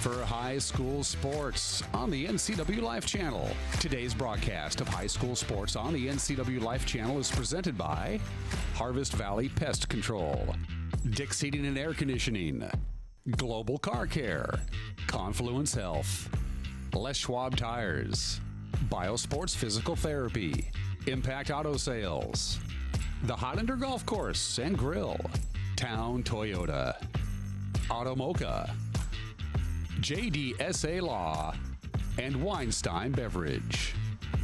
For high school sports on the NCW Life Channel. Today's broadcast of high school sports on the NCW Life Channel is presented by Harvest Valley Pest Control, Dick's Heating and Air Conditioning, Global Car Care, Confluence Health, Les Schwab Tires, Biosports Physical Therapy, Impact Auto Sales, the Highlander Golf Course and Grill, Town Toyota, Automocha, JDSA Law, and Weinstein Beverage.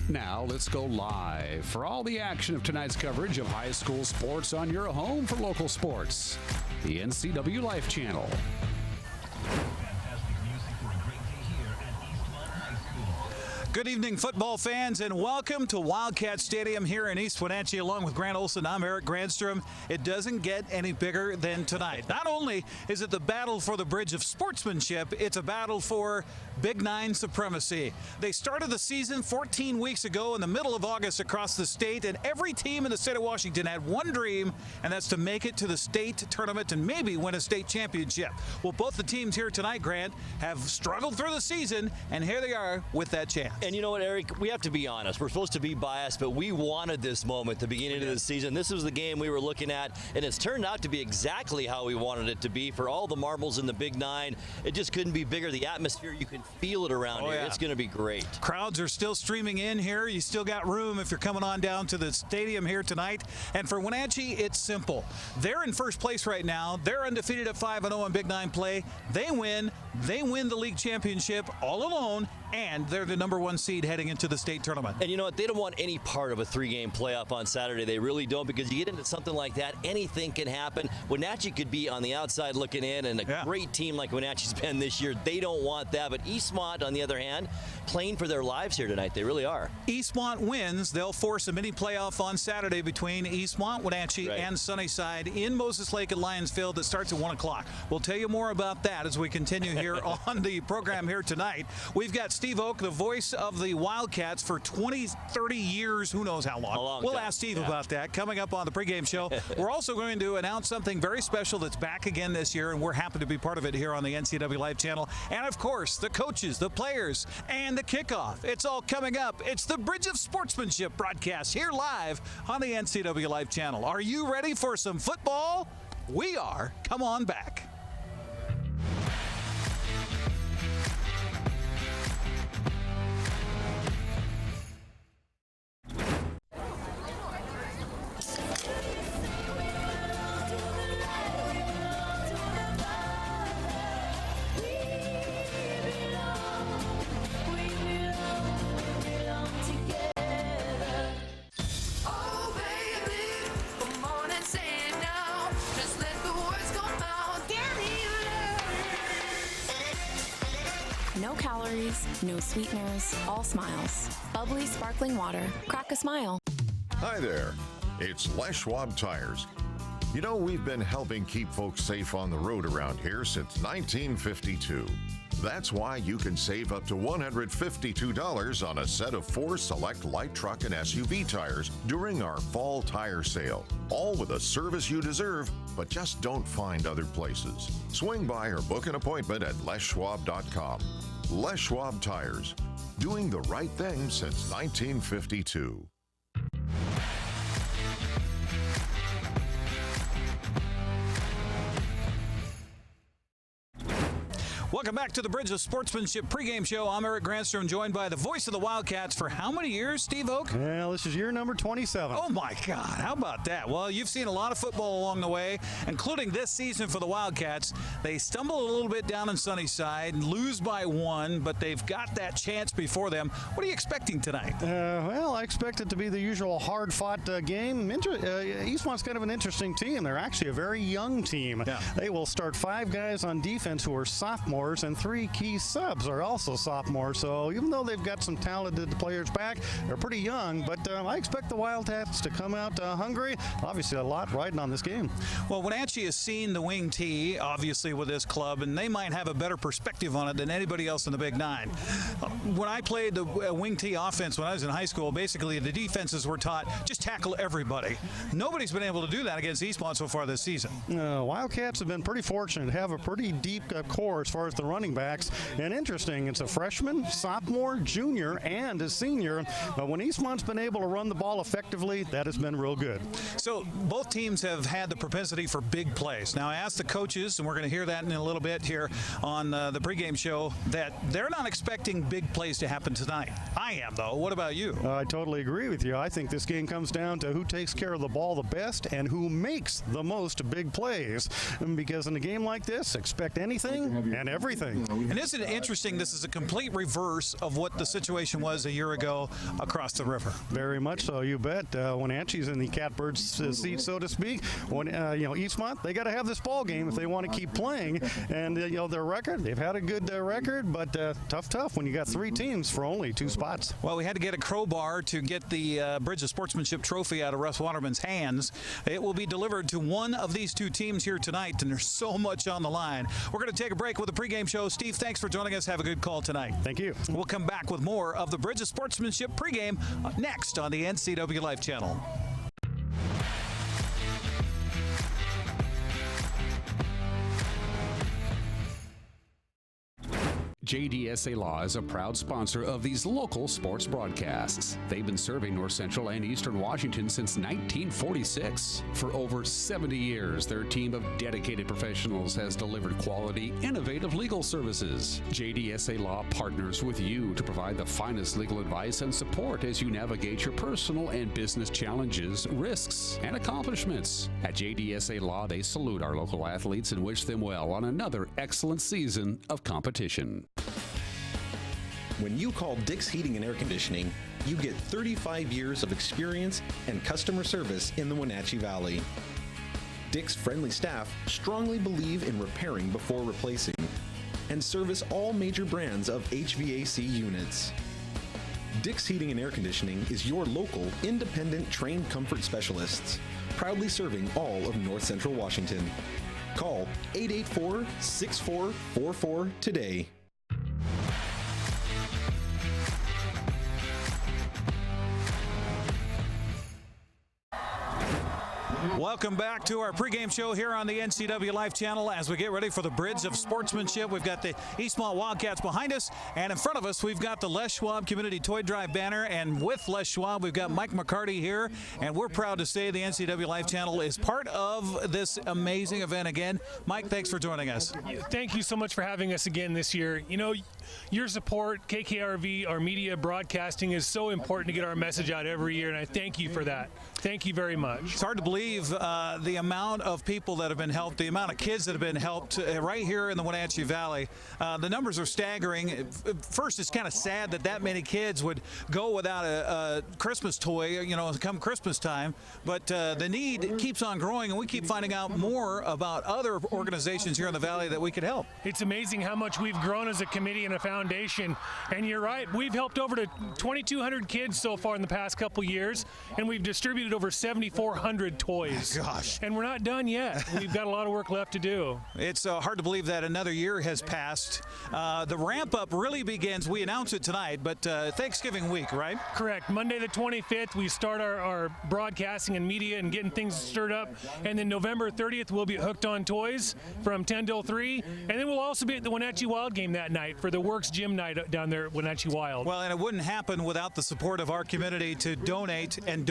Now let's go live for all the action of tonight's coverage of high school sports on your home for local sports, the NCW Life Channel. Good evening, football fans, and welcome to Wildcat Stadium here in East Wenatchee. Along with Grant Olson, I'm Eric Grandstrom. It doesn't get any bigger than tonight. Not only is it the battle for the bridge of sportsmanship, it's a battle for Big Nine supremacy. They started the season 14 weeks ago in the middle of August across the state, and every team in the state of Washington had one dream, and that's to make it to the state tournament and maybe win a state championship. Well, both the teams here tonight, Grant, have struggled through the season, and here they are with that chance. And you know what, Eric? We have to be honest. We're supposed to be biased, but we wanted this moment at the beginning of the season. This was the game we were looking at, and it's turned out to be exactly how we wanted it to be. For all the marbles in the Big Nine, it just couldn't be bigger. The atmosphere, you can feel it around here. Yeah. It's going to be great. Crowds are still streaming in here. You still got room if you're coming on down to the stadium here tonight. And for Wenatchee, it's simple. They're in first place right now. They're undefeated at 5-0 in Big Nine play. They win the league championship all alone, and they're the number one seed heading into the state tournament. And you know what? They don't want any part of a three-game playoff on Saturday. They really don't, because you get into something like that, anything can happen. Wenatchee could be on the outside looking in, and a great team like Wenatchee's been this year, they don't want that. But Eastmont, on the other hand, playing for their lives here tonight. They really are. Eastmont wins. They'll force a mini playoff on Saturday between Eastmont, Wenatchee, and Sunnyside in Moses Lake at Lions Field that starts at 1 o'clock. We'll tell you more about that as we continue here on the program here tonight. We've got Steve Oak, the voice of the Wildcats for 20, 30 years, who knows how long. We'll ask Steve about that coming up on the pregame show. We're also going to announce something very special that's back again this year, and we're happy to be part of it here on the NCW Live Channel. And, of course, the coaches, the players, and the kickoff. It's all coming up. It's the Bridge of Sportsmanship broadcast here live on the NCW Live Channel. Are you ready for some football? We are. Come on back. No calories, no sweeteners, all smiles. Bubbly, sparkling water. Crack a smile. Hi there. It's Les Schwab Tires. You know, we've been helping keep folks safe on the road around here since 1952. That's why you can save up to $152 on a set of 4 select light truck and SUV tires during our fall tire sale. All with a service you deserve, but just don't find other places. Swing by or book an appointment at leschwab.com. Les Schwab Tires, doing the right thing since 1952. Welcome back to the Bridge of Sportsmanship pregame show. I'm Eric Grandstrom, joined by the voice of the Wildcats for how many years, Steve Oak? Well, this is year number 27. Oh, my God. How about that? Well, you've seen a lot of football along the way, including this season for the Wildcats. They stumble a little bit down in Sunnyside and lose by 1, but they've got that chance before them. What are you expecting tonight? Well, I expect it to be the usual hard-fought game. Eastmont's kind of an interesting team. They're actually a very young team. Yeah. They will start 5 guys on defense who are sophomores, and 3 key subs are also sophomores. So even though they've got some talented players back, they're pretty young. But I expect the Wildcats to come out hungry. Obviously, a lot riding on this game. Well, Wenatchee has seen the wing tee, obviously, with this club, and they might have a better perspective on it than anybody else in the Big Nine. When I played the wing tee offense when I was in high school, basically the defenses were taught just tackle everybody. Nobody's been able to do that against Eastmont so far this season. Wildcats have been pretty fortunate to have a pretty deep core as far as the the running backs. And interesting, it's a freshman, sophomore, junior, and a senior. But when Eastmont's been able to run the ball effectively, that has been real good. So both teams have had the propensity for big plays. Now, I asked the coaches, and we're going to hear that in a little bit here on the pregame show, that they're not expecting big plays to happen tonight. I am, though. What about you? I totally agree with you. I think this game comes down to who takes care of the ball the best and who makes the most big plays. Because in a game like this, expect anything and everything. And isn't it interesting? This is a complete reverse of what the situation was a year ago across the river. Very much so, you bet. Wenatchee's in the catbird seat, so to speak. When Eastmont, they got to have this ball game if they want to keep playing. And their record, they've had a good record, but tough when you got three teams for only 2 spots. Well, we had to get a crowbar to get the Bridge of Sportsmanship trophy out of Russ Waterman's hands. It will be delivered to one of these 2 teams here tonight, and there's so much on the line. We're going to take a break with the pregame show. Steve, thanks for joining us. Have a good call tonight. Thank you. We'll come back with more of the Bridge of Sportsmanship pregame next on the NCW Life channel. JDSA Law is a proud sponsor of these local sports broadcasts. They've been serving North Central and Eastern Washington since 1946. For over 70 years, their team of dedicated professionals has delivered quality, innovative legal services. JDSA Law partners with you to provide the finest legal advice and support as you navigate your personal and business challenges, risks, and accomplishments. At JDSA Law, they salute our local athletes and wish them well on another excellent season of competition. When you call Dick's Heating and Air Conditioning, you get 35 years of experience and customer service in the Wenatchee Valley. Dick's friendly staff strongly believe in repairing before replacing and service all major brands of HVAC units. Dick's Heating and Air Conditioning is your local, independent, trained comfort specialists, proudly serving all of North Central Washington. Call 884-6444 today. Welcome back to our pregame show here on the NCW Life channel as we get ready for the Bridge of Sportsmanship. We've got the Eastmont Wildcats behind us, and in front of us we've got the Les Schwab Community Toy Drive banner, and with Les Schwab we've got Mike McCarty here, and we're proud to say the NCW Life channel is part of this amazing event again. Mike, thanks for joining us. Thank you so much for having us again this year. You know, your support, KKRV, our media broadcasting is so important to get our message out every year, and I thank you for that. Thank you very much. It's hard to believe the amount of people that have been helped, the amount of kids that have been helped right here in the Wenatchee Valley. The numbers are staggering. First, it's kind of sad that many kids would go without a Christmas toy, come Christmas time. But the need keeps on growing, and we keep finding out more about other organizations here in the Valley that we could help. It's amazing how much we've grown as a committee and a foundation. And you're right, we've helped over to 2,200 kids so far in the past couple years, and we've distributed over 7,400 toys. Gosh. And we're not done yet. We've got a lot of work left to do. It's hard to believe that another year has passed. The ramp up really begins, we announce it tonight, but Thanksgiving week, right? Correct. Monday the 25th, we start our broadcasting and media and getting things stirred up. And then November 30th, we'll be hooked on toys from 10 till 3. And then we'll also be at the Wenatchee Wild game that night for the Works Gym night down there at Wenatchee Wild. Well, and it wouldn't happen without the support of our community to donate, and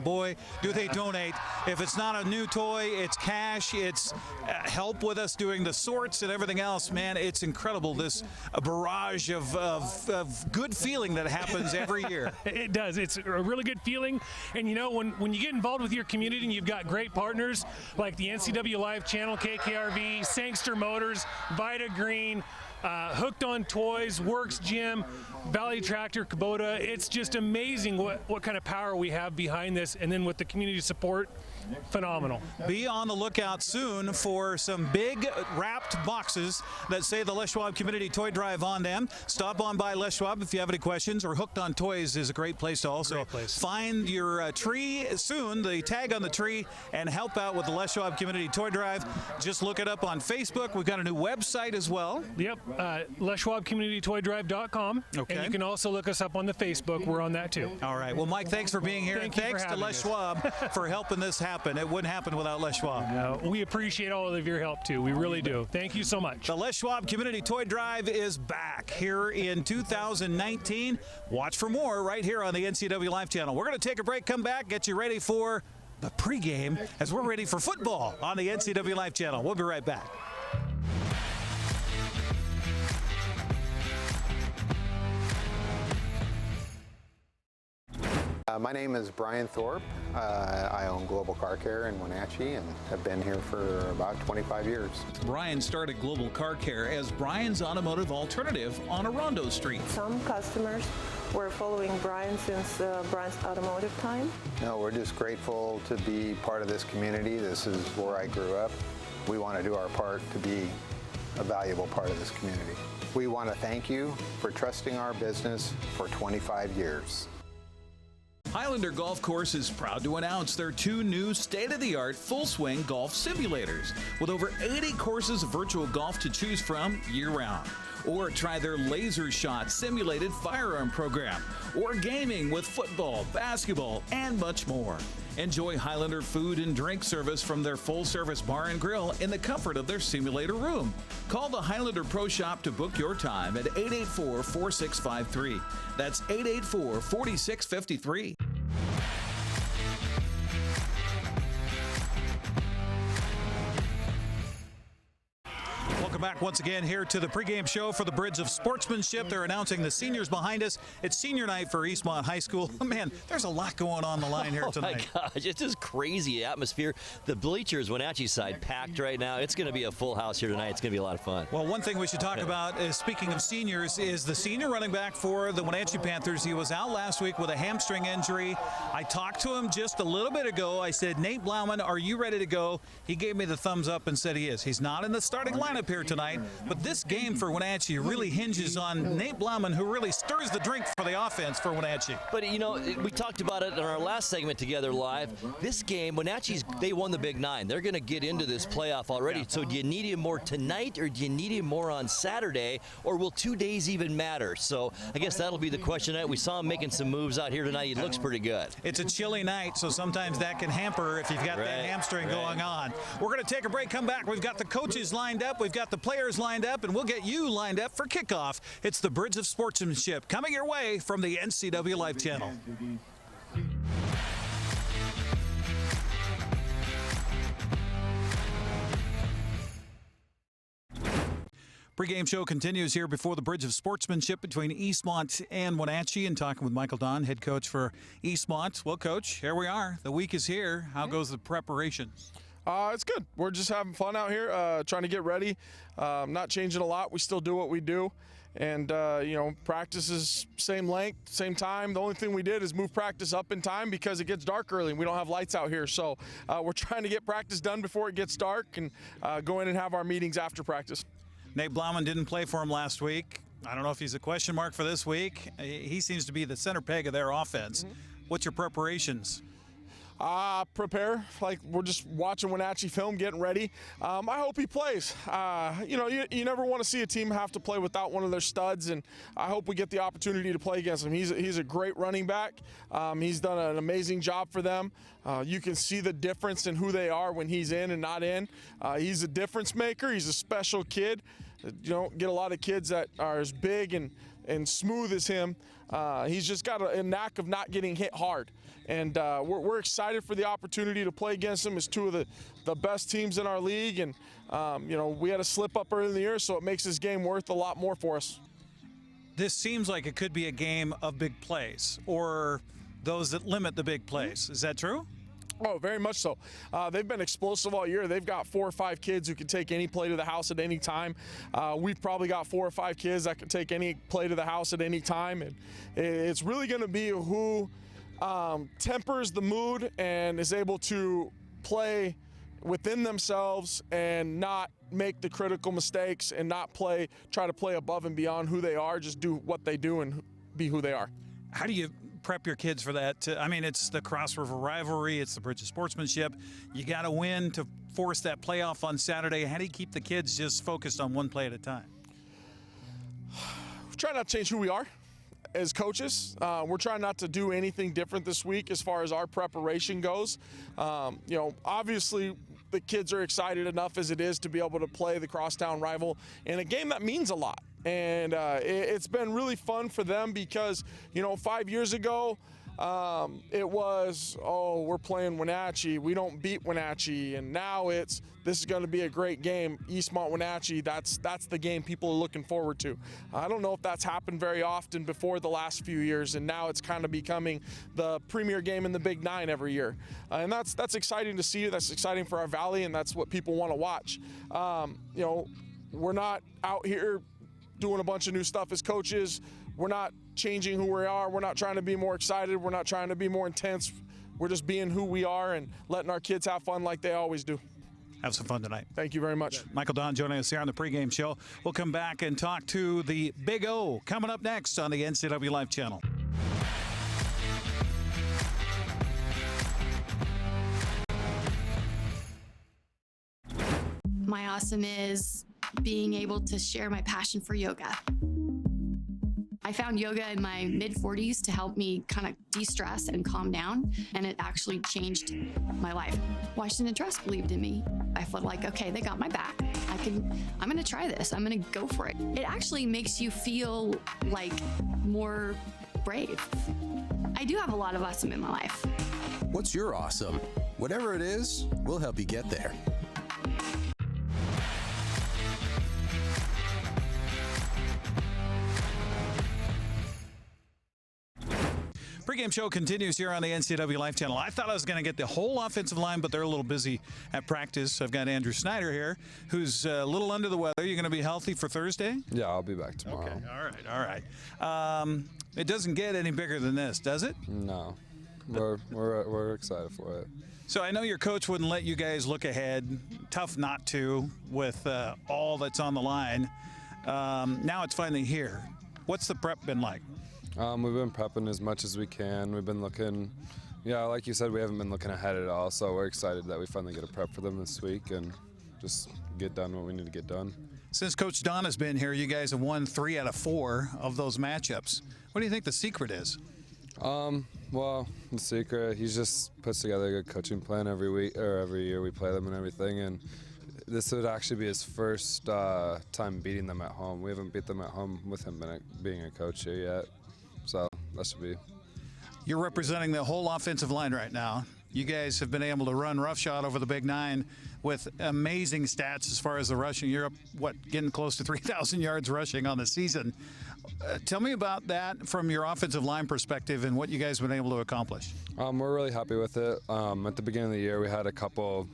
boy, do they donate. If it's not a new toy, it's cash, it's help with us doing the sorts and everything else. Man, it's incredible, this barrage of good feeling that happens every year. It does. It's a really good feeling. And you know, when you get involved with your community and you've got great partners like the NCW Live channel, KKRV, Sangster Motors, Vita Green, Hooked on Toys, Works Gym, Valley Tractor, Kubota. It's just amazing what kind of power we have behind this, and then with the community support, phenomenal. Be on the lookout soon for some big wrapped boxes that say the Les Schwab Community Toy Drive on them. Stop on by Les Schwab if you have any questions, or Hooked on Toys is a great place to also find your tree soon, the tag on the tree, and help out with the Les Schwab Community Toy Drive. Just look it up on Facebook. We've got a new website as well. Yep, LesSchwabCommunityToyDrive.com. Okay. And you can also look us up on the Facebook. We're on that too. All right. Well, Mike, thanks for being here. And thanks to Les Schwab for helping this happen. happen. It wouldn't happen without Les Schwab. No, we appreciate all of your help, too. We really do. Thank you so much. The Les Schwab Community Toy Drive is back here in 2019. Watch for more right here on the NCW Live channel. We're going to take a break, come back, get you ready for the pregame as we're ready for football on the NCW Live channel. We'll be right back. My name is Brian Thorpe. I own Global Car Care in Wenatchee and have been here for about 25 years. Brian started Global Car Care as Brian's automotive alternative on Orondo Street. Some customers were following Brian since Brian's automotive time. No, we're just grateful to be part of this community. This is where I grew up. We want to do our part to be a valuable part of this community. We want to thank you for trusting our business for 25 years. Highlander Golf Course is proud to announce their 2 new state-of-the-art full-swing golf simulators with over 80 courses of virtual golf to choose from year-round. Or try their Laser Shot simulated firearm program, or gaming with football, basketball, and much more. Enjoy Highlander food and drink service from their full-service bar and grill in the comfort of their simulator room. Call the Highlander Pro Shop to book your time at 884-4653. That's 884-4653. Welcome back once again here to the pregame show for the Bridge of Sportsmanship. They're announcing the seniors behind us. It's senior night for Eastmont High School. Man, there's a lot going on the line here tonight. Oh, my gosh. It's just crazy atmosphere. The bleachers, Wenatchee side, packed right now. It's going to be a full house here tonight. It's going to be a lot of fun. Well, one thing we should talk about, is, speaking of seniors, is the senior running back for the Wenatchee Panthers. He was out last week with a hamstring injury. I talked to him just a little bit ago. I said, Nate Blauman, are you ready to go? He gave me the thumbs up and said he is. He's not in the starting lineup here tonight, but this game for Wenatchee really hinges on Nate Blauman, who really stirs the drink for the offense for Wenatchee. But, you know, we talked about it in our last segment together live. This game, Wenatchee's, they won the Big Nine. They're going to get into this playoff already. So do you need him more tonight, or do you need him more on Saturday, or will 2 days even matter? So I guess that'll be the question tonight. We saw him making some moves out here tonight. He looks pretty good. It's a chilly night, so sometimes that can hamper if you've got that hamstring going on. We're going to take a break, come back. We've got the coaches lined up. We've got the players lined up, and we'll get you lined up for kickoff. It's the Bridge of Sportsmanship coming your way from the NCW Live channel. Pregame show continues here before the Bridge of Sportsmanship between Eastmont and Wenatchee, and talking with Michael Don, head coach for Eastmont. Well, Coach, here we are. The week is here. How goes the preparation? It's good. We're just having fun out here, trying to get ready. Not changing a lot. We still do what we do. And, you know, practice is same length, same time. The only thing we did is move practice up in time because it gets dark early and we don't have lights out here. So we're trying to get practice done before it gets dark and go in and have our meetings after practice. Nate Blauman didn't play for him last week. I don't know if he's a question mark for this week. He seems to be the center peg of their offense. What's your preparations? Prepare, like we're just watching Wenatchee film, getting ready. I hope he plays. You know, you never want to see a team have to play without one of their studs, and I hope we get the opportunity to play against him. He's a great running back. He's done an amazing job for them. You can see the difference in who they are when he's in and not in. He's a difference maker. He's a special kid. You don't get a lot of kids that are as big and smooth as him. He's just got a knack of not getting hit hard. And we're excited for the opportunity to play against them as two of the best teams in our league. And, you know, we had a slip up early in the year, so it makes this game worth a lot more for us. This seems like it could be a game of big plays, or those that limit the big plays. Is that true? Oh, very much so. They've been explosive all year. They've got 4 or 5 kids who can take any play to the house at any time. We've probably got 4 or 5 kids that can take any play to the house at any time. And it's really going to be who tempers the mood and is able to play within themselves and not make the critical mistakes and not try to play above and beyond who they are. Just do what they do and be who they are. How do you prep your kids for that? I mean, it's the Cross River rivalry. It's the Bridge of Sportsmanship. You got to win to force that playoff on Saturday. How do you keep the kids just focused on one play at a time? We try not to change who we are. as coaches, we're trying not to do anything different this week as far as our preparation goes. Obviously the kids are excited enough as it is to be able to play the crosstown rival in a game that means a lot. And it's been really fun for them because, 5 years ago, it was, we're playing Wenatchee, we don't beat Wenatchee, and now this is going to be a great game. Eastmont Wenatchee, that's the game people are looking forward to. I don't know if that's happened very often before the last few years, and now it's kind of becoming the premier game in the Big Nine every year. And that's exciting to see. That's exciting for our valley, and that's what people want to watch. We're not out here doing a bunch of new stuff as coaches. We're not changing who we are. We're not trying to be more excited. We're not trying to be more intense. We're just being who we are and letting our kids have fun like they always do. Have some fun tonight. Thank you very much. Michael Don joining us here on the pregame show. We'll come back and talk to the Big O coming up next on the NCW Life channel. My awesome is being able to share my passion for yoga. I found yoga in my mid-40s to help me kind of de-stress and calm down, and it actually changed my life. Washington Trust believed in me. I felt like, okay, they got my back. I'm gonna try this. I'm gonna go for it. It actually makes you feel like more brave. I do have a lot of awesome in my life. What's your awesome? Whatever it is, we'll help you get there. Pregame show continues here on the NCW Life channel. I thought I was going to get the whole offensive line, but they're a little busy at practice. I've got Andrew Snyder here, who's a little under the weather. You're going to be healthy for Thursday? Yeah, I'll be back tomorrow. Okay, all right. It doesn't get any bigger than this, does it? No, we're excited for it. So I know your coach wouldn't let you guys look ahead. Tough not to with all that's on the line. Now it's finally here. What's the prep been like? We've been prepping as much as we can. We've been looking, like you said, we haven't been looking ahead at all. So we're excited that we finally get a prep for them this week and just get done what we need to get done. Since Coach Don has been here, you guys have won 3 out of 4 of those matchups. What do you think the secret is? Well, the secret, he just puts together a good coaching plan every week or every year we play them and everything. And this would actually be his first time beating them at home. We haven't beat them at home with him being a coach here yet. So that should be. You're representing the whole offensive line right now. You guys have been able to run roughshod over the Big Nine with amazing stats as far as the rushing. You're up, getting close to 3,000 yards rushing on the season. Tell me about that from your offensive line perspective and what you guys have been able to accomplish. We're really happy with it. At the beginning of the year, we had a couple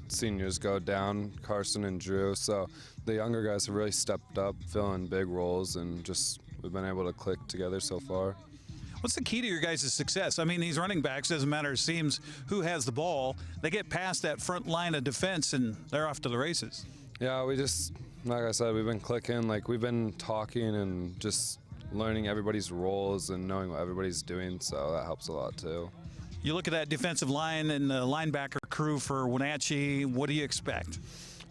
seniors go down, Carson and Drew. So the younger guys have really stepped up, filling big roles, and we've been able to click together so far. What's the key to your guys' success? I mean, these running backs, doesn't matter, it seems who has the ball. They get past that front line of defense, and they're off to the races. Yeah, we just, like I said, we've been clicking. We've been talking and just learning everybody's roles and knowing what everybody's doing, so that helps a lot, too. You look at that defensive line and the linebacker crew for Wenatchee, what do you expect?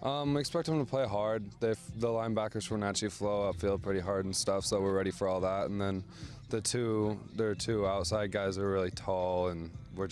Expect them to play hard. The linebackers for Wenatchee flow upfield pretty hard and stuff, so we're ready for all that. And then their two outside guys are really tall, and we're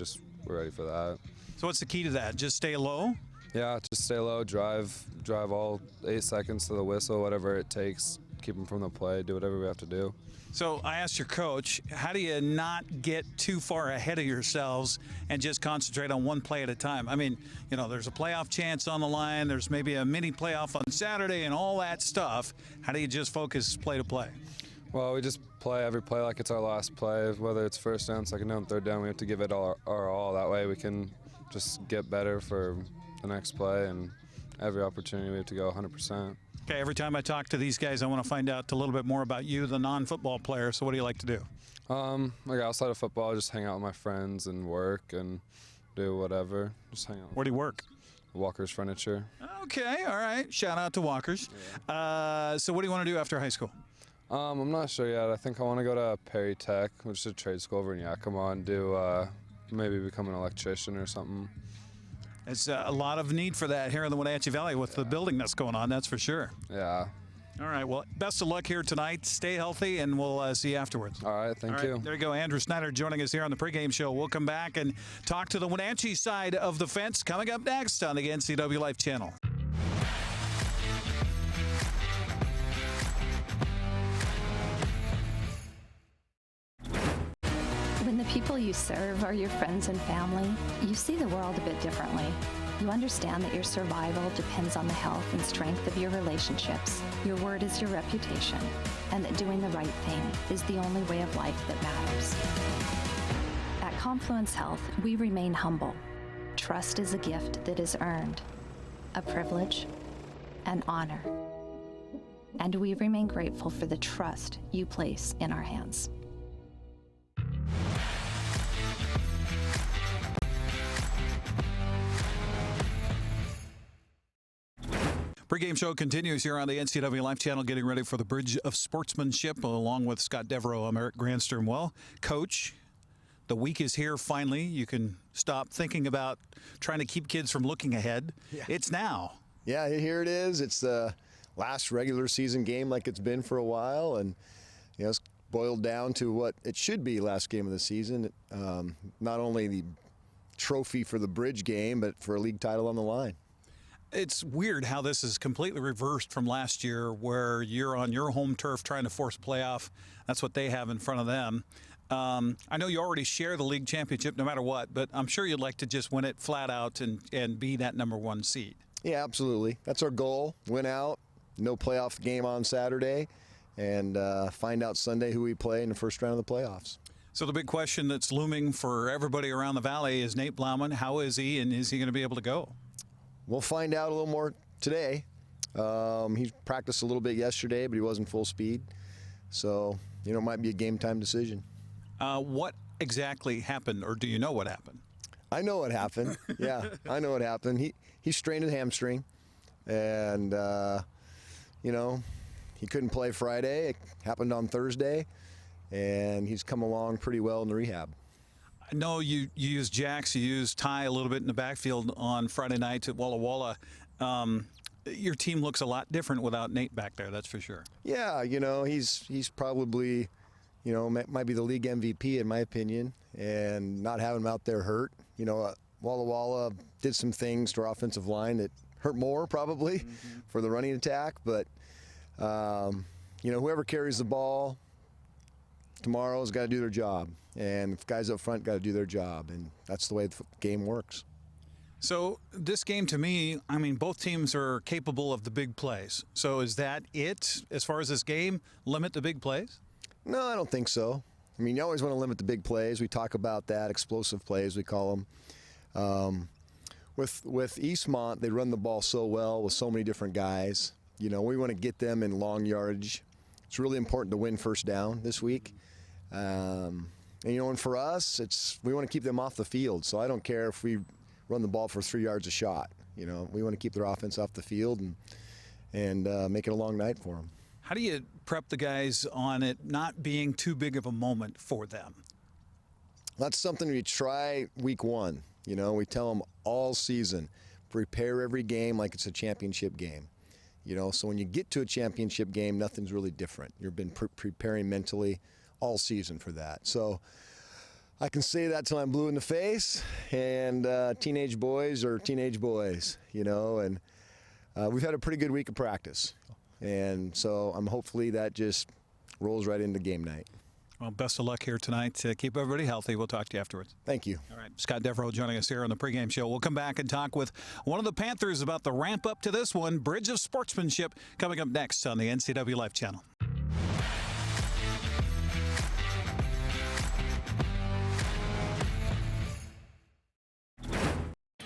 ready for that. So what's the key to that? Just stay low? Yeah, just stay low, drive all 8 seconds to the whistle, whatever it takes. Keep them from the play, do whatever we have to do. So I asked your coach, how do you not get too far ahead of yourselves and just concentrate on one play at a time? I mean, there's a playoff chance on the line. There's maybe a mini playoff on Saturday and all that stuff. How do you just focus play to play? Well, we just play every play like it's our last play, whether it's first down, second down, third down. We have to give it our all. That way we can just get better for the next play, and every opportunity we have to go 100%. Okay, every time I talk to these guys, I want to find out a little bit more about you, the non-football player. So what do you like to do? Outside of football, just hang out with my friends and work and do whatever. Just hang out. Where do you work? Walker's Furniture. Okay, all right. Shout out to Walker's. Yeah. So what do you want to do after high school? I'm not sure yet. I think I want to go to Perry Tech, which is a trade school over in Yakima, and do maybe become an electrician or something. It's a lot of need for that here in the Wenatchee Valley with the building that's going on, that's for sure. Yeah. All right. Well, best of luck here tonight. Stay healthy, and we'll see you afterwards. All right. Thank you. There you go. Andrew Snyder joining us here on the pregame show. We'll come back and talk to the Wenatchee side of the fence coming up next on the NCW Life channel. When the people you serve are your friends and family, you see the world a bit differently. You understand that your survival depends on the health and strength of your relationships. Your word is your reputation, and that doing the right thing is the only way of life that matters. At Confluence Health, we remain humble. Trust is a gift that is earned, a privilege, an honor. And we remain grateful for the trust you place in our hands. Pregame show continues here on the NCW Life channel, getting ready for the Bridge of Sportsmanship, along with Scott Devereaux. I'm Eric Grandstrom. Well, Coach, the week is here finally. You can stop thinking about trying to keep kids from looking ahead. Yeah. It's now. Yeah, here it is. It's the last regular season game like it's been for a while, and it's boiled down to what it should be last game of the season. Not only the trophy for the Bridge game, but for a league title on the line. It's weird how this is completely reversed from last year, where you're on your home turf trying to force a playoff. That's what they have in front of them. I know you already share the league championship no matter what, but I'm sure you'd like to just win it flat out and be that number one seed. Yeah, absolutely. That's our goal. Win out, no playoff game on Saturday, and find out Sunday who we play in the first round of the playoffs. So the big question that's looming for everybody around the valley is Nate Blauman. How is he, and is he going to be able to go? We'll find out a little more today. He practiced a little bit yesterday, but he wasn't full speed. So, it might be a game time decision. What exactly happened, or do you know what happened? I know what happened. Yeah, I know what happened. He strained his hamstring, and, he couldn't play Friday. It happened on Thursday, and he's come along pretty well in the rehab. I know you used Jax, you used Ty a little bit in the backfield on Friday night at Walla Walla. Your team looks a lot different without Nate back there, that's for sure. Yeah, he's probably, might be the league MVP in my opinion, and not having him out there hurt. Walla Walla did some things to our offensive line that hurt more probably for the running attack, but whoever carries the ball tomorrow's got to do their job. And the guys up front got to do their job, and that's the way the game works. So this game, to me, both teams are capable of the big plays. So is that it as far as this game? Limit the big plays? No, I don't think so. You always want to limit the big plays. We talk about that, explosive plays, we call them. With Eastmont, they run the ball so well with so many different guys. We want to get them in long yardage. It's really important to win first down this week. And for us, we want to keep them off the field. So I don't care if we run the ball for 3 yards a shot. We want to keep their offense off the field and make it a long night for them. How do you prep the guys on it not being too big of a moment for them? That's something we try week one. We tell them all season, prepare every game like it's a championship game. So when you get to a championship game, nothing's really different. You've been preparing mentally all season for that. So I can say that till I'm blue in the face, and teenage boys are teenage boys, and we've had a pretty good week of practice. And so hopefully that just rolls right into game night. Well, best of luck here tonight. Keep everybody healthy. We'll talk to you afterwards. Thank you. All right. Scott Devereaux joining us here on the pregame show. We'll come back and talk with one of the Panthers about the ramp up to this one, Bridge of Sportsmanship, coming up next on the NCW Life channel.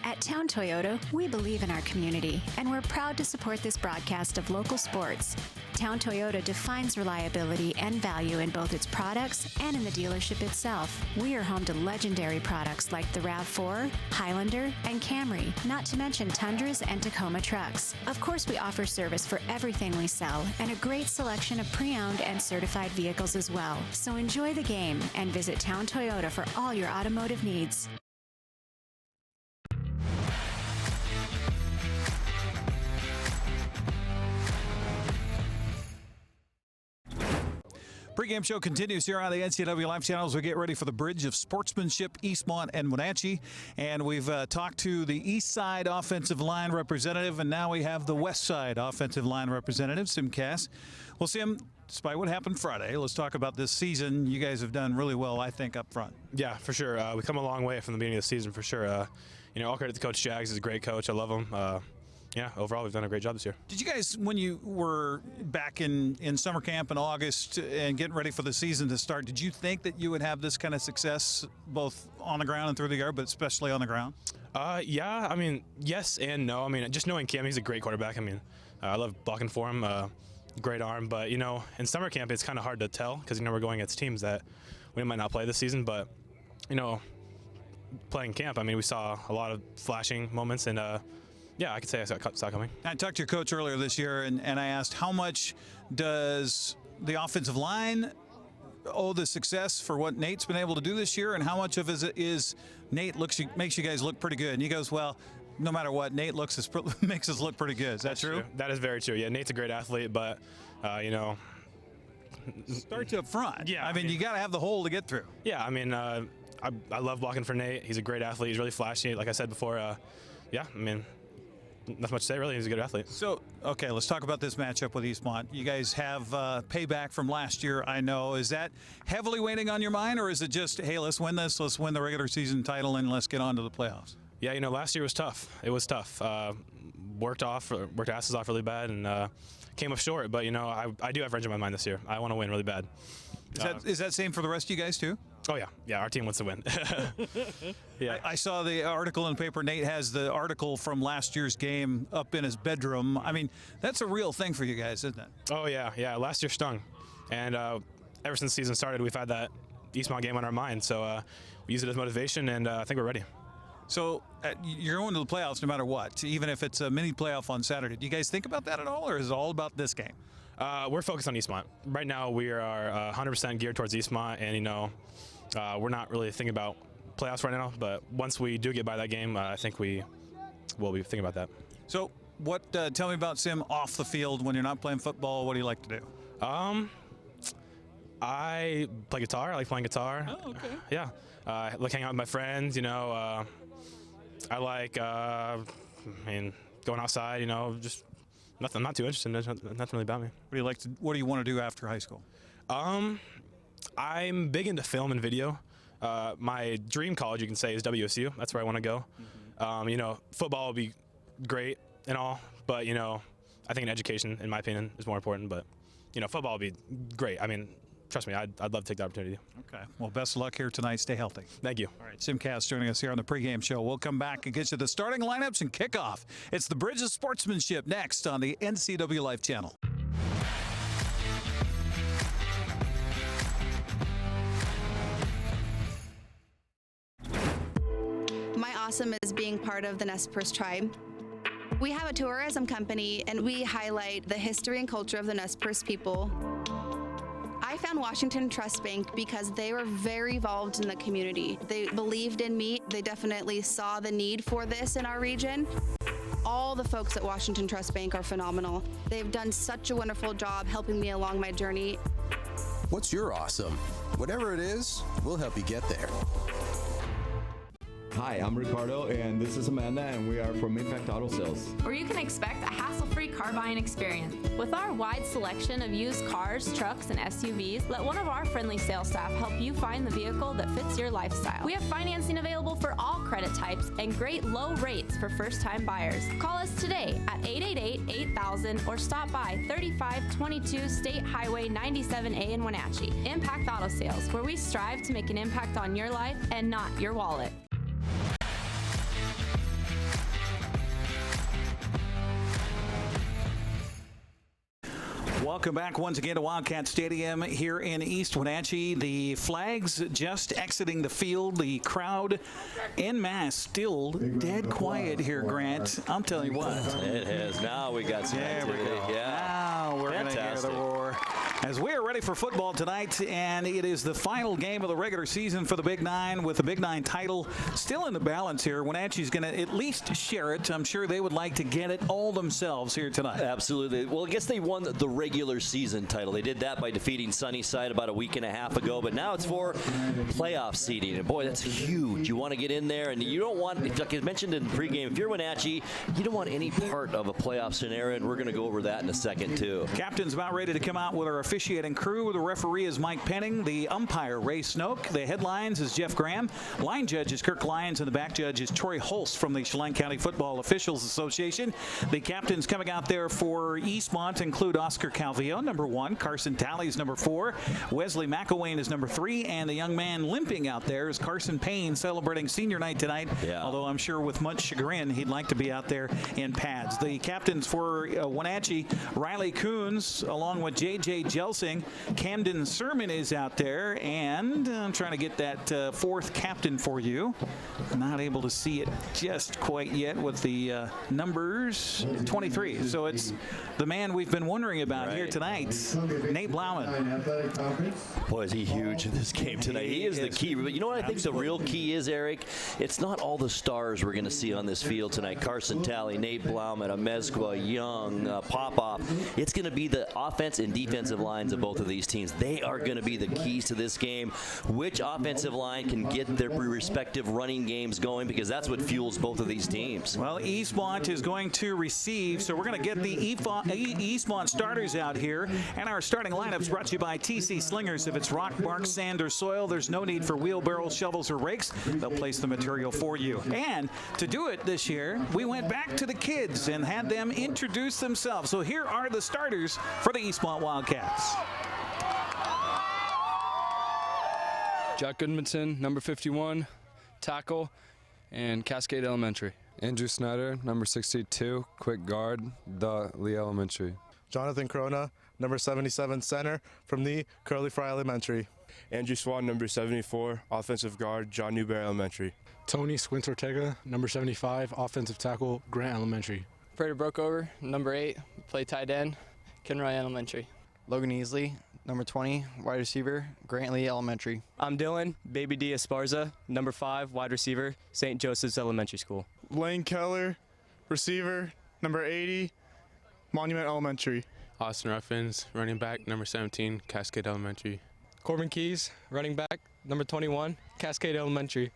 At Town Toyota, we believe in our community, and we're proud to support this broadcast of local sports. Town Toyota defines reliability and value in both its products and in the dealership itself. We are home to legendary products like the RAV4, Highlander, and Camry, not to mention Tundras and Tacoma trucks. Of course, we offer service for everything we sell and a great selection of pre-owned and certified vehicles as well. So enjoy the game and visit Town Toyota for all your automotive needs. Pregame show continues here on the NCW Live Channel as we get ready for the Bridge of Sportsmanship, Eastmont and Wenatchee. And we've talked to the East Side offensive line representative, and now we have the West Side offensive line representative, Sim Cass. Well, Sim, despite what happened Friday, let's talk about this season. You guys have done really well, I think, up front. Yeah, for sure. We've come a long way from the beginning of the season, for sure. All credit to Coach Jags. He's a great coach. I love him. Yeah, overall, we've done a great job this year. Did you guys, when you were back in summer camp in August and getting ready for the season to start, did you think that you would have this kind of success both on the ground and through the air, but especially on the ground? Yeah, I mean, yes and no. I mean, just knowing Cam, he's a great quarterback. I mean, I love blocking for him. Great arm. But, in summer camp, it's kind of hard to tell because, we're going against teams that we might not play this season. But, playing camp, I mean, we saw a lot of flashing moments and, yeah, I could say I saw it coming. I talked to your coach earlier this year, and I asked how much does the offensive line owe the success for what Nate's been able to do this year, and how much of it is Nate makes you guys look pretty good? And he goes, well, no matter what, Nate makes us look pretty good. Is that true? That is very true. Yeah, Nate's a great athlete, but, Starts up front. Yeah. I mean, you got to have the hole to get through. Yeah, I mean, I love blocking for Nate. He's a great athlete. He's really flashy. Like I said before, yeah, I mean, not much to say, really. He's a good athlete. So, okay, let's talk about this matchup with Eastmont. You guys have payback from last year, I know. Is that heavily weighing on your mind, or is it just, hey, let's win this, let's win the regular season title, and let's get on to the playoffs? Yeah, last year was tough. It was tough. Worked asses off really bad, and came up short. But, I do have revenge in my mind this year. I want to win really bad. Is that same for the rest of you guys, too? Oh, yeah. Yeah, our team wants to win. Yeah. I saw the article in the paper. Nate has the article from last year's game up in his bedroom. I mean, that's a real thing for you guys, isn't it? Oh, yeah. Yeah, last year stung. And ever since the season started, we've had that Eastmont game on our mind. So we use it as motivation, and I think we're ready. So you're going to the playoffs no matter what, even if it's a mini playoff on Saturday. Do you guys think about that at all, or is it all about this game? We're focused on Eastmont. Right now, we are 100% geared towards Eastmont, and, we're not really thinking about playoffs right now, but once we do get by that game, I think we will be thinking about that. So tell me about Sim off the field when you're not playing football. What do you like to do? I play guitar. I like playing guitar. Oh, okay. Yeah. I like hanging out with my friends, I like, going outside, just nothing. I'm not too interested. Nothing really about me. What do you want to do after high school? I'm big into film and video. My dream college, you can say, is WSU. That's where I want to go. Mm-hmm. Football would be great and all, but, I think an education, in my opinion, is more important. But, football would be great. I mean, trust me, I'd love to take the opportunity. Okay. Well, best of luck here tonight. Stay healthy. Thank you. All right. Sim Cass joining us here on the pregame show. We'll come back and get you the starting lineups and kickoff. It's the Bridge of Sportsmanship next on the NCW Life Channel. My awesome is being part of the Nez Perce tribe. We have a tourism company, and we highlight the history and culture of the Nez Perce people. I found Washington Trust Bank because they were very involved in the community. They believed in me. They definitely saw the need for this in our region. All the folks at Washington Trust Bank are phenomenal. They've done such a wonderful job helping me along my journey. What's your awesome? Whatever it is, we'll help you get there. Hi, I'm Ricardo, and this is Amanda, and we are from Impact Auto Sales. Where you can expect a hassle-free car buying experience. With our wide selection of used cars, trucks, and SUVs, let one of our friendly sales staff help you find the vehicle that fits your lifestyle. We have financing available for all credit types and great low rates for first-time buyers. Call us today at 888-8000 or stop by 3522 State Highway 97A in Wenatchee. Impact Auto Sales, where we strive to make an impact on your life and not your wallet. Welcome back once again to Wildcat Stadium here in East Wenatchee. The flags just exiting the field. The crowd en masse still dead quiet here, Grant. I'll tell you what. It has. Now we got some activity. We go. Yeah. Now we're going to hear the roar. As we are ready for football tonight, and it is the final game of the regular season for the Big Nine, with the Big Nine title still in the balance here. Wenatchee's going to at least share it. I'm sure they would like to get it all themselves here tonight. Absolutely. Well, I guess they won the regular season title. They did that by defeating Sunnyside about a week and a half ago, but now it's for playoff seeding. And boy, that's huge. You want to get in there, and you don't want, like I mentioned in pregame, if you're Wenatchee, you don't want any part of a playoff scenario, and we're going to go over that in a second, too. Captain's about ready to come out with our officiating crew. The referee is Mike Penning. The umpire, Ray Snoke. The headlines is Jeff Graham. Line judge is Kirk Lyons, and the back judge is Troy Holst from the Chelan County Football Officials Association. The captains coming out there for Eastmont include Oscar Calvillo, number 1. Carson Talley's number 4. Wesley McElwain is number 3. And the young man limping out there is Carson Payne, celebrating senior night tonight. Yeah. Although I'm sure with much chagrin, he'd like to be out there in pads. The captains for Wenatchee, Riley Coons, along with J.J. Jelsing. Camden Sermon is out there, and I'm trying to get that fourth captain for you. Not able to see it just quite yet with the numbers. 23. So it's the man we've been wondering about here tonight, Nate Blauman. Boy, is he huge in this game tonight. He is the key. But you know what I think the real key is, Eric? It's not all the stars we're going to see on this field tonight. Carson Talley, Nate Blauman, Amezcua, Young, Popoff. It's going to be the offense and defensive lines of both of these teams. They are going to be the keys to this game. Which offensive line can get their respective running games going, because that's what fuels both of these teams. Well, Eastmont is going to receive, so we're going to get the Eastmont starters out here. And our starting lineups brought to you by TC Slingers. If it's rock, bark, sand, or soil, there's no need for wheelbarrows, shovels, or rakes. They'll place the material for you. And to do it this year, we went back to the kids and had them introduce themselves. So here are the starters for the Eastmont Wildcats. Jack Goodmanson, number 51, tackle, and Cascade Elementary. Andrew Snyder, number 62, quick guard, the Lee Elementary. Jonathan Crona, number 77, center from the Curly Fry Elementary. Andrew Swan, number 74, offensive guard, John Newberry Elementary. Tony Squint Ortega, number 75, offensive tackle, Grant Elementary. Prater Brookover, number 8, play tight end, Kenroy Elementary. Logan Easley, number 20, wide receiver, Grant Lee Elementary. I'm Dylan, Baby D Esparza, number 5, wide receiver, St. Joseph's Elementary School. Lane Keller, receiver, number 80, Monument Elementary. Austin Ruffins, running back, number 17, Cascade Elementary. Corbin Keys, running back, number 21, Cascade Elementary.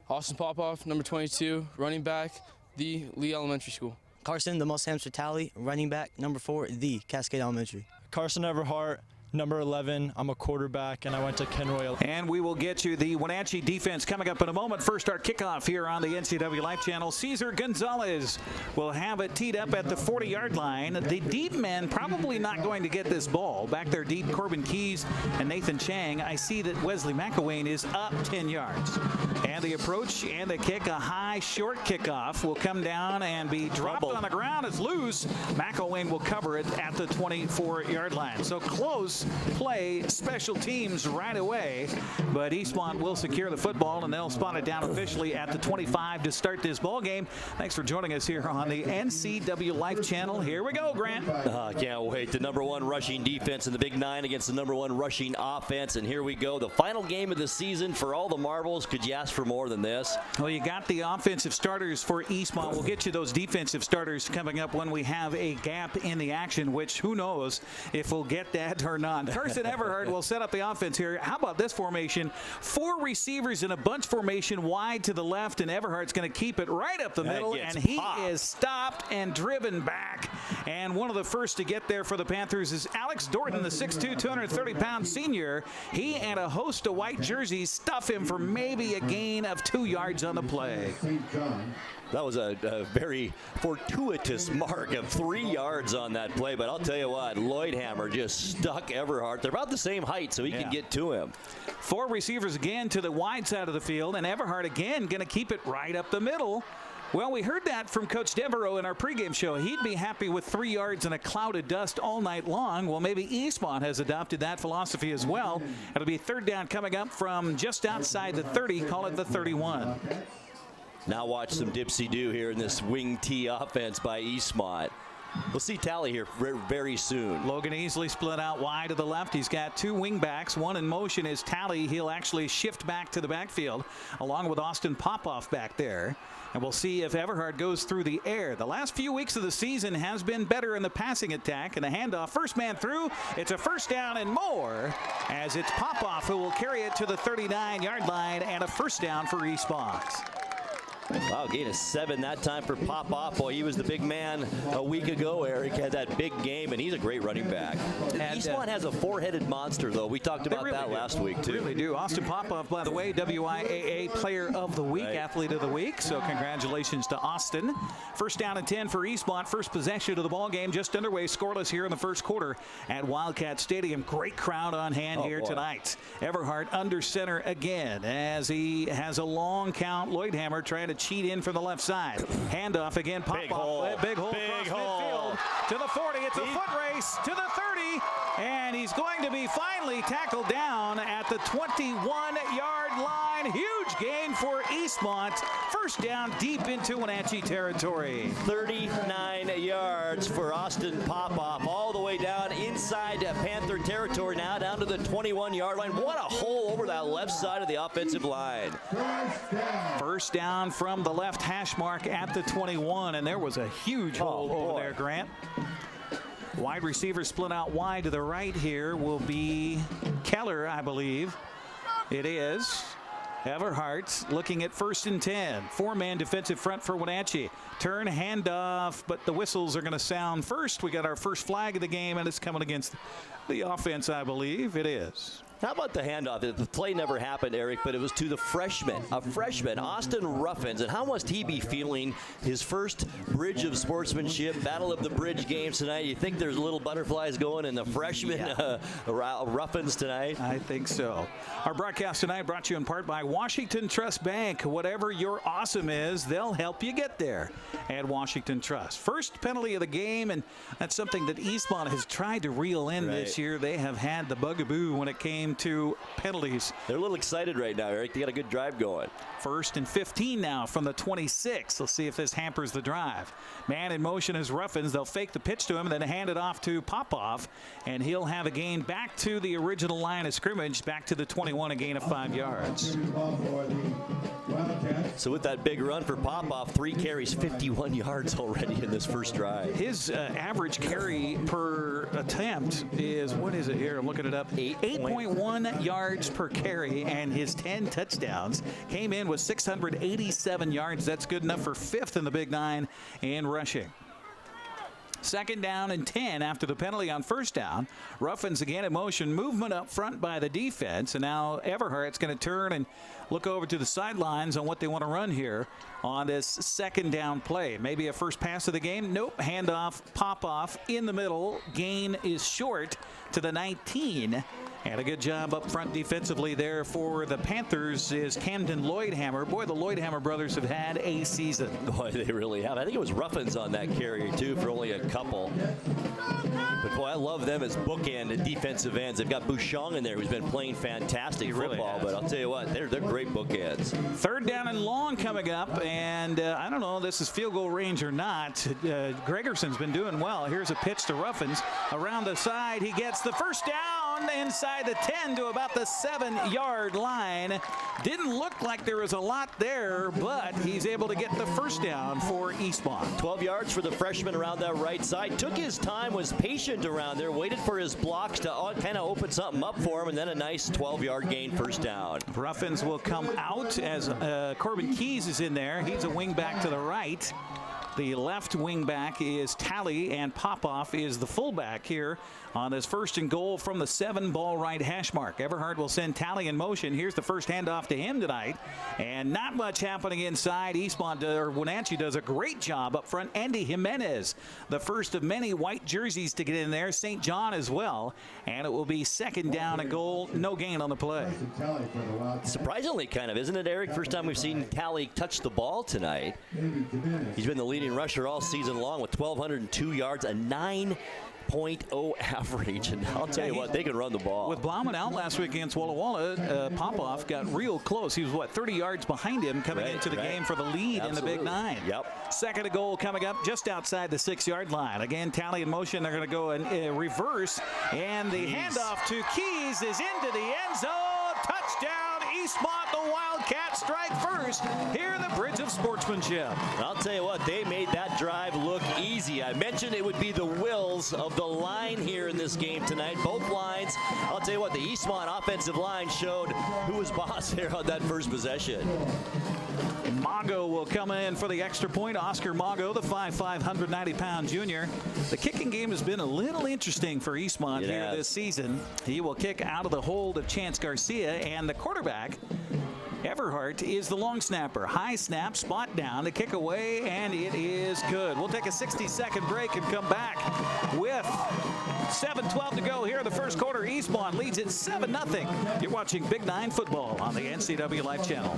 Austin Popoff, number 22, running back, the Lee Elementary School. Carson the Most Hamster Talley, running back, number 4, the Cascade Elementary. Carson Everhart, number 11. I'm a quarterback, and I went to Kenroy. And we will get you the Wenatchee defense coming up in a moment. First, our kickoff here on the NCW Life Channel. Cesar Gonzalez will have it teed up at the 40-yard line. The deep men probably not going to get this ball. Back there deep, Corbin Keys and Nathan Chang. I see that Wesley McElwain is up 10 yards. And the approach and the kick, a high, short kickoff, will come down and be dropped on the ground. It's loose. McElwain will cover it at the 24-yard line. So close play, special teams right away, but Eastmont will secure the football, and they'll spot it down officially at the 25 to start this ball game. Thanks for joining us here on the NCW Life Channel. Here we go, Grant. Can't wait. The number 1 rushing defense in the Big Nine against the number 1 rushing offense, and here we go. The final game of the season for all the marbles. Could you ask for more than this? Well, you got the offensive starters for Eastmont. We'll get you those defensive starters coming up when we have a gap in the action, which who knows if we'll get that or not. Carson Everhart will set up the offense here. How about this formation? 4 receivers in a bunch formation wide to the left, and Everhart's going to keep it right up the middle, and he is stopped and driven back. And one of the first to get there for the Panthers is Alex Dorton, the 6'2", 230-pound senior. He and a host of white jerseys stuff him for maybe a gain of 2 yards on the play. That was a very fortuitous mark of 3 yards on that play, but I'll tell you what, Lloydhammer just stuck Everhart. They're about the same height, so he can get to him. 4 receivers again to the wide side of the field, and Everhart again going to keep it right up the middle. Well, we heard that from Coach Devereaux in our pregame show. He'd be happy with 3 yards in a cloud of dust all night long. Well, maybe Eastmont has adopted that philosophy as well. It'll be 3rd down coming up from just outside the 30, call it the 31. Now watch some dipsy-do here in this wing T offense by Eastmont. We'll see Tally here very soon. Logan Easley split out wide to the left. He's got two wing backs. One in motion is Tally. He'll actually shift back to the backfield along with Austin Popoff back there. And we'll see if Everhart goes through the air. The last few weeks of the season has been better in the passing attack. And the handoff, first man through. It's a first down and more as it's Popoff who will carry it to the 39-yard line and a first down for Eastmont. Wow, gain of 7 that time for Popoff. Boy, he was the big man a week ago. Eric had that big game, and he's a great running back. And Eastmont has a four-headed monster, though. We talked about that last week, too. They really do. Austin Popoff, by the way, WIAA Player of the Week, Athlete of the Week. So congratulations to Austin. First down and 10 for Eastmont. First possession of the ball game just underway. Scoreless here in the first quarter at Wildcat Stadium. Great crowd on hand here tonight. Everhart under center again as he has a long count. Lloydhammer trying to cheat in from the left side. Handoff again. Big hole. Big hole across midfield to the 40. It's a foot race to the 30. And he's going to be finally tackled down at the 21-yard line. Huge gain for Eastmont. First down deep into Wenatchee territory. 39 yards for Austin Popoff. All the way down inside Panther territory now, down to the 21-yard line. What a hole over that left side of the offensive line. First down from the left hash mark at the 21, and there was a huge hole over there, Grant. Wide receiver split out wide to the right here will be Keller, I believe. It is. Everhart looking at 1st and 10. Four-man defensive front for Wenatchee. Turn, handoff, but the whistles are going to sound first. We got our first flag of the game, and it's coming against the offense, I believe. It is. How about the handoff? The play never happened, Eric, but it was to the freshman, Austin Ruffins. And how must he be feeling his first Bridge of Sportsmanship, Battle of the Bridge games tonight? You think there's little butterflies going in the freshman Ruffins tonight? I think so. Our broadcast tonight brought to you in part by Washington Trust Bank. Whatever your awesome is, they'll help you get there at Washington Trust. First penalty of the game, and that's something that Eastmont has tried to reel in this year. They have had the bugaboo when it came to penalties. They're a little excited right now, Eric. They got a good drive going. 1st and 15 now from the 26. We'll see if this hampers the drive. Man in motion is Ruffins. They'll fake the pitch to him and then hand it off to Popoff, and he'll have a gain back to the original line of scrimmage, back to the 21, a gain of 5 yards. So with that big run for Popoff, 3 carries, 51 yards already in this first drive. His average carry per attempt is, what is it here? I'm looking it up. 8.1 yards per carry, and his 10 touchdowns came in with 687 yards. That's good enough for 5th in the Big Nine in rushing. 2nd down and 10 after the penalty on 1st down. Ruffins again in motion, movement up front by the defense, and now Everhart's going to turn and look over to the sidelines on what they want to run here on this 2nd down play. Maybe a first pass of the game. Nope. Handoff, Popoff in the middle. Gain is short to the 19. And a good job up front defensively there for the Panthers is Camden Lloydhammer. Boy, the Lloydhammer brothers have had a season. Boy, they really have. I think it was Ruffins on that carry, too, for only a couple. But, boy, I love them as bookend defensive ends. They've got Bouchon in there who's been playing fantastic football. But I'll tell you what, they're great bookends. 3rd down and long coming up. And I don't know if this is field goal range or not. Gregerson's been doing well. Here's a pitch to Ruffins. Around the side, he gets the first down inside the 10 to about the 7-yard line. Didn't look like there was a lot there, but he's able to get the first down for Eastmont. 12 yards for the freshman around that right side. Took his time, was patient around there, waited for his blocks to kind of open something up for him, and then a nice 12-yard gain, first down. Ruffins will come out as Corbin Keys is in there. He's a wing back to the right. The left wing back is Tally, and Popoff is the fullback here on this 1st and goal from the 7-ball right hash mark. Everhart will send Tally in motion. Here's the first handoff to him tonight, and not much happening inside. Wenatchee does a great job up front. Andy Jimenez, the first of many white jerseys to get in there. St. John as well, and it will be 2nd down and goal. No gain on the play. Surprisingly, kind of, isn't it, Eric? First time we've seen Tally touch the ball tonight. He's been the leading rusher all season long with 1,202 yards, a 9 .0 average, and I'll tell you what, they can run the ball. With Blauman out last week against Walla Walla, Popoff got real close. He was, 30 yards behind him coming into the game for the lead in the Big Nine. Yep. Second and goal coming up just outside the 6-yard line. Again, Tally in motion. They're going to go in reverse, and the handoff to Keys is into the end zone. Touchdown, Eastmont. The Wildcats strike first here in the Bridge of Sportsmanship. I'll tell you what, they made that drive look easy. I mentioned it would be the wills of the line here in this game tonight. Both lines. I'll tell you what, the Eastmont offensive line showed who was boss here on that first possession. Mago will come in for the extra point. Oscar Mago, the 5'5", 190-pound junior. The kicking game has been a little interesting for Eastmont here this season. He will kick out of the hold of Chance Garcia, and the quarterback, Everhart, is the long snapper. High snap, spot down, the kick away, and it is good. We'll take a 60-second break and come back with 7:12 to go here in the first quarter. Eastmont leads it 7-0. You're watching Big Nine football on the NCW Life Channel.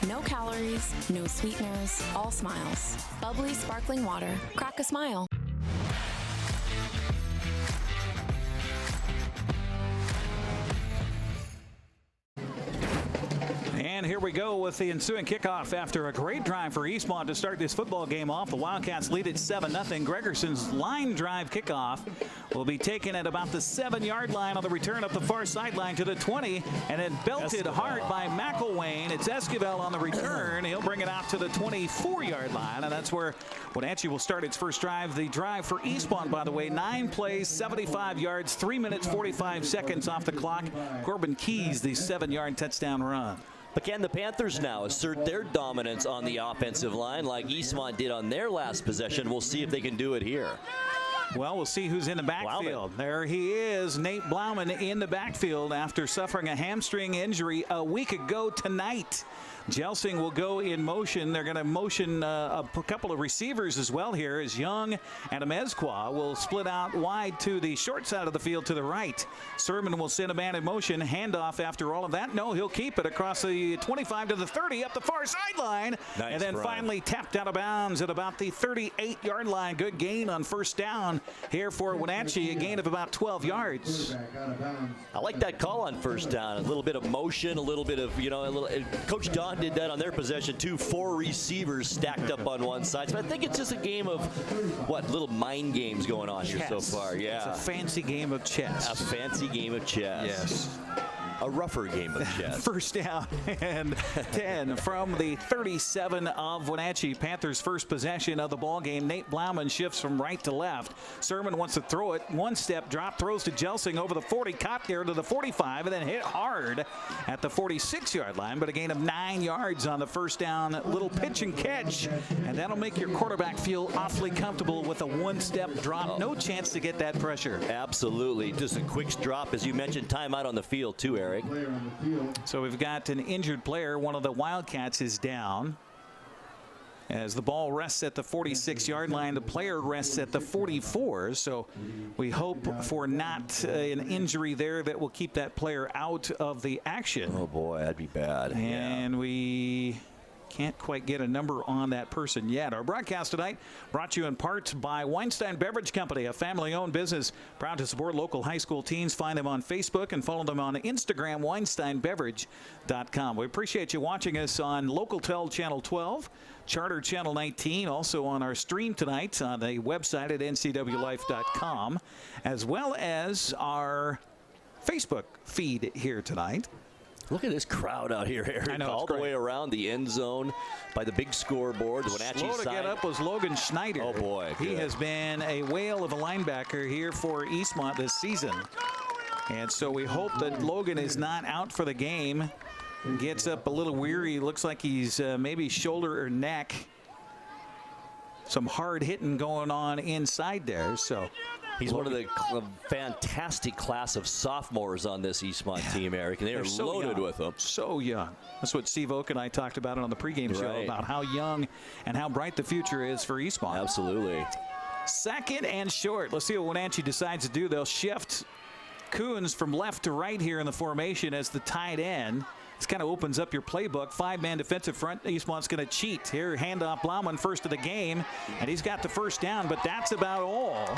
No calories, no sweeteners, all smiles. Bubbly sparkling water. Crack a smile. And here we go with the ensuing kickoff after a great drive for Eastmont to start this football game off. The Wildcats lead it 7-0. Gregerson's line drive kickoff will be taken at about the 7-yard line on the return up the far sideline to the 20, and then belted hard by McElwain. It's Esquivel on the return. He'll bring it out to the 24-yard line, and that's where Wenatchee will start its first drive. The drive for Eastmont, by the way, 9 plays, 75 yards, 3 minutes, 45 seconds off the clock. Corbin Keys, the 7-yard touchdown run. But can the Panthers now assert their dominance on the offensive line like Eastmont did on their last possession? We'll see if they can do it here. Well, we'll see who's in the backfield. There he is, Nate Blauman in the backfield after suffering a hamstring injury a week ago tonight. Jelsing will go in motion. They're going to motion a couple of receivers as well here as Young and Amezqua will split out wide to the short side of the field to the right. Sermon will send a man in motion. Handoff after all of that. No, he'll keep it across the 25 to the 30 up the far sideline. Nice and then run. Finally tapped out of bounds at about the 38-yard line. Good gain on first down here for Wenatchee. A gain of about 12 yards. I like that call on first down. A little bit of motion, a little bit of, Coach Don did that on their possession too. 4 receivers stacked up on one side. So I think it's just a game of little mind games going on here so far. Yeah. It's a fancy game of chess. A fancy game of chess. Yes. A rougher game of chess. First down and 10 from the 37 of Wenatchee. Panthers' first possession of the ball game. Nate Blauman shifts from right to left. Sermon wants to throw it. One step drop, throws to Jelsing over the 40, caught there to the 45, and then hit hard at the 46-yard line, but a gain of 9 yards on the first down. Little pitch and catch, and that'll make your quarterback feel awfully comfortable with a one-step drop. No chance to get that pressure. Absolutely. Just a quick drop, as you mentioned, timeout on the field too, Eric. So we've got an injured player. One of the Wildcats is down. As the ball rests at the 46-yard line, the player rests at the 44. So we hope for not an injury there that will keep that player out of the action. Oh boy, that'd be bad. And we Can't quite get a number on that person yet. Our broadcast tonight brought to you in part by Weinstein Beverage Company, a family-owned business proud to support local high school teens. Find them on Facebook and follow them on Instagram, WeinsteinBeverage.com. We appreciate you watching us on Local Tel Channel 12, Charter Channel 19, also on our stream tonight on the website at ncwlife.com, as well as our Facebook feed here tonight. Look at this crowd out here, Eric. I know, all the way around the end zone by the big scoreboard. The Wenatchee Slow to get up was Logan Schneider. Oh, boy. He has been a whale of a linebacker here for Eastmont this season. And so we hope that Logan is not out for the game. Gets up a little weary. Looks like he's maybe shoulder or neck. Some hard hitting going on inside there. So he's one of the fantastic class of sophomores on this Eastmont team, Eric, and they are so loaded young. with them. So young. That's what Steve Oak and I talked about it on the pregame show, Right. about how young and how bright the future is for Eastmont. Absolutely. Second and short. Let's see what Wenatchee decides to do. They'll shift Coons from left to right here in the formation as the tight end. This kind of opens up your playbook. 5-man defensive front. Eastmont's going to cheat. Here, handoff Blauman first of the game, and he's got the first down, but that's about all.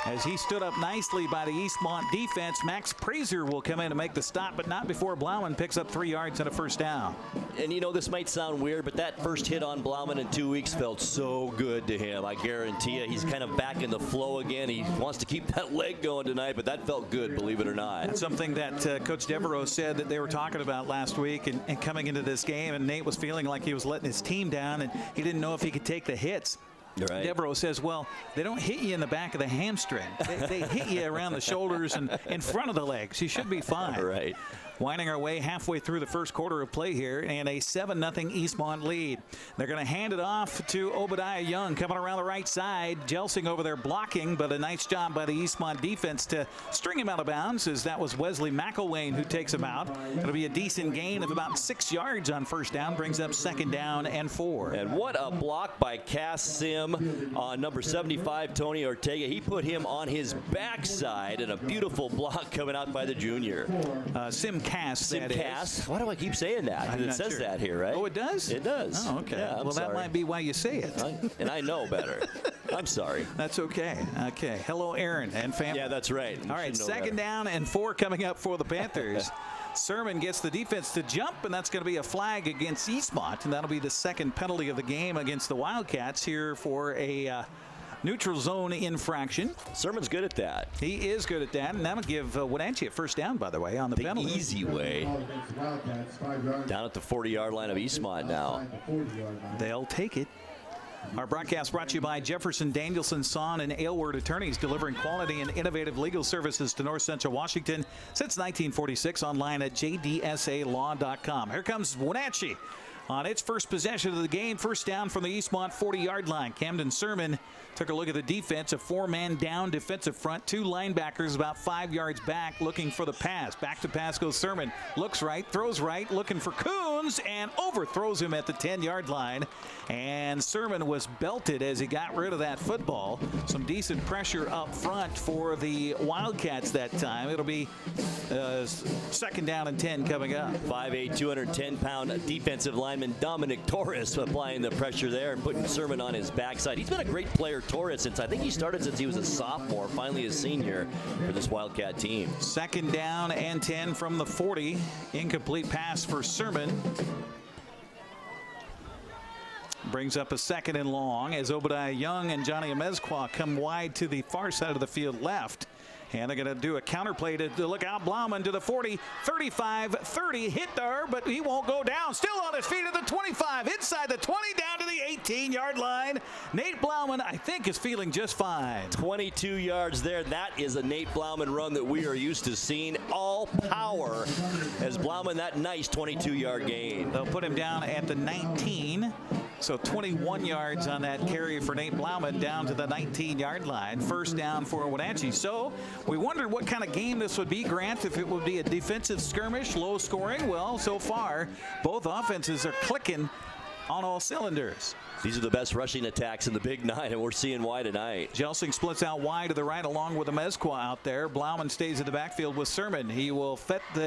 As he stood up nicely by the Eastmont defense, Max Prazer will come in to make the stop, but not before Blauman picks up 3 yards and a first down. And, you know, this might sound weird, but that first hit on Blauman in 2 weeks felt so good to him. I guarantee you, he's kind of back in the flow again. He wants to keep that leg going tonight, but that felt good, believe it or not. That's something that Coach Devereaux said that they were talking about last week and coming into this game, and Nate was feeling like he was letting his team down, and he didn't know if he could take the hits. Right. Devereaux says, well, they don't hit you in the back of the hamstring. They hit you around the shoulders and in front of the legs. You should be fine. Right. Winding our way halfway through the first quarter of play here, and a 7-0 Eastmont lead. They're going to hand it off to Obadiah Young coming around the right side. Jelsing over there blocking, but a nice job by the Eastmont defense to string him out of bounds, as that was Wesley McElwain who takes him out. It'll be a decent gain of about 6 yards on first down, brings up 2nd down and 4. And what a block by Cass Sim on number 75, Tony Ortega. He put him on his backside, and a beautiful block coming out by the junior. Sim Cass. Why do I keep saying that? Because it says sure. that here, right? Oh, it does? It does. Oh, okay. Yeah, well, that might be why you say it. And I know better. I'm sorry. That's okay. Okay. Hello, Aaron and family. Yeah, that's right. All right, 2nd down and 4 coming up for the Panthers. Sermon gets the defense to jump, and that's going to be a flag against Eastmont, and that'll be the 2nd penalty of the game against the Wildcats here for a neutral zone infraction. Sermon's good at that. He is good at that, and that'll give Wenatchee a first down, by the way, on the penalty. Easy way. Down at the 40-yard line of Eastmont now. They'll take it. Our broadcast brought to you by Jefferson Danielson, Son, and Aylward Attorneys, delivering quality and innovative legal services to North Central Washington since 1946. Online at jdsalaw.com. Here comes Wenatchee on its first possession of the game. First down from the Eastmont 40-yard line. Camden Sermon took a look at the defense. A 4-man down defensive front. 2 linebackers about 5 yards back looking for the pass. Back to pass goes Sermon. Looks right, throws right, looking for Coons, and overthrows him at the 10-yard line. And Sermon was belted as he got rid of that football. Some decent pressure up front for the Wildcats that time. It'll be 2nd down and 10 coming up. 5'8", 210-pound defensive lineman Dominic Torres applying the pressure there and putting Sermon on his backside. He's been a great player, Torres, since I think he started since he was a sophomore, finally a senior for this Wildcat team. 2nd down and 10 from the 40. Incomplete pass for Sermon. Brings up a 2nd and long as Obadiah Young and Johnny Amezquah come wide to the far side of the field left. And they're going to do a counterplay to look out. Blauman to the 40, 35, 30. Hit there, but he won't go down. Still on his feet at the 25. Inside the 20, down to the 18-yard line. Nate Blauman, I think, is feeling just fine. 22 yards there. That is a Nate Blauman run that we are used to seeing. All power as Blauman, that nice 22-yard gain. They'll put him down at the 19. So 21 yards on that carry for Nate Blauman down to the 19-yard line. First down for Wenatchee. So we wondered what kind of game this would be, Grant, if it would be a defensive skirmish, low scoring. Well, so far, both offenses are clicking on all cylinders. These are the best rushing attacks in the Big Nine, and we're seeing why tonight. Jelsing splits out wide to the right along with Amezcua out there. Blauman stays in the backfield with Sermon. He will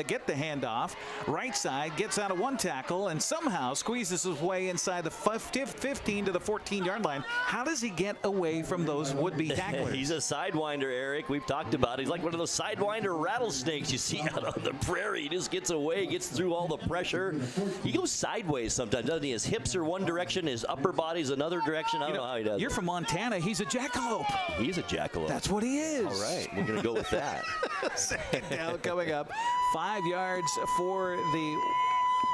get the handoff. Right side gets out of one tackle and somehow squeezes his way inside the 15 to the 14-yard line. How does he get away from those would-be tacklers? He's a sidewinder, Eric. We've talked about it. He's like one of those sidewinder rattlesnakes you see out on the prairie. He just gets away, gets through all the pressure. He goes sideways sometimes, doesn't he? His hips are one direction, his upper body's another direction. I don't know how he does. You're from Montana. He's a jackalope. He's a jackalope. That's what he is. All right, we're going to go with that. Second down coming up. 5 yards for the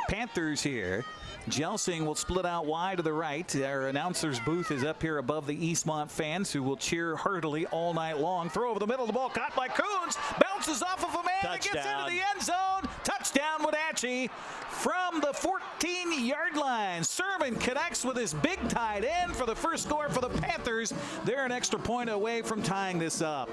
Panthers here. Jelsing will split out wide to the right. Our announcer's booth is up here above the Eastmont fans who will cheer heartily all night long. Throw over the middle of the ball, caught by Coons. Bounces off of a man and gets into the end zone. Touchdown, Wenatchee from the 14-yard line. Sermon connects with his big tight end for the first score for the Panthers. They're an extra point away from tying this up.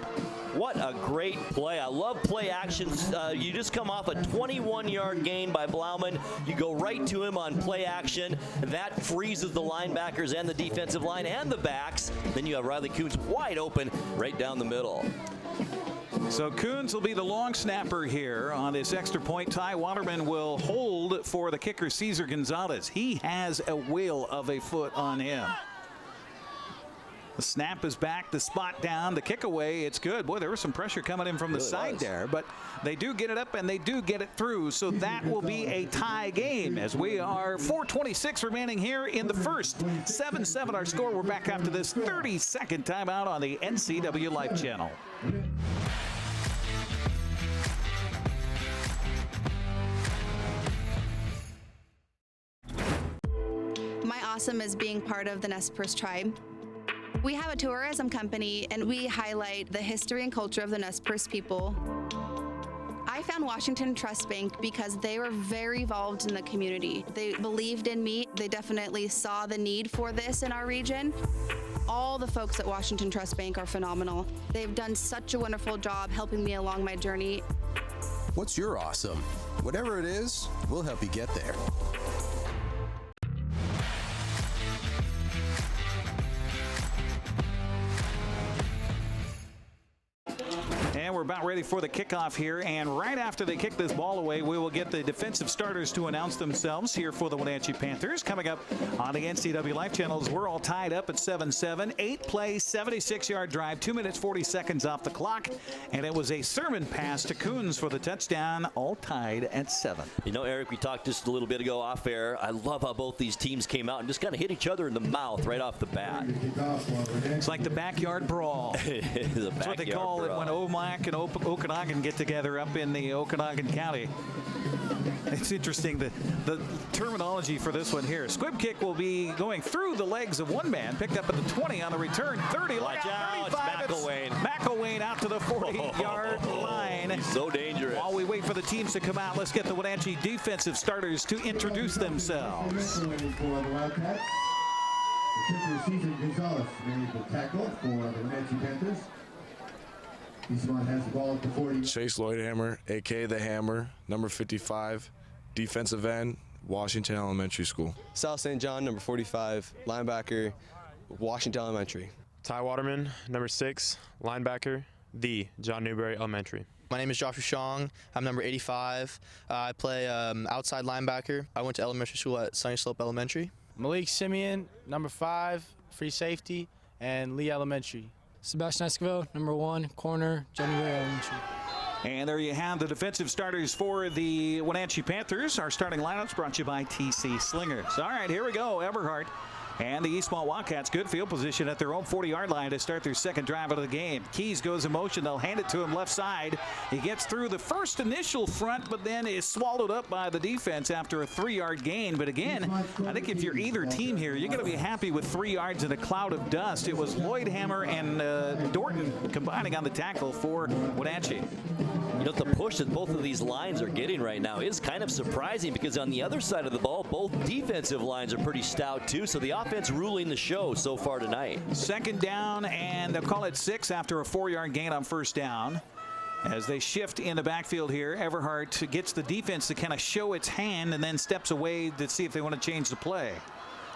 What a great play. I love play actions. You just come off a 21-yard gain by Blauman. You go right to him on play action. That freezes the linebackers and the defensive line and the backs. Then you have Riley Coons wide open right down the middle. So Coons will be the long snapper here on this extra point. Ty Waterman will hold for the kicker, Cesar Gonzalez. He has a whale of a foot on him. The snap is back, the spot down, the kick away. It's good. Boy, there was some pressure coming in from the side there, but they do get it up and they do get it through. So that will be a tie game as we are 4:26 remaining here in the first. 7-7 our score. We're back after this 30-second timeout on the NCW Life Channel. My awesome is being part of the Nez Perce tribe. We have a tourism company and we highlight the history and culture of the Nez Perce people. I found Washington Trust Bank because they were very involved in the community. They believed in me. They definitely saw the need for this in our region. All the folks at Washington Trust Bank are phenomenal. They've done such a wonderful job helping me along my journey. What's your awesome? Whatever it is, we'll help you get there. And we're about ready for the kickoff here. And right after they kick this ball away, we will get the defensive starters to announce themselves here for the Wenatchee Panthers. Coming up on the NCW Life Channels, we're all tied up at 7-7. 8-play, 76-yard drive, 2 minutes, 40 seconds off the clock. And it was a Sermon pass to Coons for the touchdown, all tied at 7. You know, Eric, we talked just a little bit ago off air. I love how both these teams came out and just kind of hit each other in the mouth right off the bat. It's like the backyard brawl. That's what they call it when Omac and Okanagan get together up in the Okanagan County. It's interesting the terminology for this one here. Squib kick will be going through the legs of one man, picked up at the 20 on the return. 30, watch out, 35. It's McElwain. McElwain out to the 40-yard line. He's so dangerous. While we wait for the teams to come out, let's get the Wenatchee defensive starters to introduce themselves. Cesar Gonzalez made the tackle for the Wenatchee Panthers. Eastmont has the ball at the 40. Chase Lloydhammer, a.k.a. the Hammer, number 55, defensive end, Washington Elementary School. Sal St. John, number 45, linebacker, Washington Elementary. Ty Waterman, number 6, linebacker, the John Newberry Elementary. My name is Joshua Shong. I'm number 85. I play outside linebacker. I went to elementary school at Sunny Slope Elementary. Malik Simeon, number 5, free safety, and Lee Elementary. Sebastian Esquivel, number 1, corner, Johnny Ray Elementary. And there you have the defensive starters for the Wenatchee Panthers. Our starting lineups brought to you by TC Slingers. All right, here we go. Everhart and the Eastmont Wildcats, good field position at their own 40-yard line to start their second drive of the game. Keys goes in motion. They'll hand it to him left side. He gets through the first initial front, but then is swallowed up by the defense after a 3-yard gain. But again, I think if you're either team here, you're going to be happy with 3 yards in a cloud of dust. It was Lloydhammer and Dorton combining on the tackle for Wenatchee. You know, the push that both of these lines are getting right now is kind of surprising because on the other side of the ball, both defensive lines are pretty stout too. So the offense ruling the show so far tonight. Second down, and they'll call it 6 after a 4-yard gain on first down. As they shift in the backfield here, Everhart gets the defense to kind of show its hand and then steps away to see if they want to change the play.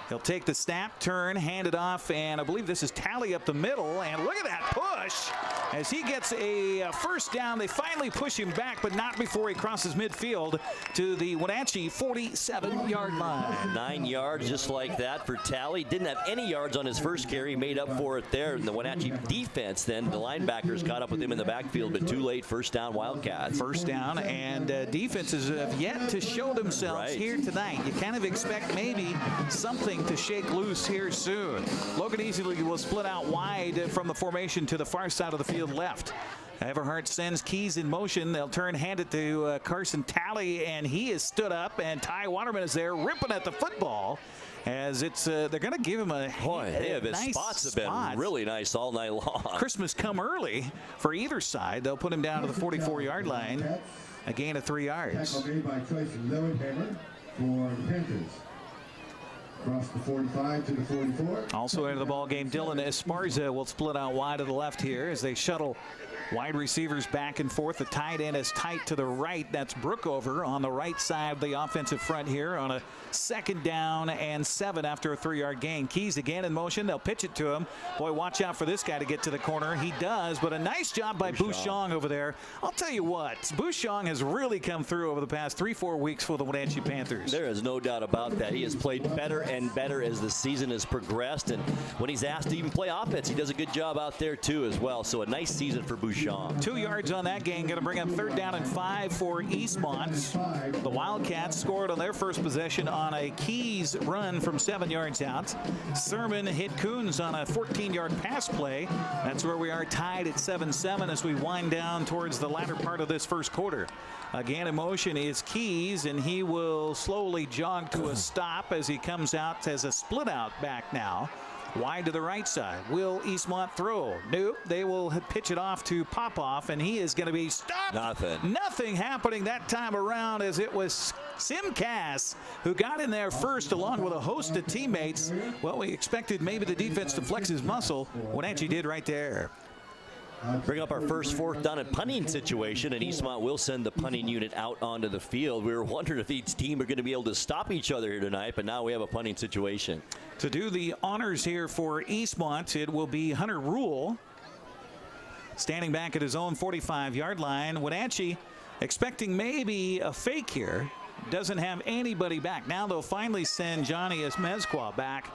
He'll take the snap, turn, hand it off, and I believe this is Talley up the middle. And look at that push as he gets a first down. They finally push him back, but not before he crosses midfield to the Wenatchee 47-yard line. 9 yards just like that for Talley. Didn't have any yards on his first carry, made up for it there. And the Wenatchee defense, then the linebackers caught up with him in the backfield, but too late. First down, Wildcats. First down, and defenses have yet to show themselves here tonight. You kind of expect maybe something to shake loose here soon. Logan Easley will split out wide from the formation to the far side of the field left. Everhart sends Keys in motion. They'll turn, hand it to Carson Talley, and he is stood up, and Ty Waterman is there ripping at the football. As it's, they're going to give him a his nice spots have been really nice all night long. Christmas come early for either side. They'll put him down to the 44-yard line. A gain of 3 yards. Tackle made by Tracy Lillehammer for the Panthers. Across the 45 to the 44. Also into the ball game, Dylan Esparza will split out wide to the left here as they shuttle wide receivers back and forth. The tight end is tight to the right. That's Brookover on the right side of the offensive front here on a 2nd down and 7 after a 3-yard gain. Keys again in motion. They'll pitch it to him. Boy, watch out for this guy to get to the corner. He does, but a nice job by Bouchon over there. I'll tell you what, Bouchon has really come through over the past 3-4 weeks for the Wenatchee Panthers. There is no doubt about that. He has played better and better as the season has progressed, and when he's asked to even play offense, he does a good job out there too as well. So a nice season for Bouchon. 2 yards on that gain, going to bring up 3rd down and 5 for Eastmont. The Wildcats scored on their first possession on a Keys run from 7 yards out. Sermon hit Coons on a 14-yard pass play. That's where we are tied at 7-7 as we wind down towards the latter part of this first quarter. Again in motion is Keys, and he will slowly jog to a stop as he comes out as a split out back now. Wide to the right side. Will Eastmont throw? Nope. They will pitch it off to Popoff, and he is going to be stopped. Nothing happening that time around, as it was Sim Cass who got in there first along with a host of teammates. Well, we expected maybe the defense to flex his muscle. Wenatchee did right there. Bring up our first 4th down and punting situation, and Eastmont will send the punting unit out onto the field. We were wondering if each team are going to be able to stop each other here tonight, but now we have a punting situation. To do the honors here for Eastmont, it will be Hunter Rule standing back at his own 45-yard line. Wenatchee expecting maybe a fake here. Doesn't have anybody back. Now they'll finally send Johnny Esmezqua back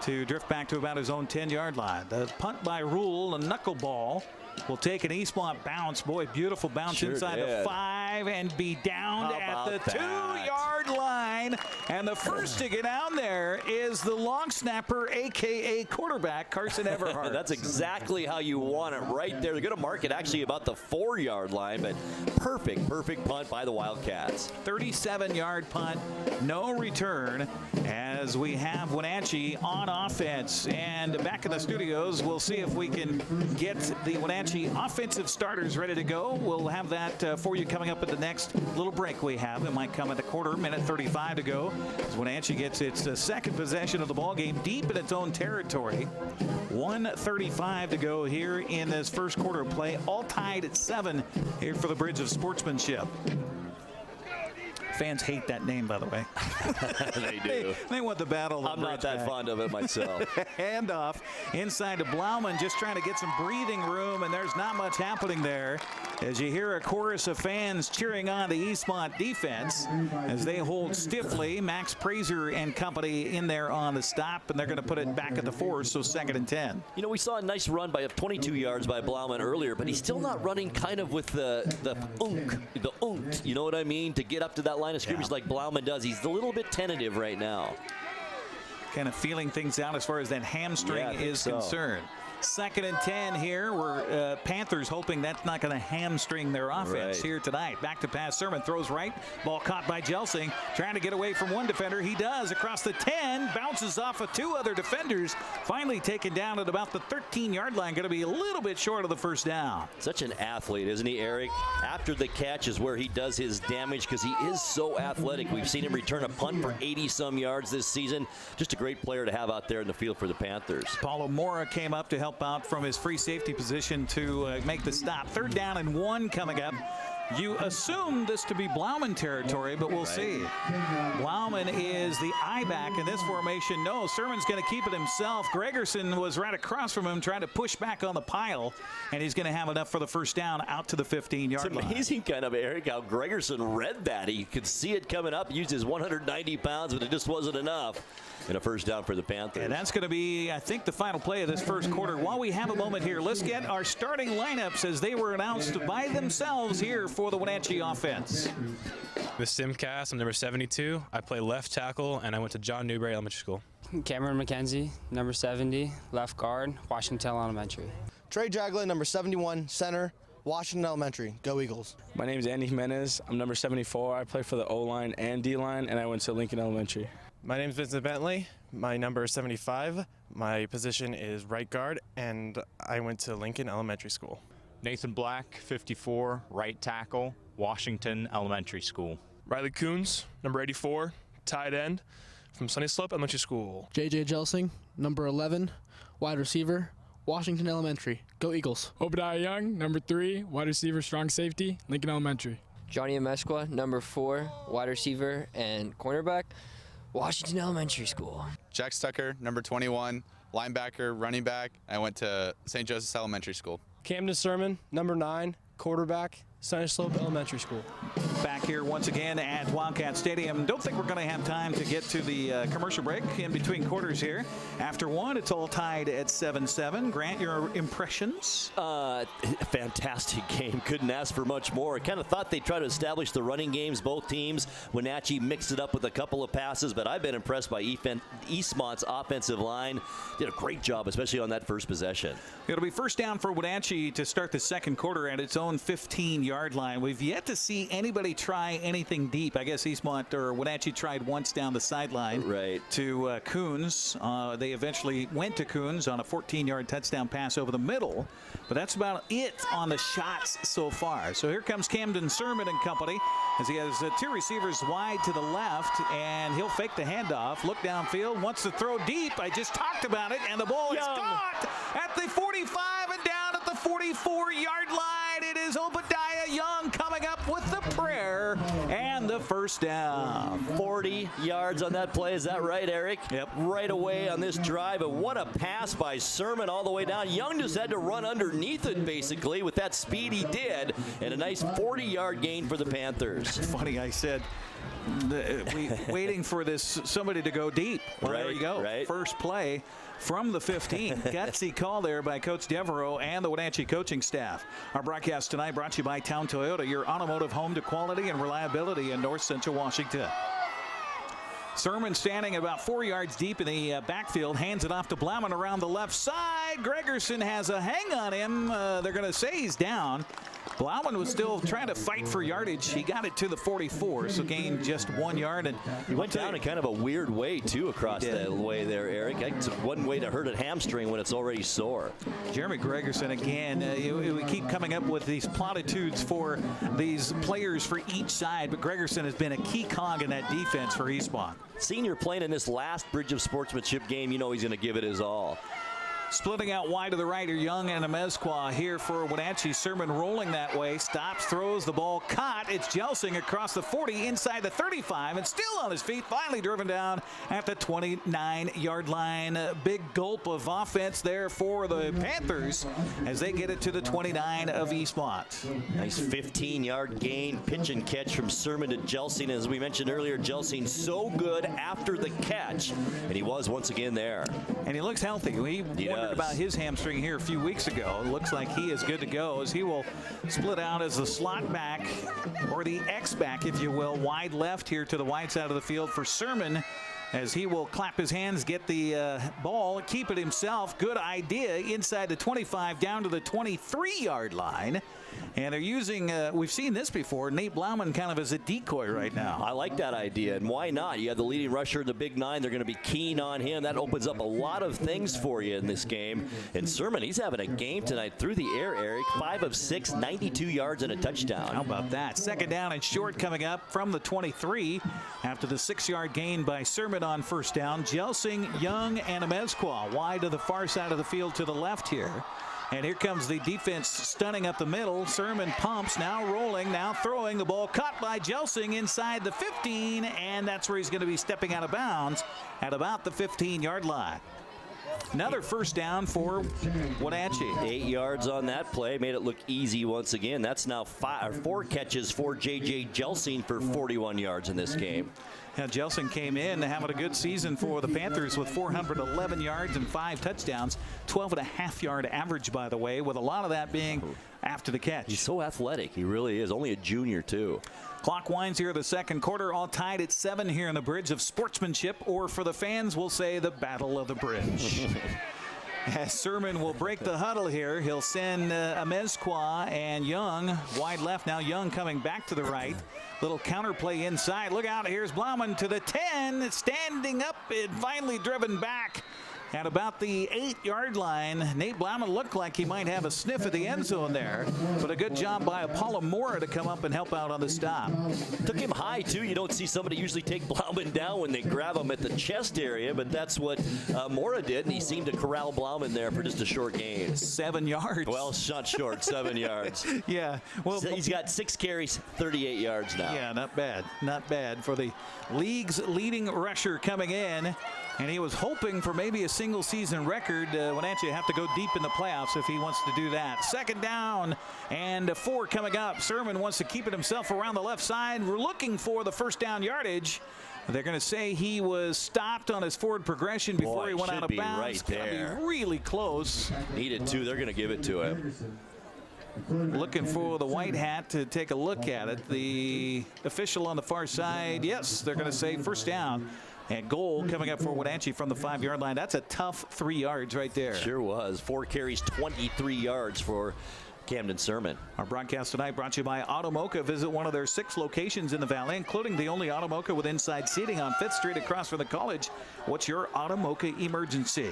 to drift back to about his own 10-yard line. The punt by Rule, a knuckleball, will take an Eastmont bounce. Boy, beautiful bounce inside the 5 and be downed at the 2-yard line. And the first to get down there is the long snapper, a.k.a. quarterback, Carson Everhart. That's exactly how you want it right there. They're going to mark it actually about the 4-yard line, but perfect punt by the Wildcats. 37-yard punt, no return, as we have Wenatchee on offense. And back in the studios, we'll see if we can get the Wenatchee offensive starters ready to go. We'll have that for you coming up at the next little break we have. It might come at the quarter, minute 35 to go, as Wenatchee gets its second possession of the ball game deep in its own territory. 1:35 to go here in this first quarter of play. All tied at 7 here for the Bridge of Sportsmanship. Fans hate that name, by the way. They do. They want the battle. I'm not that fond of it myself. Handoff inside to Blauman, just trying to get some breathing room, and there's not much happening there. As you hear a chorus of fans cheering on the Eastmont defense as they hold stiffly. Max Prazer and company in there on the stop, and they're going to put it back at the 4, so 2nd and 10. You know, we saw a nice run by 22 yards by Blauman earlier, but he's still not running kind of with the oomph, you know what I mean, to get up to that line of scrimmage like Blauman does. He's a little bit tentative right now. Kind of feeling things out as far as that hamstring is concerned. 2nd and 10 here. We're Panthers hoping that's not going to hamstring their offense here tonight. Back to pass. Sermon throws right. Ball caught by Jelsing. Trying to get away from one defender. He does across the 10. Bounces off of 2 other defenders. Finally taken down at about the 13-yard line. Going to be a little bit short of the first down. Such an athlete, isn't he, Eric? After the catch is where he does his damage because he is so athletic. We've seen him return a punt for 80-some yards this season. Just a great player to have out there in the field for the Panthers. Paulo Mora came up to help out from his free safety position to make the stop. 3rd down and 1 coming up You assume this to be Blauman territory, but we'll see. Blauman is the I-back in this formation. No, Sermon's going to keep it himself. Gregerson was right across from him trying to push back on the pile, and he's going to have enough for the first down out to the 15-yard line. It's amazing kind of, Eric, how Gregerson read that. He could see it coming up, used his 190 pounds, but it just wasn't enough. And a first down for the Panthers. And that's going to be, I think, the final play of this first quarter. While we have a moment here, let's get our starting lineups as they were announced by themselves here for the Wenatchee offense. The Simcast, I'm number 72. I play left tackle, and I went to John Newberry Elementary School. Cameron McKenzie, number 70, left guard, Washington Elementary. Trey Jaglin, number 71, center, Washington Elementary. Go Eagles. My name is Andy Jimenez. I'm number 74. I play for the O-line and D-line, and I went to Lincoln Elementary. My name is Vincent Bentley. My number is 75. My position is right guard, and I went to Lincoln Elementary School. Nathan Black, 54, right tackle, Washington Elementary School. Riley Coons, number 84, tight end from Sunny Slope Elementary School. JJ Jelsing, number 11, wide receiver, Washington Elementary. Go Eagles. Obadiah Young, number 3, wide receiver, strong safety, Lincoln Elementary. Johnny Amesqua, number 4, wide receiver and cornerback, Washington Elementary School. Jack Stucker, number 21, linebacker, running back. I went to St. Joseph's Elementary School. Camden Sermon, number 9, quarterback, Sunny Slope Elementary School. Back here once again at Wildcat Stadium. Don't think we're going to have time to get to the commercial break in between quarters here. After one, it's all tied at 7-7. Grant, your impressions? Fantastic game. Couldn't ask for much more. I kind of thought they'd try to establish the running games, both teams. Wenatchee mixed it up with a couple of passes, but I've been impressed by Eastmont's offensive line. Did a great job, especially on that first possession. It'll be first down for Wenatchee to start the second quarter at its own 15-yard line. We've yet to see anybody try anything deep. I guess Eastmont or Wenatchee tried once down the sideline to Coons. They eventually went to Coons on a 14-yard touchdown pass over the middle, but that's about it on the shots so far. So here comes Camden Sermon and company as he has two receivers wide to the left, and he'll fake the handoff, look downfield, wants to throw deep. I just talked about it, and the ball is caught at the 45 and down at the 44-yard line. It is Obadiah Young coming up with the prayer and the first down. 40 yards on that play. Is that right, Eric? Yep. Right away on this drive. But what a pass by Sermon all the way down. Young just had to run underneath it, basically, with that speed he did. And a nice 40-yard gain for the Panthers. Funny, I said, waiting for somebody to go deep. Well, there you go. First play from the 15. Gutsy call there by Coach Devereaux and the Wenatchee coaching staff. Our broadcast tonight brought to you by Town Toyota, your automotive home to quality and reliability in North Central Washington. Sermon standing about 4 yards deep in the backfield, hands it off to Blauman around the left side. Gregerson has a hang on him. They're going to say he's down. Blauman was still trying to fight for yardage. He got it to the 44, so gained just 1 yard. And he went down in kind of a weird way, too, across the way there, Eric. It's one way to hurt a hamstring when it's already sore. Jeremy Gregerson, again, we keep coming up with these platitudes for these players for each side, but Gregerson has been a key cog in that defense for Eastmont. Senior playing in this last Bridge of Sportsmanship game, you know he's going to give it his all. Splitting out wide to the right are Young and Amesqua here for Wenatchee. Sermon rolling that way. Stops, throws, the ball caught. It's Jelsing across the 40, inside the 35, and still on his feet. Finally driven down at the 29-yard line. Big gulp of offense there for the Panthers as they get it to the 29 of Eastmont. Nice 15-yard gain, pitch and catch from Sermon to Jelsing. As we mentioned earlier, Jelsing so good after the catch, and he was once again there. And he looks healthy. He wondered about his hamstring here a few weeks ago. It looks like he is good to go as he will split out as the slot back, or the X-back, if you will, wide left here to the wide side of the field for Sermon, as he will clap his hands, get the ball, keep it himself. Good idea inside the 25 down to the 23-yard line. And they're using, we've seen this before, Nate Blauman kind of as a decoy right now. I like that idea, and why not? You have the leading rusher in the Big Nine. They're going to be keen on him. That opens up a lot of things for you in this game. And Sermon, he's having a game tonight through the air, Eric. 5 of 6, 92 yards and a touchdown. How about that? Second down and short coming up from the 23 after the 6-yard gain by Sermon on first down. Jelsing, Young, and Amesqua wide to the far side of the field to the left here. And here comes the defense stunning up the middle. Sermon pumps, now rolling, now throwing. The ball caught by Jelsing inside the 15, and that's where he's going to be stepping out of bounds at about the 15-yard line. Another first down for Wenatchee. 8 yards on that play. Made it look easy once again. That's now 4 catches for J.J. Jelsing for 41 yards in this game. Now, Jelsing came in having a good season for the Panthers with 411 yards and 5 touchdowns. 12.5-yard average, by the way, with a lot of that being after the catch. He's so athletic. He really is. Only a junior, too. Clock winds here the second quarter, all tied at 7 here in the Bridge of Sportsmanship, or for the fans, we'll say the Battle of the Bridge. As Sermon will break the huddle here, he'll send Amezquah and Young wide left. Now Young coming back to the right. Little counter play inside. Look out, here's Blauman to the 10, standing up and finally driven back at about the 8-yard line. Nate Blauman looked like he might have a sniff at the end zone there, but a good job by Apollo Mora to come up and help out on the stop. Took him high, too. You don't see somebody usually take Blauman down when they grab him at the chest area, but that's what Mora did, and he seemed to corral Blauman there for just a short gain. 7 yards. Well, not short, 7 yards. Yeah. Well, so he's got 6 carries, 38 yards now. Yeah, not bad. Not bad for the league's leading rusher coming in. And he was hoping for maybe a single season record. Wenatchee have to go deep in the playoffs if he wants to do that. Second down and 4 coming up. Sermon wants to keep it himself around the left side. We're looking for the first down yardage. They're going to say he was stopped on his forward progression before he went out of bounds. Right there. Be really close. Needed to. They're going to give it to him. Looking for the white hat to take a look at it. The official on the far side, yes, they're going to say first down. And goal coming up for Wenatchee from the 5-yard line. That's a tough 3 yards right there. Sure was. 4 carries, 23 yards for Camden Sermon. Our broadcast tonight brought to you by Automoca. Visit one of their 6 locations in the Valley, including the only Automoca with inside seating on 5th Street across from the college. What's your Automoca emergency?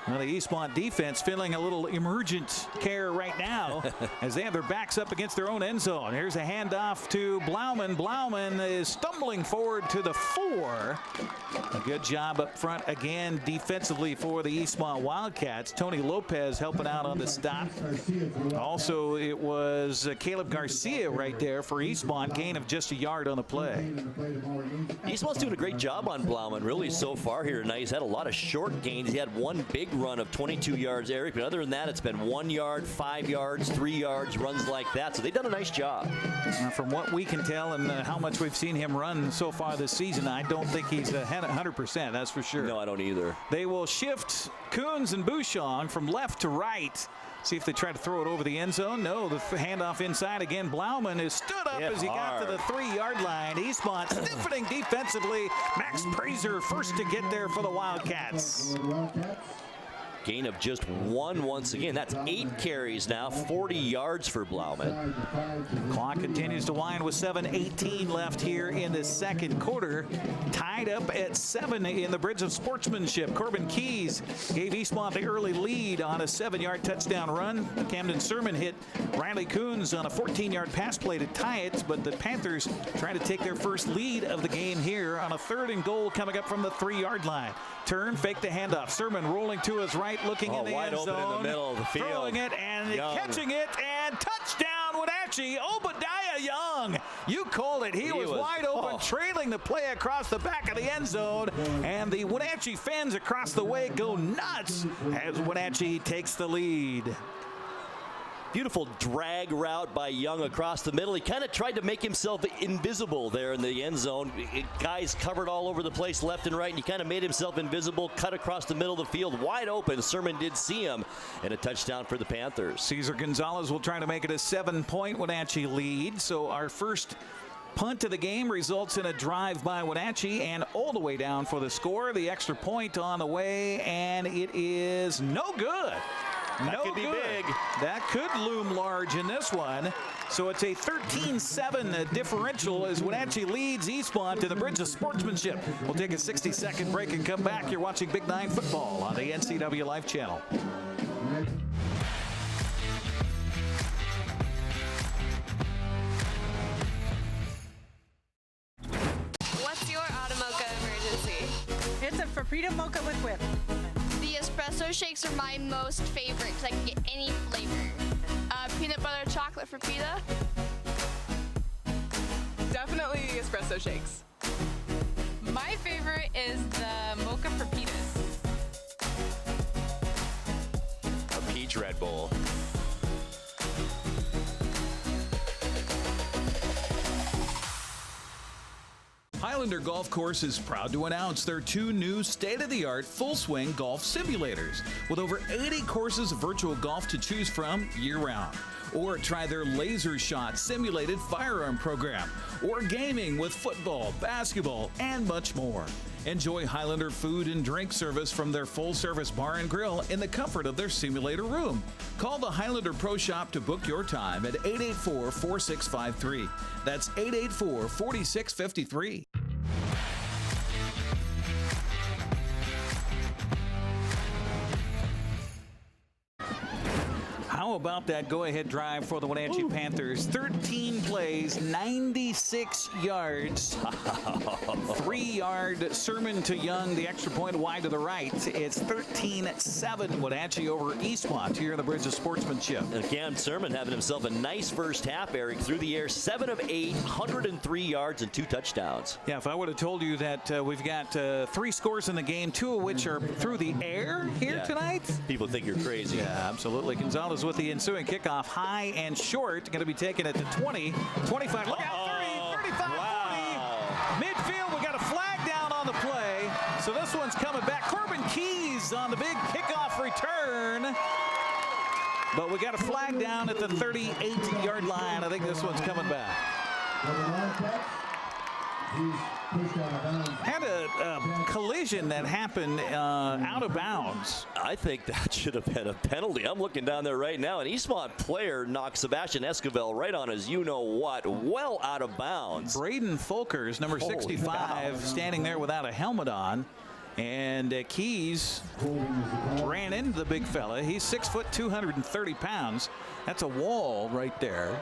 Well, the Eastmont defense feeling a little emergent care right now as they have their backs up against their own end zone. Here's a handoff to Blauman. Blauman is stumbling forward to the 4. A good job up front again defensively for the Eastmont Wildcats. Tony Lopez helping out on the stop. Also, it was Caleb Garcia right there for Eastmont. Gain of just a yard on the play. Eastmont's doing a great job on Blauman really so far here tonight. He's had a lot of short gains. He had one big run of 22 yards, Eric, but other than that, it's been 1 yard, 5 yards, 3 yards, runs like that. So they've done a nice job. From what we can tell and how much we've seen him run so far this season, I don't think he's 100%, that's for sure. No, I don't either. They will shift Coons and Bouchon from left to right. See if they try to throw it over the end zone. No, the handoff inside again. Blauman is stood up as he got to the 3-yard line. Eastmont stiffening defensively. Max Prazer first to get there for the Wildcats. Gain of just 1 once again. That's 8 carries now, 40 yards for Blauman. Clock continues to wind with 7:18 left here in the second quarter. Tied up at 7 in the Bridge of Sportsmanship. Corbin Keys gave Eastmont the early lead on a 7-yard touchdown run. Camden Sermon hit Riley Coons on a 14-yard pass play to tie it, but the Panthers trying to take their first lead of the game here on a 3rd and goal coming up from the 3-yard line. Turn, fake the handoff. Sermon rolling to his right, looking in the wide end zone. Open in the middle of the field. Throwing it and catching it, and touchdown Wenatchee. Obadiah Young. You called it. He was wide open, trailing the play across the back of the end zone, and the Wenatchee fans across the way go nuts as Wenatchee takes the lead. Beautiful drag route by Young across the middle. He kind of tried to make himself invisible there in the end zone. Guys covered all over the place left and right, and he kind of made himself invisible, cut across the middle of the field, wide open. Sermon did see him, and a touchdown for the Panthers. Cesar Gonzalez will try to make it a 7-point Wenatchee lead. So our first punt of the game results in a drive by Wenatchee, and all the way down for the score. The extra point on the way, and it is no good. That could be big. That could loom large in this one. So it's a 13-7 differential as Wenatchee leads Eastmont to the Bridge of Sportsmanship. We'll take a 60-second break and come back. You're watching Big 9 football on the NCW Life Channel. What's your Automoca emergency? It's a Frappuccino mocha with whip. The espresso espresso shakes are my most favorite because I can get any flavor. Peanut butter chocolate for pita. Definitely espresso shakes. My favorite is the mocha for pitas. A peach Red Bull. Highlander Golf Course is proud to announce their 2 new state-of-the-art full-swing golf simulators with over 80 courses of virtual golf to choose from year-round. Or try their Laser Shot simulated firearm program, or gaming with football, basketball, and much more. Enjoy Highlander food and drink service from their full-service bar and grill in the comfort of their simulator room. Call the Highlander Pro Shop to book your time at 884-4653. That's 884-4653. How about that go-ahead drive for the Wenatchee Panthers? 13 plays, 96 yards. 3-yard Sermon to Young, the extra point wide to the right. It's 13-7 Wenatchee over Eastmont here in the Bridge of Sportsmanship. And Cam Sermon having himself a nice first half, Eric, through the air, 7 of 8, 103 yards and 2 touchdowns. Yeah, if I would have told you that we've got 3 scores in the game, 2 of which are through the air here tonight. People think you're crazy. Yeah, absolutely. Gonzalez with the ensuing kickoff, high and short, going to be taken at the 20, 25, look out, 30, 35, 40. Midfield, we got a flag down on the play. So this one's coming back. Corbin Keys on the big kickoff return. But we got a flag down at the 38-yard line. I think this one's coming back. Had a collision that happened out of bounds. I think that should have been a penalty. I'm looking down there right now. An Eastmont player knocked Sebastian Esquivel right on his you-know-what, well out of bounds. Braden Folkers, number 65, standing there without a helmet on. And Keys ran into the big fella. He's 6 foot, 230 pounds. That's a wall right there.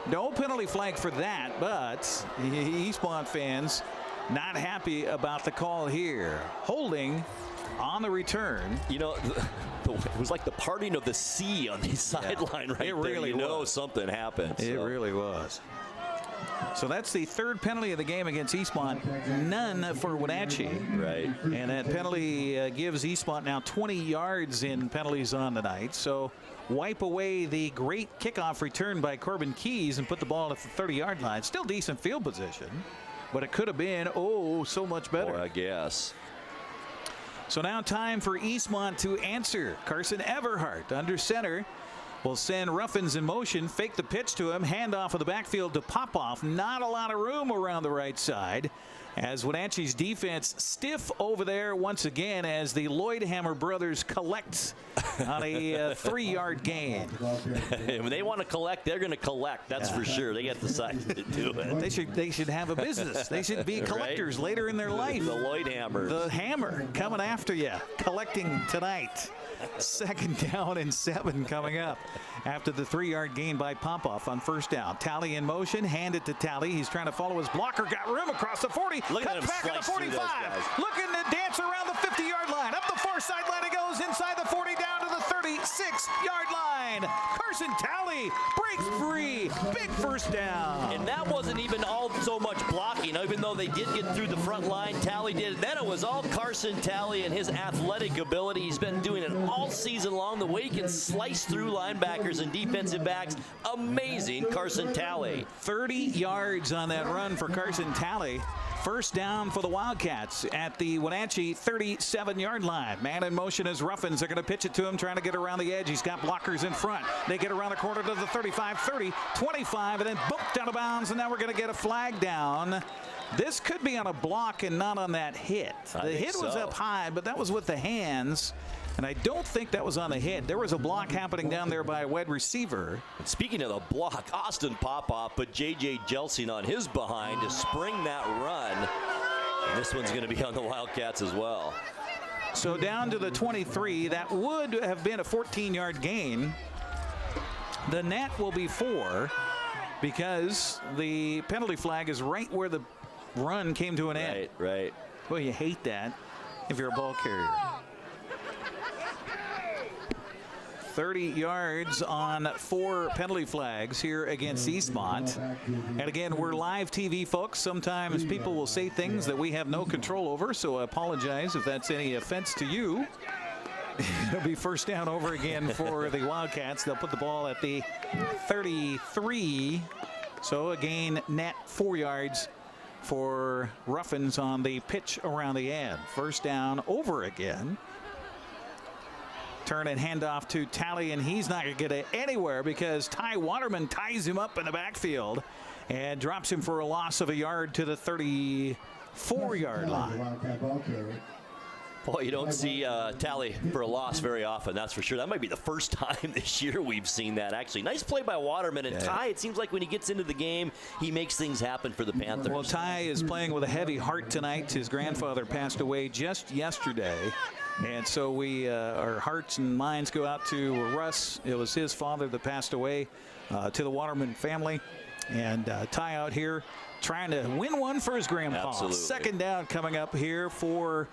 No penalty flag for that, but Eastmont fans not happy about the call here. Holding on the return. You know, it was like the parting of the sea on the sideline right there. It really was. You know something happened. It really was. So that's the 3rd penalty of the game against Eastmont. None for Wenatchee. Right. And that penalty gives Eastmont now 20 yards in penalties on the night. So wipe away the great kickoff return by Corbin Keys and put the ball at the 30-yard line. Still decent field position, but it could have been, so much better. Boy, I guess. So now time for Eastmont to answer. Carson Everhart under center will send Ruffins in motion, fake the pitch to him, hand off of the backfield to Popoff. Not a lot of room around the right side as Wenatchee's defense stiff over there once again as the Lloydhammer brothers collect on a 3-yard gain. When they want to collect, they're going to collect. That's for sure. They got the size to do it. They should have a business. They should be collectors later in their life. The Lloydhammers. The Hammer coming after you, collecting tonight. 2nd down and 7 coming up after the 3-yard gain by Popoff on 1st down. Talley in motion, hand it to Talley. He's trying to follow his blocker, got room across the 40. Look at him back at the 45. Looking to dance around the 50-yard line. Up the far sideline it goes, inside the 40, down to the 36-yard line. Carson Talley breaks free. Big 1st down. And that wasn't even all so much blocking, even though they did get through the front line. Talley did. Then it was all Carson Talley and his athletic ability. He's been doing it all season long. The way he can slice through linebackers and defensive backs. Amazing, Carson Talley. 30 yards on that run for Carson Talley. 1st down for the Wildcats at the Wenatchee 37-yard line. Man in motion as Ruffins. They're going to pitch it to him, trying to get around the edge. He's got blockers in front. They get around the corner to the 35, 30, 25, and then bumped out of bounds, and now we're going to get a flag down. This could be on a block and not on that hit. The hit was up high, but that was with the hands. And I don't think that was on the hit. There was a block happening down there by a wide receiver. And speaking of the block, Austin Popoff put J.J. Jelsing on his behind to spring that run. And this one's going to be on the Wildcats as well. So down to the 23. That would have been a 14-yard gain. The net will be 4 because the penalty flag is right where the run came to an end. Right. Well, you hate that if you're a ball carrier. 30 yards on 4 penalty flags here against Eastmont. And again, we're live TV, folks. Sometimes people will say things that we have no control over, so I apologize if that's any offense to you. It'll be first down over again for the Wildcats. They'll put the ball at the 33. So a gain net 4 yards for Ruffins on the pitch around the end. First down over again. Turn and hand off to Talley, and he's not going to get it anywhere because Ty Waterman ties him up in the backfield and drops him for a loss of a yard to the 34-yard line. Boy, you don't see Tally for a loss very often, that's for sure. That might be the first time this year we've seen that, actually. Nice play by Waterman. And Ty, it seems like when he gets into the game, he makes things happen for the Panthers. Well, Ty is playing with a heavy heart tonight. His grandfather passed away just yesterday. And so our hearts and minds go out to Russ. It was his father that passed away, to the Waterman family. And Ty out here trying to win one for his grandpa. Absolutely. Second down coming up here for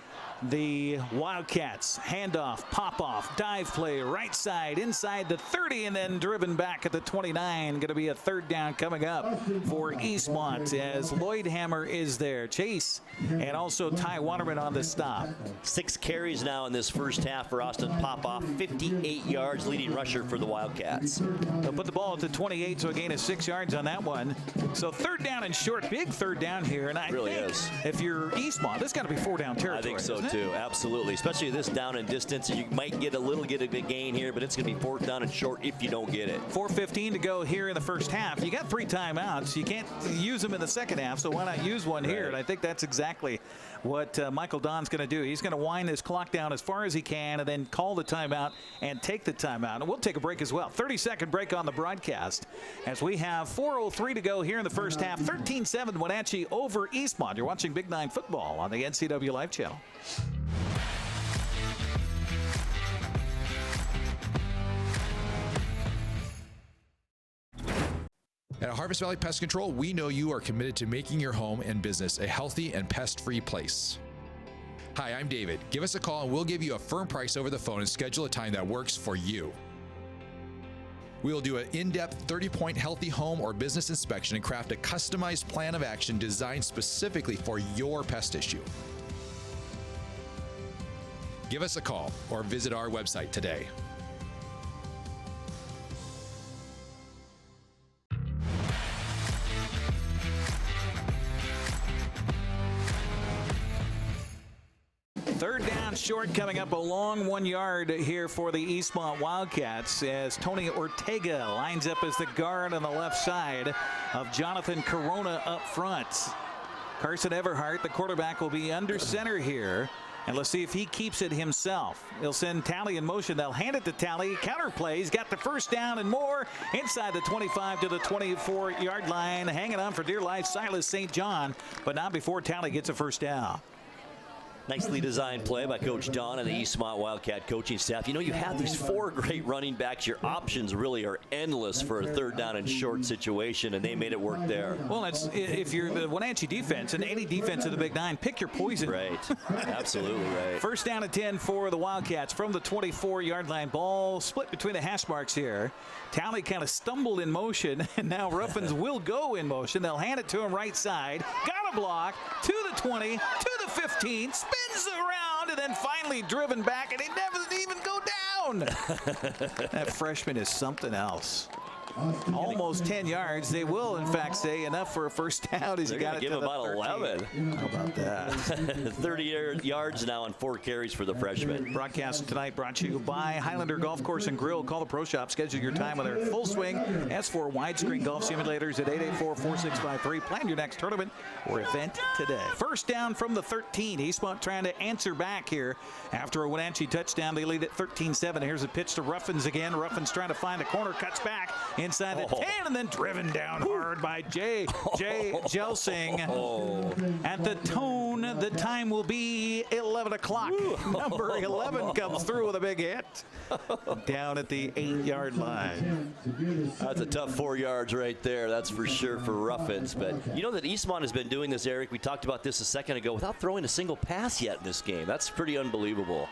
the Wildcats. Handoff, pop-off, dive play, right side, inside the 30, and then driven back at the 29. Going to be a third down coming up for Eastmont as Lloyd Hammer is there. Chase and also Ty Waterman on the stop. 6 carries now in this first half for Austin Popoff. 58 yards, leading rusher for the Wildcats. They'll put the ball at the 28, so a gain of 6 yards on that one. So third down and short, big third down here. And I really think is. If you're Eastmont, this got to be 4-down territory. I think so too, absolutely. Especially this down and distance. You might get a little gain here, but it's going to be 4th down and short if you don't get it. 4:15 to go here in the first half. You got 3 timeouts. You can't use them in the second half, so why not use one here? And I think that's exactly what Michael Don's going to do. He's going to wind this clock down as far as he can and then call the timeout and take the timeout. And we'll take a break as well. 30-second break on the broadcast as we have 4:03 to go here in the first half. 13-7 Wenatchee over Eastmont. You're watching Big 9 football on the NCW Live Channel. At Harvest Valley Pest Control, we know you are committed to making your home and business a healthy and pest-free place. Hi, I'm David. Give us a call and we'll give you a firm price over the phone and schedule a time that works for you. We will do an in-depth 30-point healthy home or business inspection and craft a customized plan of action designed specifically for your pest issue. Give us a call or visit our website today. Third down short coming up a long 1 yard here for the Eastmont Wildcats as Tony Ortega lines up as the guard on the left side of Jonathan Corona up front. Carson Everhart, the quarterback, will be under center here. And let's see if he keeps it himself. He'll send Talley in motion. They'll hand it to Talley. Counter play. He's got the first down and more inside the 25 to the 24-yard line. Hanging on for dear life, Silas St. John, but not before Talley gets a first down. Nicely designed play by Coach Don and the Eastmont Wildcat coaching staff. You know, you have these 4 great running backs. Your options really are endless for a third down and short situation, and they made it work there. Well, if you're the Wenatchee defense and any defense of the Big 9, pick your poison. Right. Absolutely right. First down and 10 for the Wildcats from the 24-yard line. Ball split between the hash marks here. Talley kind of stumbled in motion, and now Ruffins will go in motion. They'll hand it to him right side. Got a block to the 20, to the 15, spins around, and then finally driven back, and he never even go down. That freshman is something else. Almost 10 yards. They will, in fact, say enough for a first down as you got it to give him about 11. How about that? 30 yards now on 4 carries for the freshman. Broadcast tonight brought to you by Highlander Golf Course and Grill. Call the Pro Shop. Schedule your time with their Full Swing S4 widescreen golf simulators at 884-4653. Plan your next tournament or event today. First down from the 13. Eastmont trying to answer back here after a Wenatchee touchdown. They lead at 13-7. Here's a pitch to Ruffins again. Ruffins trying to find the corner, cuts back inside the 10, and then driven down hard by Jay Jelsing. At the tone, the time will be 11 o'clock. Number 11 comes through with a big hit. Down at the 8-yard line. That's a tough 4 yards right there. That's for sure for Ruffins. But you know that Eastmont has been doing this, Eric. We talked about this a second ago without throwing a single pass yet in this game. That's pretty unbelievable.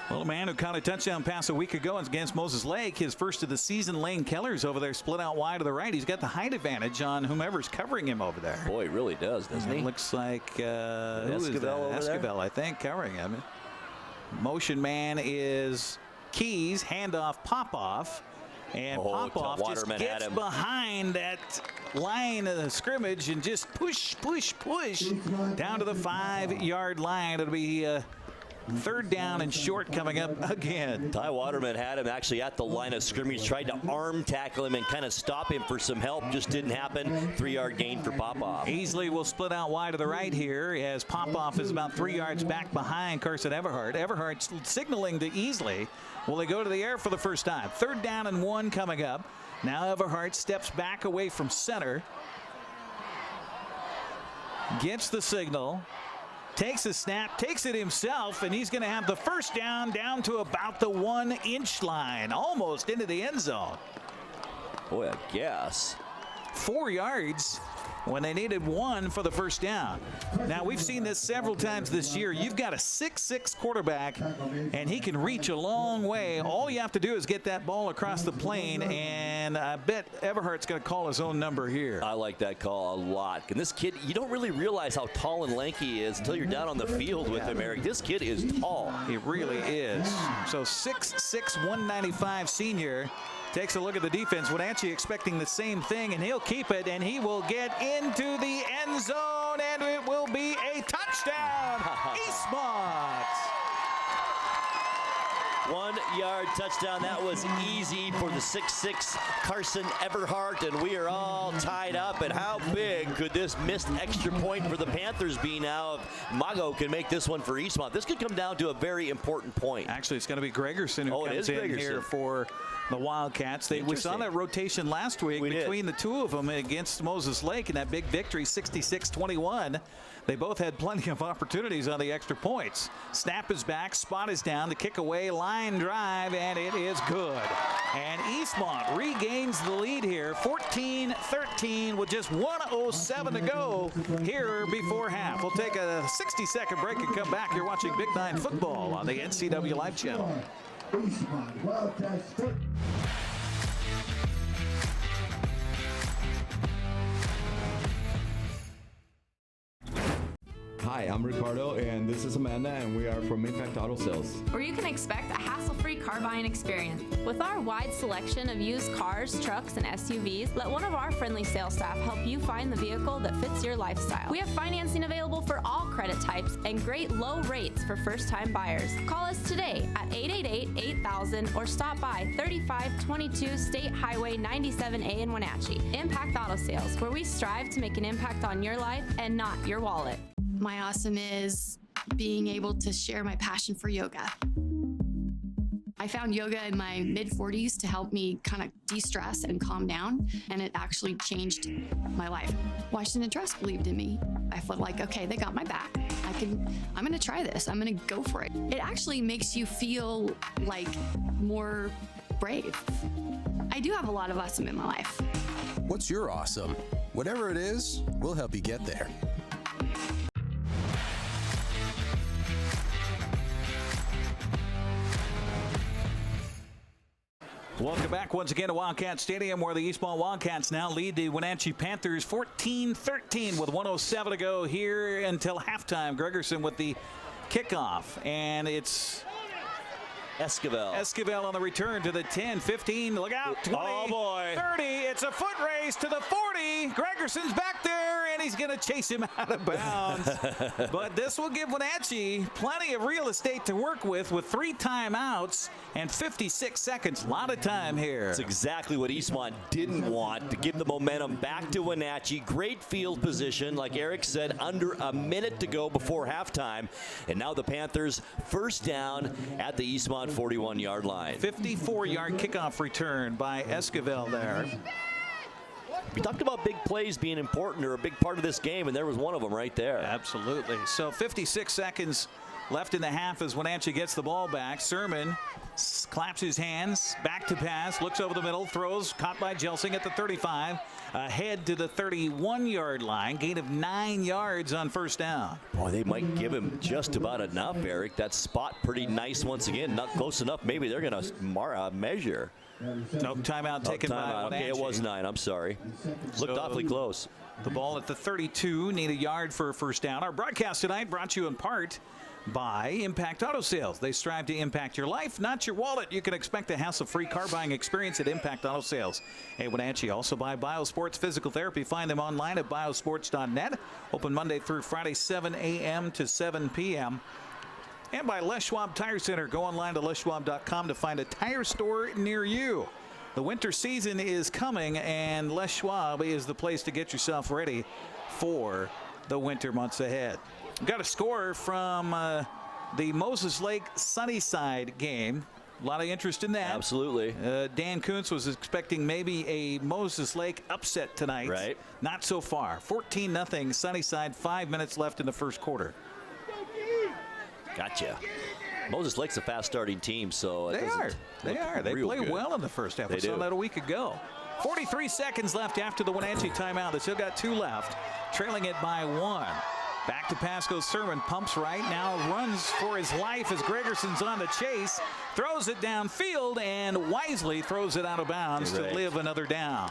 Well, a man who caught a touchdown pass a week ago against Moses Lake, his first of the season. Lane Keller's over there, split out wide to the right. He's got the height advantage on whomever's covering him over there. Boy, he really does, doesn't he? Looks like Esquivel, I think, covering him. Motion man is Keys, handoff Popoff. And Popoff just gets behind that line of the scrimmage and just push down to the 5-yard line. It'll be third down and short coming up again. Ty Waterman had him actually at the line of scrimmage, tried to arm tackle him and kind of stop him for some help. Just didn't happen. 3-yard gain for Popoff. Easley will split out wide to the right here as Popoff is about 3 yards back behind Carson Everhart. Everhart signaling to Easley. Will they go to the air for the first time? 3rd down and 1 coming up. Now Everhart steps back away from center. Gets the signal. Takes a snap, takes it himself, and he's going to have the first down to about the 1-inch line, almost into the end zone. Boy, I guess. 4 yards when they needed 1 for the first down. Now, we've seen this several times this year. You've got a 6'6" quarterback, and he can reach a long way. All you have to do is get that ball across the plane, and I bet Everhart's going to call his own number here. I like that call a lot. And this kid, you don't really realize how tall and lanky he is until you're down on the field with him, Eric. This kid is tall. He really is. So 6'6", 195 senior. Takes a look at the defense. Wenatchee expecting the same thing, and he'll keep it, and he will get into the end zone, and it will be a touchdown. Eastmont. 1-yard touchdown. That was easy for the 6'6" Carson Everhart, and we are all tied up. And how big could this missed extra point for the Panthers be now if Mago can make this one for Eastmont? This could come down to a very important point. Actually, it's going to be Gregerson who comes in here for the Wildcats. We saw that rotation last week between the two of them against Moses Lake in that big victory, 66-21. They both had plenty of opportunities on the extra points. Snap is back, spot is down, the kick away, line drive, and it is good. And Eastmont regains the lead here, 14-13 with just 1:07 to go here before half. We'll take a 60-second break and come back. You're watching Big 9 football on the NCW Live channel. Eastmont Wildcats. Hi, I'm Ricardo, and this is Amanda, and we are from Impact Auto Sales, where you can expect a hassle-free car buying experience. With our wide selection of used cars, trucks, and SUVs, let one of our friendly sales staff help you find the vehicle that fits your lifestyle. We have financing available for all credit types and great low rates for first-time buyers. Call us today at 888-8000 or stop by 3522 State Highway 97A in Wenatchee. Impact Auto Sales, where we strive to make an impact on your life and not your wallet. My awesome is being able to share my passion for yoga. I found yoga in my mid-40s to help me kind of de-stress and calm down, and it actually changed my life. Washington Trust believed in me. I felt like, okay, they got my back. I'm gonna try this. I'm gonna go for it. It actually makes you feel like more brave. I do have a lot of awesome in my life. What's your awesome? Whatever it is, we'll help you get there. Welcome back once again to Wildcat Stadium, where the Eastmont Wildcats now lead the Wenatchee Panthers 14-13 with 1:07 to go here until halftime. Gregerson with the kickoff, and it's Esquivel on the return to the 10, 15, look out, 20, oh boy, 30, it's a foot race to the 40. Gregerson's back there, and he's going to chase him out of bounds. But this will give Wenatchee plenty of real estate to work with 3 timeouts and 56 seconds. A lot of time here. That's exactly what Eastmont didn't want, to give the momentum back to Wenatchee. Great field position, like Eric said, under a minute to go before halftime. And now the Panthers first down at the Eastmont 41-yard line. 54-yard kickoff return by Esquivel there. We talked about big plays being important or a big part of this game, and there was one of them right there. Absolutely. So 56 seconds left in the half as Wenatchee gets the ball back. Sermon Claps his hands, back to pass, looks over the middle, throws, caught by Jelsing at the 35, ahead to the 31-yard line, gain of 9 yards on first down. Boy, they might give him just about enough, Eric. That spot pretty nice once again. Not close enough. Maybe they're going to measure. No timeout taken by Wenatchee. Okay, it was 9. I'm sorry. Looked awfully close. The ball at the 32, need a yard for a first down. Our broadcast tonight brought you in part by Impact Auto Sales. They strive to impact your life, not your wallet. You can expect a hassle-free car buying experience at Impact Auto Sales. Hey, Wenatchee, also by Biosports Physical Therapy. Find them online at biosports.net. Open Monday through Friday, 7 a.m. to 7 p.m. And by Les Schwab Tire Center. Go online to leschwab.com to find a tire store near you. The winter season is coming, and Les Schwab is the place to get yourself ready for the winter months ahead. Got a score from the Moses Lake Sunnyside game. A lot of interest in that. Absolutely. Dan Kuntz was expecting maybe a Moses Lake upset tonight. Right. Not so far. 14-0 Sunnyside, 5 minutes left in the first quarter. Gotcha. Moses Lake's a fast-starting team, so They are. They play well in the first half. We saw that a week ago. 43 seconds left after the Wenatchee timeout. They still got 2 left, trailing it by 1. Back to pass goes Sermon, pumps right, now runs for his life as Gregerson's on the chase, throws it downfield, and wisely throws it out of bounds to live another down.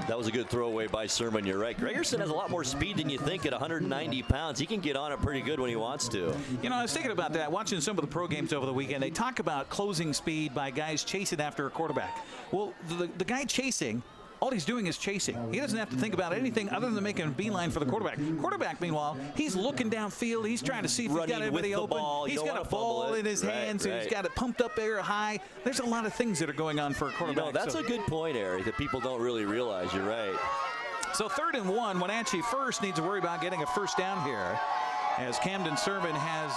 That was a good throwaway by Sermon. You're right. Gregerson has a lot more speed than you think at 190 pounds. He can get on it pretty good when he wants to. You know, I was thinking about that, watching some of the pro games over the weekend. They talk about closing speed by guys chasing after a quarterback. Well, the guy chasing, all he's doing is chasing. He doesn't have to think about anything other than making a beeline for the quarterback. Quarterback, meanwhile, he's looking downfield. He's trying to see if he's got everybody open. He's got a ball in his hands. And he's got it pumped up there high. There's a lot of things that are going on for a quarterback. You know, that's a good point, Eric, that people don't really realize. You're right. So 3rd and 1. Wenatchee first needs to worry about getting a first down here, as Camden Sermon has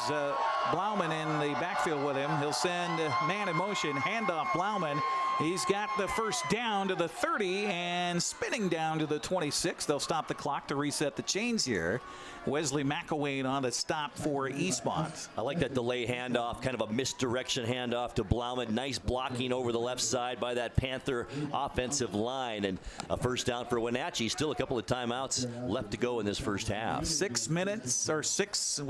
Blauman in the backfield with him. He'll send man in motion, handoff Blauman. He's got the first down to the 30 and spinning down to the 26. They'll stop the clock to reset the chains here. Wesley McElwain on the stop for Eastmont. I like that delay handoff, kind of a misdirection handoff to Blauman. Nice blocking over the left side by that Panther offensive line. And a first down for Wenatchee. Still a couple of timeouts left to go in this first half. 6 minutes, or 6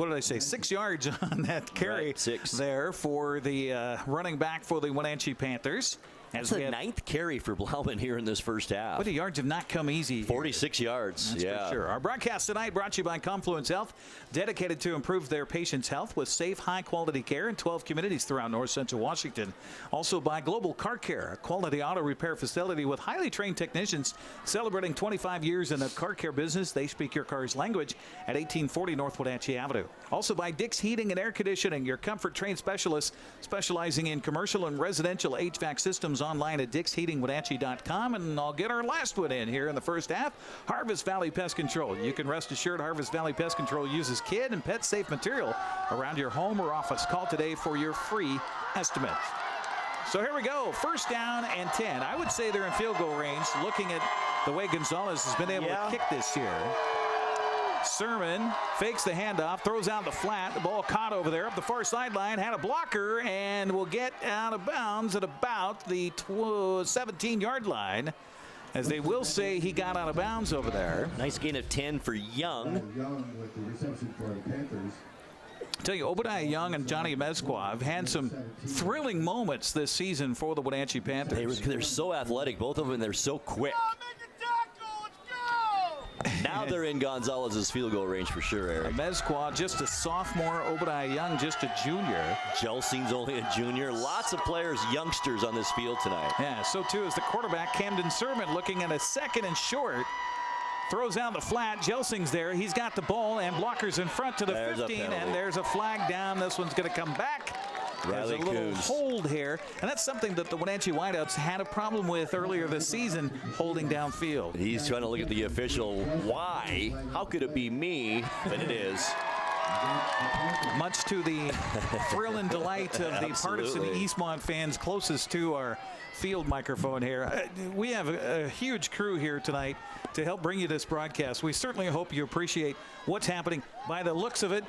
yards on that carry there for the running back for the Wenatchee Panthers. That's the 9th carry for Blauman here in this first half. But the yards have not come easy. 46 yards. That's for sure. Our broadcast tonight brought to you by Confluence Health, dedicated to improve their patients' health with safe, high-quality care in 12 communities throughout north central Washington. Also by Global Car Care, a quality auto repair facility with highly trained technicians celebrating 25 years in the car care business. They speak your car's language at 1840 North Wenatchee Avenue. Also by Dick's Heating and Air Conditioning, your comfort trained specialist specializing in commercial and residential HVAC systems, online at DicksHeatingWenatchee.com. And I'll get our last one in here in the first half. Harvest Valley Pest Control. You can rest assured Harvest Valley Pest Control uses kid and pet safe material around your home or office. Call today for your free estimate. So here we go. First down and 10. I would say they're in field goal range, looking at the way Gonzalez has been able to kick this year. Sermon fakes the handoff, throws out the flat. The ball caught over there up the far sideline, had a blocker, and will get out of bounds at about the 17-yard line, as they will say he got out of bounds over there. Nice gain of 10 for Young. Young with the reception for the Panthers. I tell you, Obadiah Young and Johnny Mezqua have had some thrilling moments this season for the Wenatchee Panthers. They're so athletic, both of them. They're so quick. Now they're in Gonzalez's field goal range for sure, Eric. Mezqua just a sophomore, Obadiah Young just a junior. Jelsing's only a junior. Lots of players, youngsters on this field tonight. Yeah, so too is the quarterback, Camden Sermon, looking at a 2nd and short. Throws out the flat. Jelsing's there. He's got the ball, and blockers in front to the 15, and there's a flag down. This one's going to come back. There's a little hold here, and that's something that the Wenatchee Whiteouts had a problem with earlier this season, holding downfield. He's trying to look at the official. Why? How could it be me? But it is. Much to the thrill and delight of the partisan Eastmont fans closest to our field microphone here. We have a huge crew here tonight to help bring you this broadcast. We certainly hope you appreciate what's happening. By the looks of it,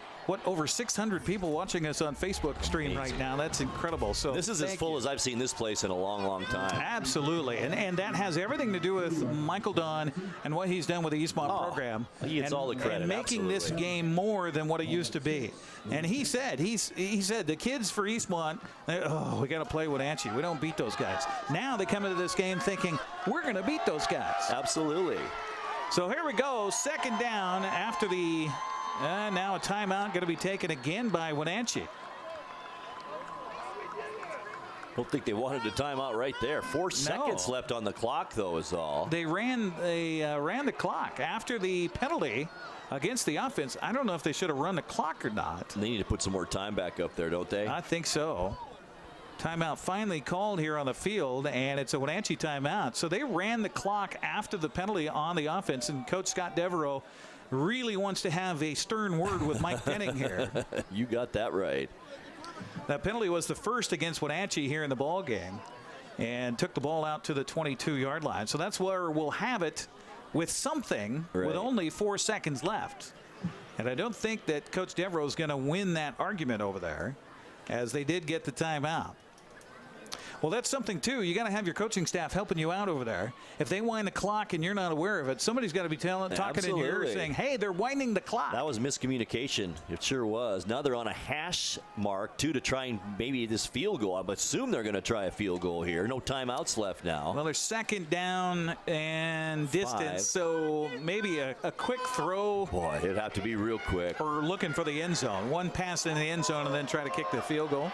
over 600 people watching us on Facebook stream right now. That's incredible. So this is as full as I've seen this place in a long, long time. Absolutely. And that has everything to do with Michael Don and what he's done with the Eastmont program. He gets all the credit. And making this game more than what it used to be. And he said the kids for Eastmont, we got to play Wenatchee. We don't beat those guys. Now they come into this game thinking, we're going to beat those guys. Absolutely. So here we go. Second down after the now a timeout going to be taken again by Wenatchee. Don't think they wanted a timeout right there. 4 seconds left on the clock, though, is all. They ran the clock after the penalty against the offense. I don't know if they should have run the clock or not. They need to put some more time back up there, don't they? I think so. Timeout finally called here on the field, and it's a Wenatchee timeout. So they ran the clock after the penalty on the offense, and Coach Scott Devereaux really wants to have a stern word with Mike Denning here. You got that right. That penalty was the first against Wenatchee here in the ball game, and took the ball out to the 22-yard line. So that's where we'll have it with something with only 4 seconds left. And I don't think that Coach Devereaux is going to win that argument over there, as they did get the timeout. Well, that's something, too. You got to have your coaching staff helping you out over there. If they wind the clock and you're not aware of it, somebody's got to be talking in your ear saying, hey, they're winding the clock. That was miscommunication. It sure was. Now they're on a hash mark, too, to try and maybe this field goal. I assume they're going to try a field goal here. No timeouts left now. Well, they're second down and distance, so maybe a quick throw. Boy, it'd have to be real quick. Or looking for the end zone. One pass in the end zone and then try to kick the field goal.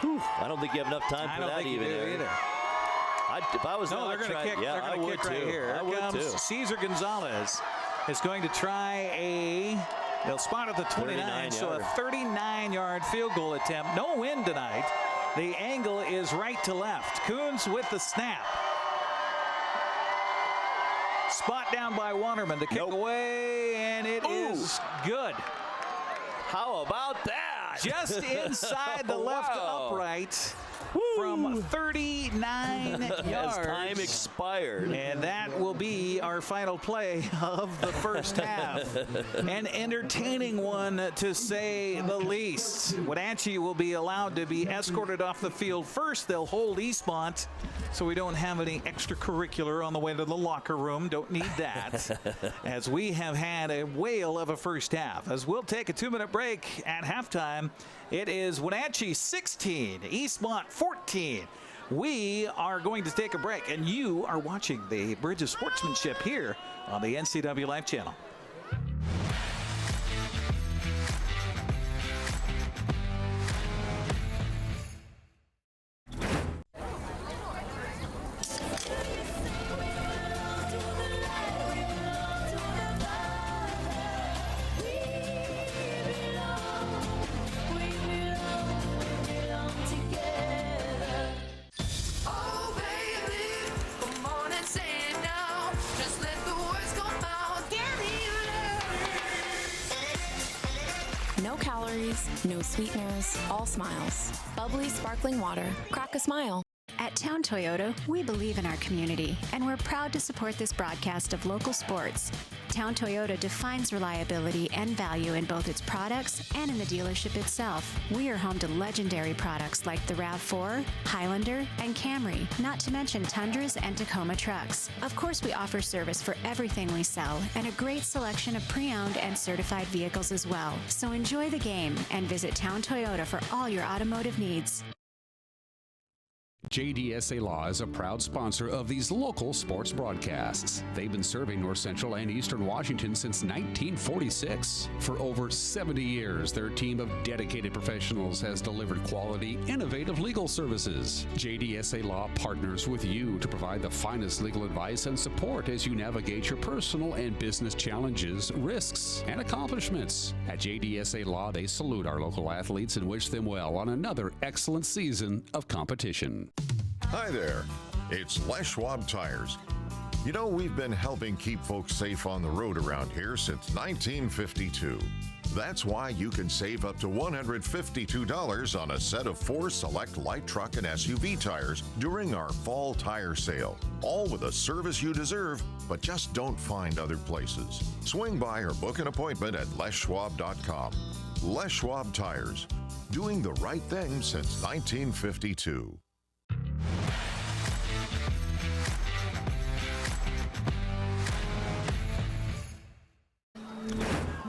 Whew, I don't think you have enough time for that either. If I was they're going to kick. They're going to kick right here. Here comes Cesar Gonzalez. Is going to try they'll spot at the 29, so a 39-yard field goal attempt. No wind tonight. The angle is right to left. Coons with the snap. Spot down by Waterman. The kick away, and it is good. How about that? Just inside the left upright from 39 yards. As time expired. And that will be our final play of the first half. An entertaining one, to say the least. Wenatchee will be allowed to be escorted off the field first. They'll hold Eastmont, so we don't have any extracurricular on the way to the locker room. Don't need that. As we have had a whale of a first half. As we'll take a 2-minute break at halftime. It is Wenatchee 16, Eastmont 14. We are going to take a break, and you are watching the Bridge of Sportsmanship here on the NCW Live channel. No sweeteners, all smiles. Bubbly sparkling water. Crack a smile. At Town Toyota, we believe in our community, and we're proud to support this broadcast of local sports. Town Toyota defines reliability and value in both its products and in the dealership itself. We are home to legendary products like the RAV4, Highlander, and Camry, not to mention Tundras and Tacoma trucks. Of course, we offer service for everything we sell, and a great selection of pre-owned and certified vehicles as well. So enjoy the game and visit Town Toyota for all your automotive needs. JDSA Law is a proud sponsor of these local sports broadcasts. They've been serving North Central and Eastern Washington since 1946. For over 70 years, their team of dedicated professionals has delivered quality, innovative legal services. JDSA Law partners with you to provide the finest legal advice and support as you navigate your personal and business challenges, risks, and accomplishments. At JDSA Law, they salute our local athletes and wish them well on another excellent season of competition. Hi there, it's Les Schwab Tires. You know, we've been helping keep folks safe on the road around here since 1952. That's why you can save up to $152 on a set of 4 select light truck and SUV tires during our fall tire sale. All with a service you deserve, but just don't find other places. Swing by or book an appointment at leschwab.com. Les Schwab Tires, doing the right thing since 1952.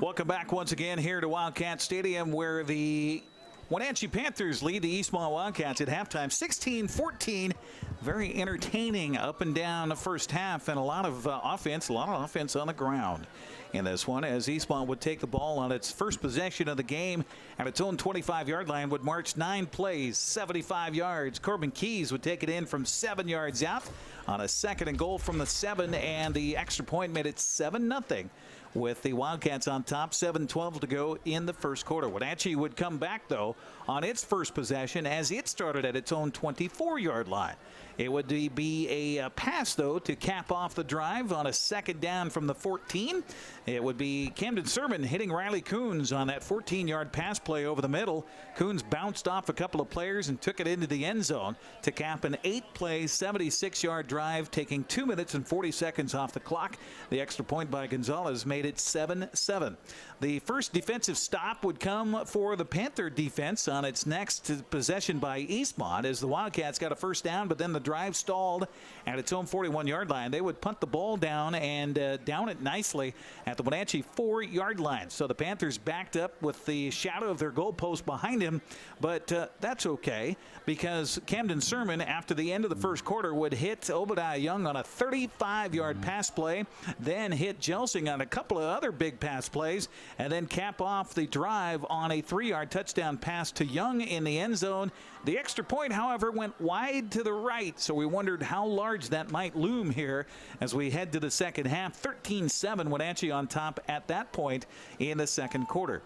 Welcome back once again here to Wildcat Stadium, where the Wenatchee Panthers lead the Eastmont Wildcats at halftime 16-14. Very entertaining up and down the first half, and a lot of offense on the ground in this one, as Eastmont would take the ball on its first possession of the game at its own 25-yard line, would march 9 plays, 75 yards. Corbin Keys would take it in from 7 yards out on a 2nd and goal from the 7, and the extra point made it 7-0. With the Wildcats on top, 7:12 to go in the first quarter. Wenatchee would come back, though, on its first possession as it started at its own 24-yard line. It would be a pass, though, to cap off the drive on a 2nd down from the 14. It would be Camden Sermon hitting Riley Coons on that 14-yard pass play over the middle. Coons bounced off a couple of players and took it into the end zone to cap an 8-play, 76-yard drive, taking 2 minutes and 40 seconds off the clock. The extra point by Gonzalez made it 7-7. The first defensive stop would come for the Panther defense on its next possession by Eastmont, as the Wildcats got a first down, but then the drive stalled at its own 41-yard line. They would punt the ball down and down it nicely at the Wenatchee 4-yard line. So the Panthers backed up with the shadow of their goalpost behind him, but that's okay, because Camden Sermon, after the end of the first quarter, would hit Obadiah Young on a 35-yard pass play, then hit Jelsing on a couple of other big pass plays, and then cap off the drive on a 3-yard touchdown pass to Young in the end zone. The extra point, however, went wide to the right, so we wondered how large that might loom here as we head to the second half. 13-7, Wenatchee on top at that point in the second quarter.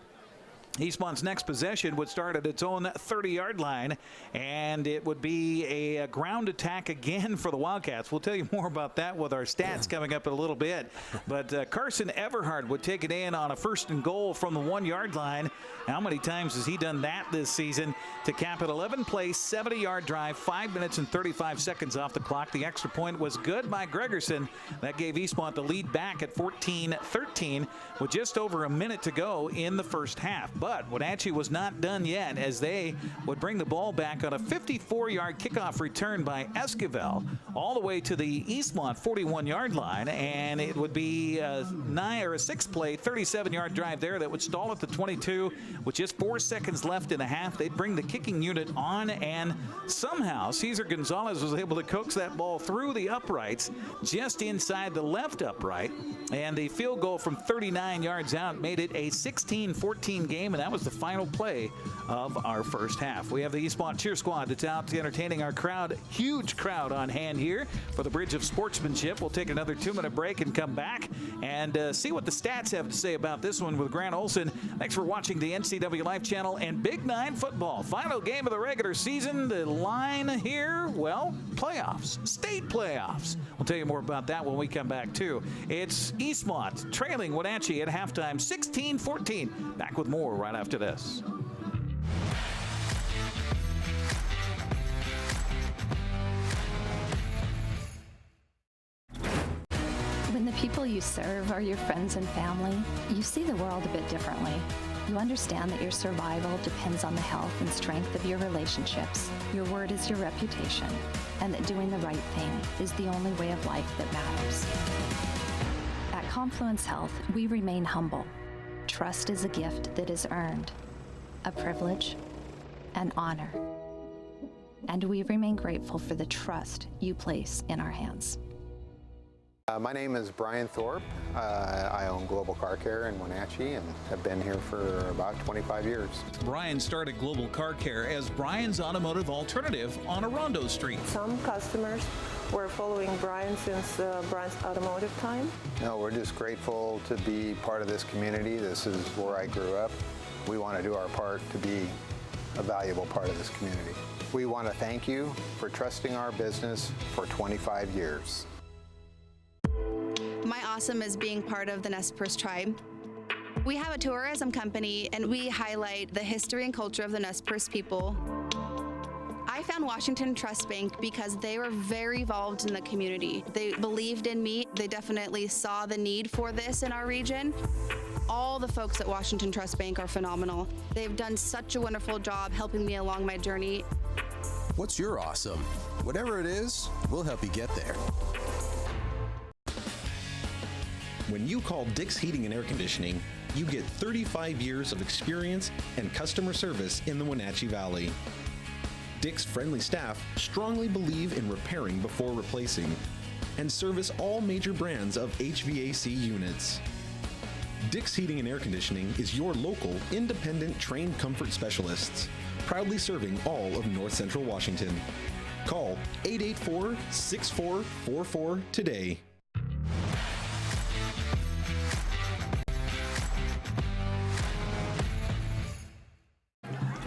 Eastmont's next possession would start at its own 30-yard line, and it would be a ground attack again for the Wildcats. We'll tell you more about that with our stats coming up in a little bit. But Carson Everhard would take it in on a 1st and goal from the 1-yard line. How many times has he done that this season? To cap an 11-play, 70-yard drive, 5 minutes and 35 seconds off the clock. The extra point was good by Gregerson. That gave Eastmont the lead back at 14-13 with just over a minute to go in the first half. But Wenatchee was not done yet, as they would bring the ball back on a 54-yard kickoff return by Esquivel all the way to the Eastmont 41-yard line, and it would be a 6-play, 37-yard drive there that would stall at the 22 with just 4 seconds left in the half. They'd bring the kicking unit on, and somehow Cesar Gonzalez was able to coax that ball through the uprights just inside the left upright, and the field goal from 39 yards out made it a 16-14 game, and that was the final play of our first half. We have the Eastmont cheer squad that's out entertaining our crowd. Huge crowd on hand here for the Bridge of Sportsmanship. We'll take another 2-minute break and come back and see what the stats have to say about this one with Grant Olson. Thanks for watching the NCW Life Channel and Big 9 football. Final game of the regular season. The line here, well, playoffs, state playoffs. We'll tell you more about that when we come back, too. It's Eastmont trailing Wenatchee at halftime, 16-14. Back with more right after this. When the people you serve are your friends and family, you see the world a bit differently. You understand that your survival depends on the health and strength of your relationships. Your word is your reputation, and that doing the right thing is the only way of life that matters. At Confluence Health, we remain humble. Trust is a gift that is earned, a privilege, an honor. And we remain grateful for the trust you place in our hands. My name is Brian Thorpe. I own Global Car Care in Wenatchee and have been here for about 25 years. Brian started Global Car Care as Brian's automotive alternative on Orondo Street. Some customers were following Brian since Brian's automotive time. No, we're just grateful to be part of this community. This is where I grew up. We want to do our part to be a valuable part of this community. We want to thank you for trusting our business for 25 years. My awesome is being part of the Nez Perce tribe. We have a tourism company, and we highlight the history and culture of the Nez Perce people. I found Washington Trust Bank because they were very involved in the community. They believed in me. They definitely saw the need for this in our region. All the folks at Washington Trust Bank are phenomenal. They've done such a wonderful job helping me along my journey. What's your awesome? Whatever it is, we'll help you get there. When you call Dick's Heating and Air Conditioning, you get 35 years of experience and customer service in the Wenatchee Valley. Dick's friendly staff strongly believe in repairing before replacing and service all major brands of HVAC units. Dick's Heating and Air Conditioning is your local, independent, trained comfort specialists, proudly serving all of North Central Washington. Call 884-6444 today.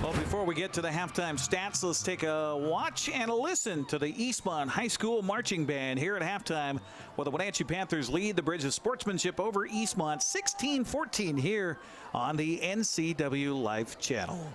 Well, before we get to the halftime stats, let's take a watch and a listen to the Eastmont High School Marching Band here at halftime, where the Wenatchee Panthers lead the Bridges Sportsmanship over Eastmont 16-14 here on the NCW Life Channel.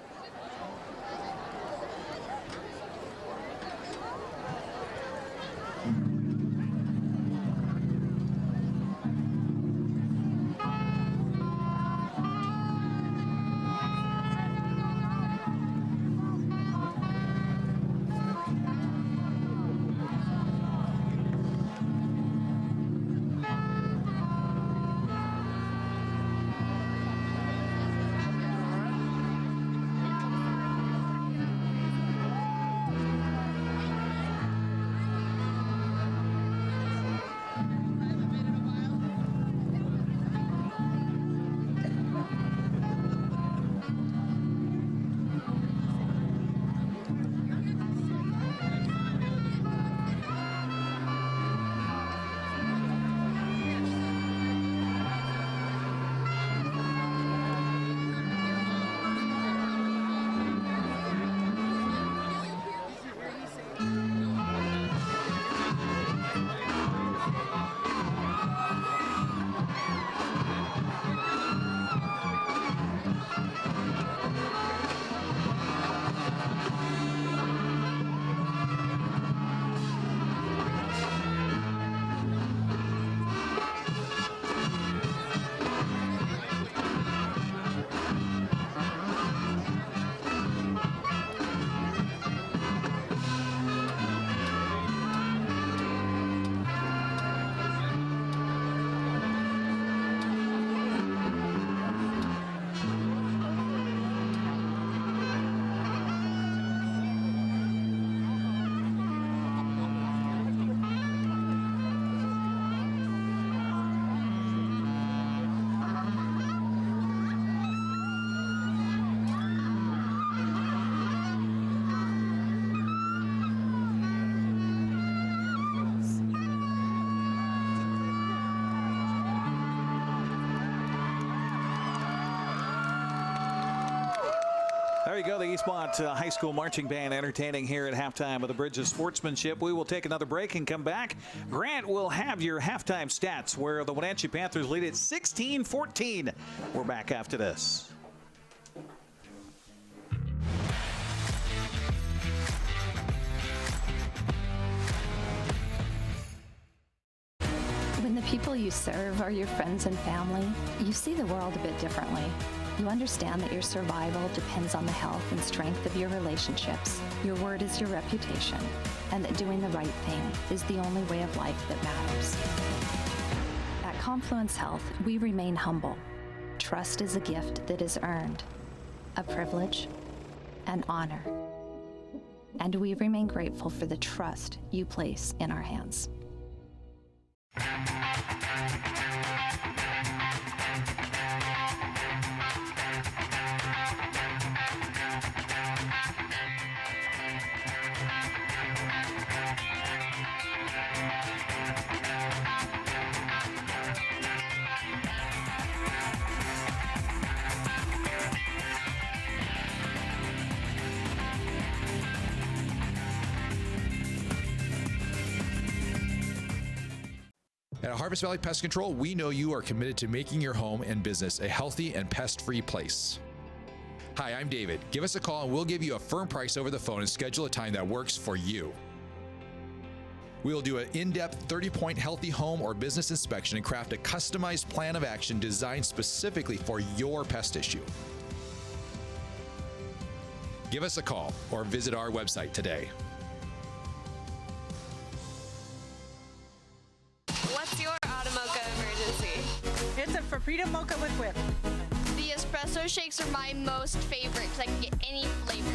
There you go, the Eastmont High School Marching Band entertaining here at halftime of the Bridges Sportsmanship. We will take another break and come back. Grant will have your halftime stats where the Wenatchee Panthers lead it 16-14. We're back after this. When the people you serve are your friends and family, you see the world a bit differently. You understand that your survival depends on the health and strength of your relationships. Your word is your reputation, and that doing the right thing is the only way of life that matters. At Confluence Health, we remain humble. Trust is a gift that is earned, a privilege, an honor. And we remain grateful for the trust you place in our hands. At Harvest Valley Pest Control, we know you are committed to making your home and business a healthy and pest-free place. Hi, I'm David. Give us a call and we'll give you a firm price over the phone and schedule a time that works for you. We will do an in-depth 30-point healthy home or business inspection and craft a customized plan of action designed specifically for your pest issue. Give us a call or visit our website today. What's your auto mocha emergency? It's a Frappuccino mocha with whip. The espresso shakes are my most favorite because I can get any flavor.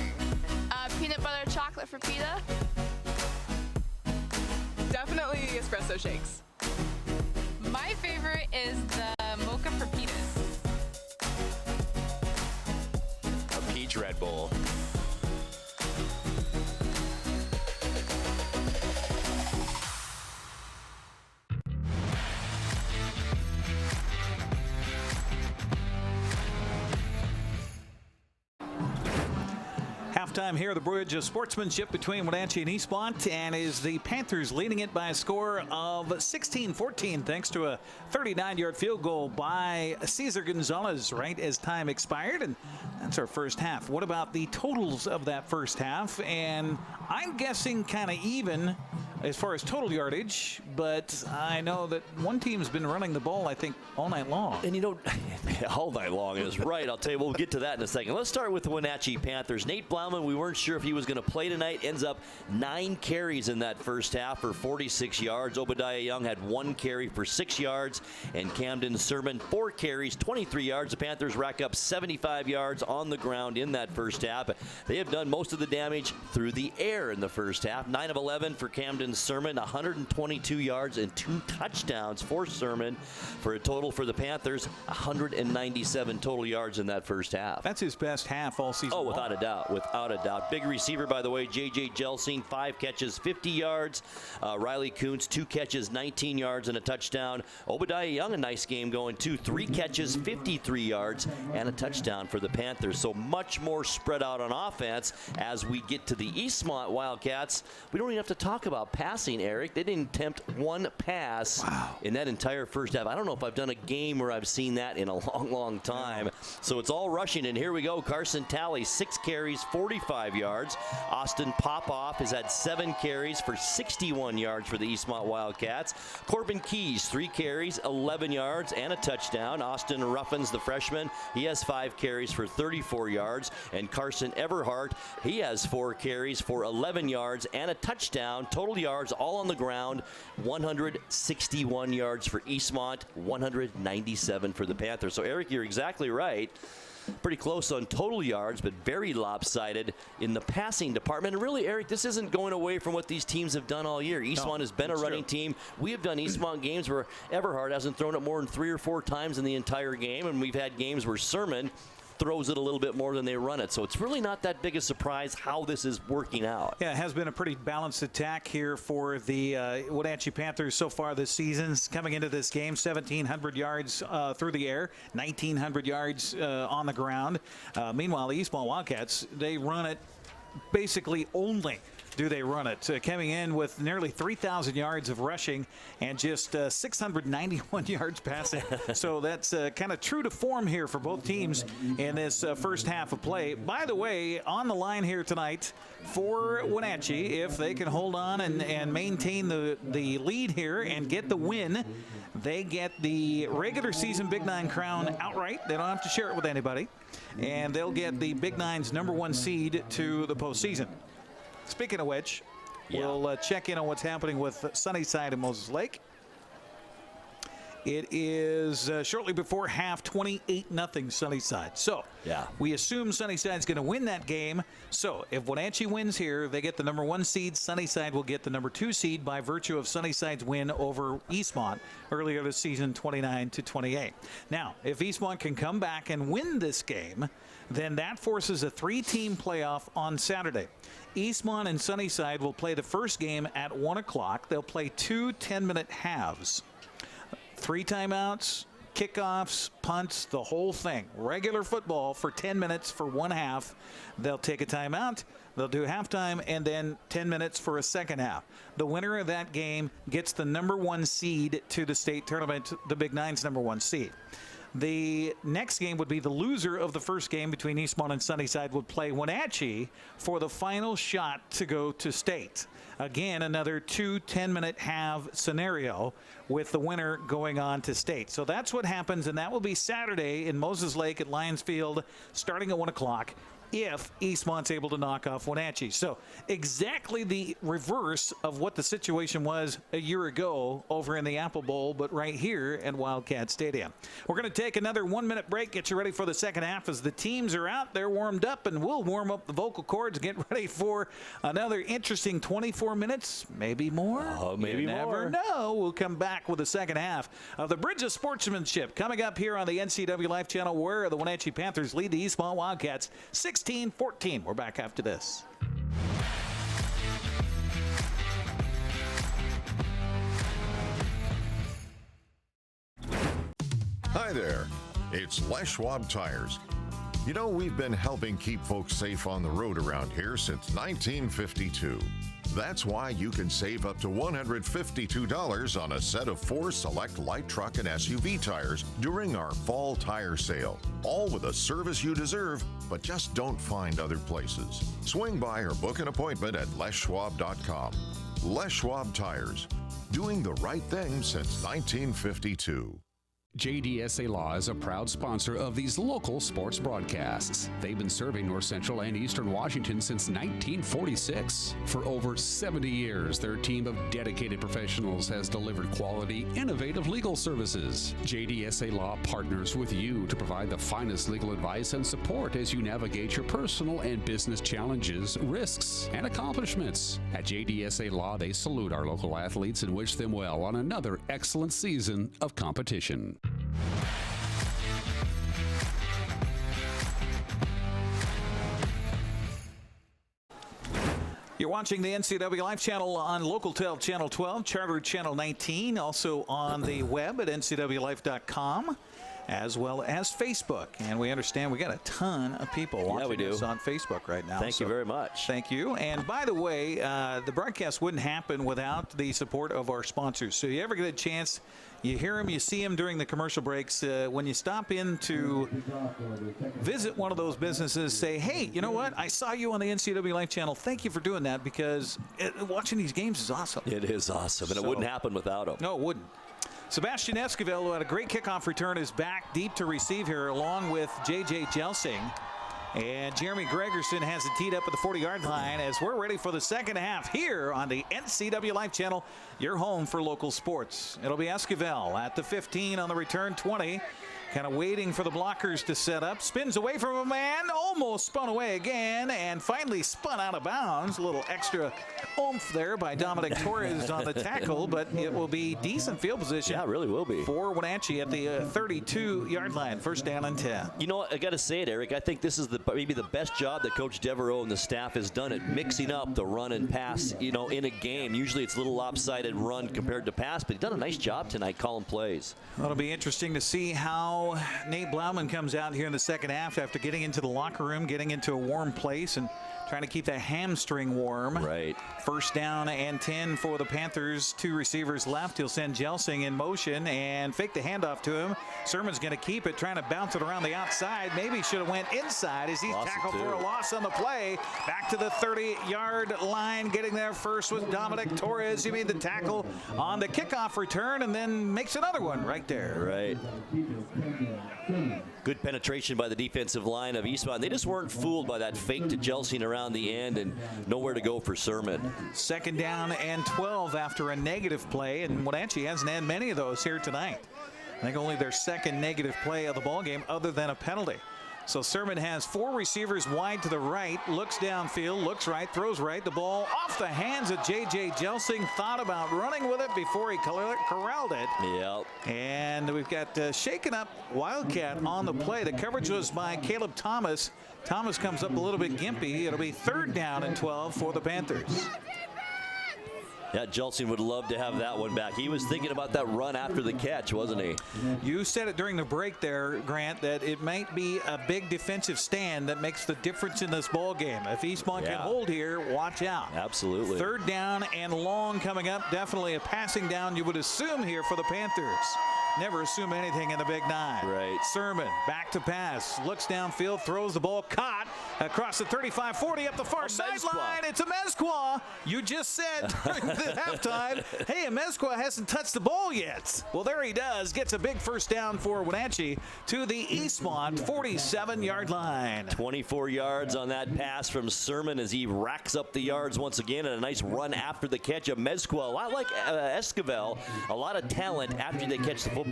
Peanut butter chocolate for pita. Definitely espresso shakes. My favorite is the mocha for pitas. A peach Red Bull. Halftime here at the Bridge of Sportsmanship between Wenatchee and Eastmont, and is the Panthers leading it by a score of 16-14 thanks to a 39-yard field goal by Cesar Gonzalez right as time expired, and that's our first half. What about the totals of that first half? And I'm guessing kind of even as far as total yardage, but I know that one team's been running the ball, I think, all night long. And you know, all night long is right. I'll tell you, we'll get to that in a second. Let's start with the Wenatchee Panthers. Nate Blauman, we weren't sure if he was going to play tonight, ends up 9 carries in that first half for 46 yards. Obadiah Young had 1 carry for 6 yards, and Camden Sermon 4 carries, 23 yards. The Panthers rack up 75 yards on the ground in that first half. They have done most of the damage through the air in the first half. 9 of 11 for Camden Sermon, 122 yards and 2 touchdowns for Sermon, for a total for the Panthers 197 total yards in that first half. That's his best half all season. Oh, without a doubt, without a doubt. Big receiver, by the way, J.J. Jelsing, 5 catches, 50 yards. Riley Kuntz, 2 catches, 19 yards and a touchdown. Obadiah Young, a nice game going too. 3 catches, 53 yards and a touchdown for the Panthers. So much more spread out on offense as we get to the Eastmont Wildcats. We don't even have to talk about passing, Eric. They didn't attempt 1 pass in that entire first half. I don't know if I've done a game where I've seen that in a long, long time. So it's all rushing, and here we go. Carson Talley, 6 carries, 45 yards. Austin Popoff has had 7 carries for 61 yards for the Eastmont Wildcats. Corbin Keys, 3 carries, 11 yards and a touchdown. Austin Ruffins, the freshman, he has 5 carries for 34 yards. And Carson Everhart, he has 4 carries for 11 yards and a touchdown. Total yards all on the ground, 161 yards for Eastmont, 197 for the Panthers. So, Eric, you're exactly right. Pretty close on total yards, but very lopsided in the passing department. And really, Eric, this isn't going away from what these teams have done all year. Eastmont has been a running team. We have done Eastmont games where Everhart hasn't thrown it more than 3 or 4 times in the entire game, and we've had games where Sermon throws it a little bit more than they run it. So it's really not that big a surprise how this is working out. Yeah, it has been a pretty balanced attack here for the Wenatchee Panthers so far this season. Coming into this game, 1,700 yards through the air, 1,900 yards on the ground. Meanwhile, the Eastmont Wildcats, they run it basically only do they run it. Coming in with nearly 3,000 yards of rushing and just 691 yards passing. So that's kind of true to form here for both teams in this first half of play. By the way, on the line here tonight for Wenatchee, if they can hold on and maintain the lead here and get the win, they get the regular season Big Nine crown outright. They don't have to share it with anybody. And they'll get the Big Nine's #1 seed to the postseason. Speaking of which, we'll check in on what's happening with Sunnyside and Moses Lake. It is shortly before half, 28-0 Sunnyside. So we assume Sunnyside's going to win that game. So if Wenatchee wins here, they get the #1 seed. Sunnyside will get the #2 seed by virtue of Sunnyside's win over Eastmont earlier this season, 29-28. Now, if Eastmont can come back and win this game, then that forces a 3-team playoff on Saturday. Eastmont and Sunnyside will play the first game at 1 o'clock. They'll play 2 10-minute halves. 3 timeouts, kickoffs, punts, the whole thing. Regular football for 10 minutes for one half. They'll take a timeout. They'll do halftime and then 10 minutes for a second half. The winner of that game gets the number 1 seed to the state tournament, the Big Nine's number 1 seed. The next game would be the loser of the first game between Eastmont and Sunnyside would play Wenatchee for the final shot to go to state. Again, another 2 10-minute half scenario with the winner going on to state. So that's what happens, and that will be Saturday in Moses Lake at Lions Field starting at 1 o'clock. If Eastmont's able to knock off Wenatchee. So exactly the reverse of what the situation was a year ago over in the Apple Bowl, but right here at Wildcat Stadium. We're going to take another 1-minute break, get you ready for the second half as the teams are out. They're warmed up, and we'll warm up the vocal cords, get ready for another interesting 24 minutes, maybe more. Oh, maybe you more. Never know. We'll come back with the second half of the Bridge of Sportsmanship coming up here on the NCW Life Channel, where the Wenatchee Panthers lead the Eastmont Wildcats 16-14. We're back after this. Hi there, it's Les Schwab Tires. You know, we've been helping keep folks safe on the road around here since 1952. That's why you can save up to $152 on a set of 4 select light truck and SUV tires during our fall tire sale. All with a service you deserve, but just don't find other places. Swing by or book an appointment at leschwab.com. Les Schwab Tires, doing the right thing since 1952. JDSA Law is a proud sponsor of these local sports broadcasts. They've been serving North Central and Eastern Washington since 1946. For over 70 years, their team of dedicated professionals has delivered quality, innovative legal services. JDSA Law partners with you to provide the finest legal advice and support as you navigate your personal and business challenges, risks, and accomplishments. At JDSA Law, they salute our local athletes and wish them well on another excellent season of competition. You're watching the NCW Life Channel on Localtel Channel 12, Charter Channel 19, also on the web at ncwlife.com, as well as Facebook. And we understand we got a ton of people watching us on Facebook right now. Thank you very much. Thank you. And by the way, the broadcast wouldn't happen without the support of our sponsors. So you ever get a chance, you hear them, you see them during the commercial breaks. When you stop in to visit one of those businesses, say, hey, you know what? I saw you on the NCW Life Channel. Thank you for doing that, because watching these games is awesome. It is awesome, and it wouldn't happen without them. No, it wouldn't. Sebastian Esquivel, who had a great kickoff return, is back deep to receive here, along with J.J. Jelsing. And Jeremy Gregerson has it teed up at the 40-yard line as we're ready for the second half here on the NCW Life Channel, your home for local sports. It'll be Esquivel at the 15 on the return 20. Kind of waiting for the blockers to set up. Spins away from a man, almost spun away again, and finally spun out of bounds. A little extra oomph there by Dominic Torres on the tackle, but it will be decent field position. Yeah, it really will be. For Wenatchee at the 32-yard line, first down and 10. You know what, I got to say it, Eric. I think this is maybe the best job that Coach Devereaux and the staff has done at mixing up the run and pass, in a game. Usually it's a little lopsided run compared to pass, but he's done a nice job tonight calling plays. It'll be interesting to see how Nate Blauman comes out here in the second half after getting into the locker room, getting into a warm place, and trying to keep that hamstring warm. Right. First down and 10 for the Panthers. 2 receivers left. He'll send Jelsing in motion and fake the handoff to him. Sermon's going to keep it, trying to bounce it around the outside. Maybe should have went inside as he's tackled for a loss on the play. Back to the 30-yard line. Getting there first was Dominic Torres. He made the tackle on the kickoff return and then makes another one right there. Right. Good penetration by the defensive line of Eastmont. They just weren't fooled by that fake to Jelsing around the end and nowhere to go for Sermon. Second down and 12 after a negative play, and Wenatchee hasn't had many of those here tonight. I think only their second negative play of the ballgame other than a penalty. So Sermon has 4 receivers wide to the right, looks downfield, looks right, throws right. The ball off the hands of J.J. Jelsing. Thought about running with it before he corralled it. Yep. And we've got shaken up Wildcat on the play. The coverage was by Caleb Thomas. Thomas comes up a little bit gimpy. It'll be third down and 12 for the Panthers. Yeah, Jelsing would love to have that one back. He was thinking about that run after the catch, wasn't he? You said it during the break there, Grant, that it might be a big defensive stand that makes the difference in this ball game. If Eastmont can hold here, watch out. Absolutely. Third down and long coming up. Definitely a passing down, you would assume, here for the Panthers. Never assume anything in the Big Nine. Right. Sermon back to pass. Looks downfield, throws the ball, caught across the 35-40 up the far sideline. It's a Mezqua. You just said during the halftime, hey, Mezqua hasn't touched the ball yet. Well, there he does. Gets a big first down for Wenatchee to the Eastmont 47-yard line. 24 yards on that pass from Sermon as he racks up the yards once again, and a nice run after the catch of Mezqua. A lot like Esquivel, a lot of talent after they catch the football.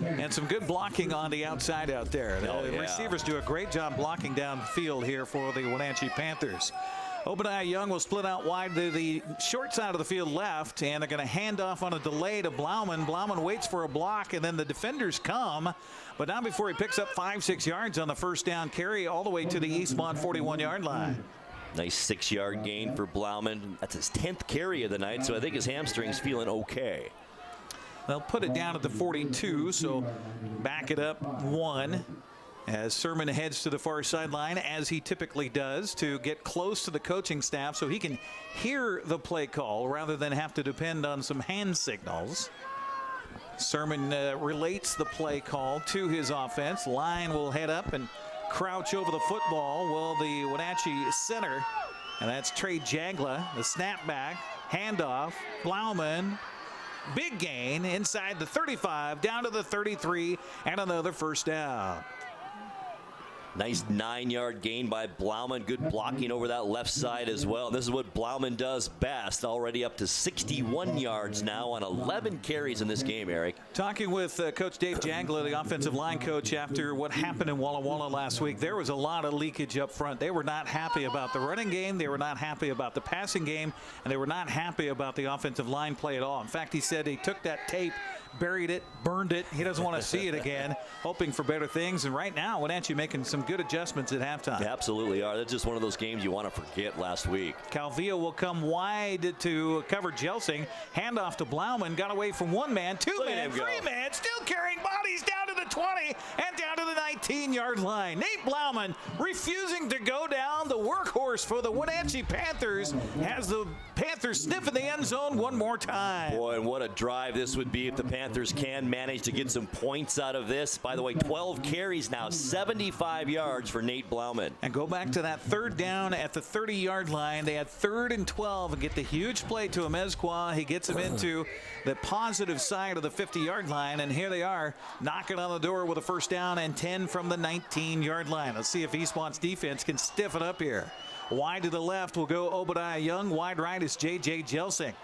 And some good blocking on the outside out there. The receivers do a great job blocking downfield here for the Wenatchee Panthers. Obadiah Young will split out wide to the short side of the field left, and they're going to hand off on a delay to Blauman. Blauman waits for a block, and then the defenders come. But not before he picks up 5-6 yards on the first down carry all the way to the Eastmont 41-yard line. Nice 6-yard gain for Blauman. That's his 10th carry of the night, so I think his hamstring's feeling okay. They'll put it down at the 42, so back it up 1 as Sermon heads to the far sideline, as he typically does, to get close to the coaching staff so he can hear the play call rather than have to depend on some hand signals. Sermon relates the play call to his offense. Line will head up and crouch over the football. Well, the Wenatchee center, and that's Trey Jangla, the snapback, handoff, Blauman. Big gain inside the 35, down to the 33, and another first down. Nice 9-yard gain by Blauman. Good blocking over that left side as well. This is what Blauman does best. Already up to 61 yards now on 11 carries in this game, Eric. Talking with Coach Dave Jangla, the offensive line coach, after what happened in Walla Walla last week, there was a lot of leakage up front. They were not happy about the running game. They were not happy about the passing game. And they were not happy about the offensive line play at all. In fact, he said he took that tape, buried it, burned it. He doesn't want to see it again, hoping for better things. And right now, Wenatchee making some good adjustments at halftime. They absolutely are. That's just one of those games you want to forget last week. Calvillo will come wide to cover Jelsing. Handoff to Blauman. Got away from one man, two man, three man. Still carrying bodies down to the 20 and down to the 19-yard line. Nate Blauman refusing to go down. The workhorse for the Wenatchee Panthers has the Panthers sniffing the end zone one more time. Boy, and what a drive this would be if the Panthers can manage to get some points out of this. By the way, 12 carries now, 75 yards for Nate Blauman. And go back to that third down at the 30-yard line. They had 3rd and 12 and get the huge play to Mezqua. He gets him into the positive side of the 50-yard line, and here they are knocking on the door with a first down and 10 from the 19-yard line. Let's see if Eastmont's defense can stiff it up here. Wide to the left will go Obadiah Young. Wide right is J.J. Jelsing.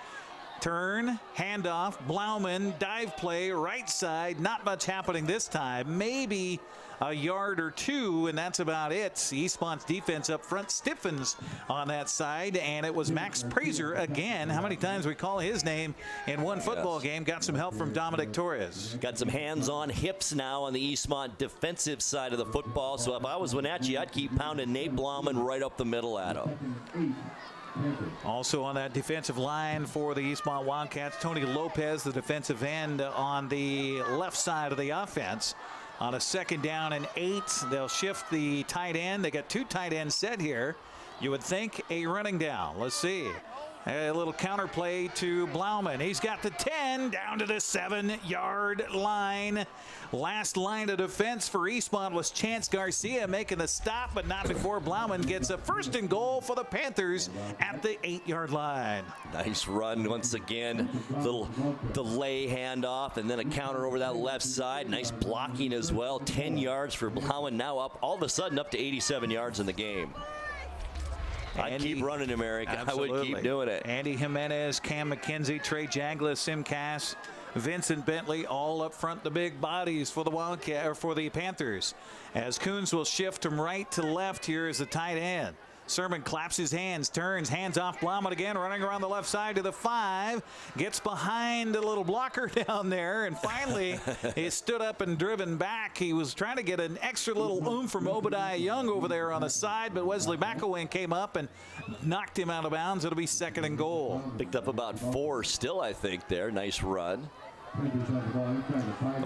Turn, handoff, Blauman, dive play, right side. Not much happening this time. Maybe a yard or two, and that's about it. Eastmont's defense up front stiffens on that side, and it was Max Prazer again. How many times we call his name in one football game? Got some help from Dominic Torres. Got some hands on hips now on the Eastmont defensive side of the football. So if I was Wenatchee, I'd keep pounding Nate Blauman right up the middle at him. Also on that defensive line for the Eastmont Wildcats, Tony Lopez, the defensive end on the left side of the offense. On a 2nd down and 8, they'll shift the tight end. They got 2 tight ends set here. You would think a running down. Let's see. A little counter play to Blauman. He's got the 10 down to the 7-yard line. Last line of defense for Eastmont was Chance Garcia making the stop, but not before Blauman gets a 1st and goal for the Panthers at the 8-yard line. Nice run once again. Little delay handoff and then a counter over that left side. Nice blocking as well. 10 yards for Blauman, now up all of a sudden up to 87 yards in the game. I'd keep running him, Eric. Absolutely. I would keep doing it. Andy Jimenez, Cam McKenzie, Trey Jangla, Sim Cass, Vincent Bentley, all up front, the big bodies for the Wildcat or for the Panthers. As Coons will shift from right to left here as the tight end. Sermon claps his hands, turns, hands off Blauman again, running around the left side to the 5. Gets behind the little blocker down there, and finally he stood up and driven back. He was trying to get an extra little oomph from Obadiah Young over there on the side, but Wesley McElwain came up and knocked him out of bounds. It'll be 2nd and goal. Picked up about 4 still, I think, there. Nice run.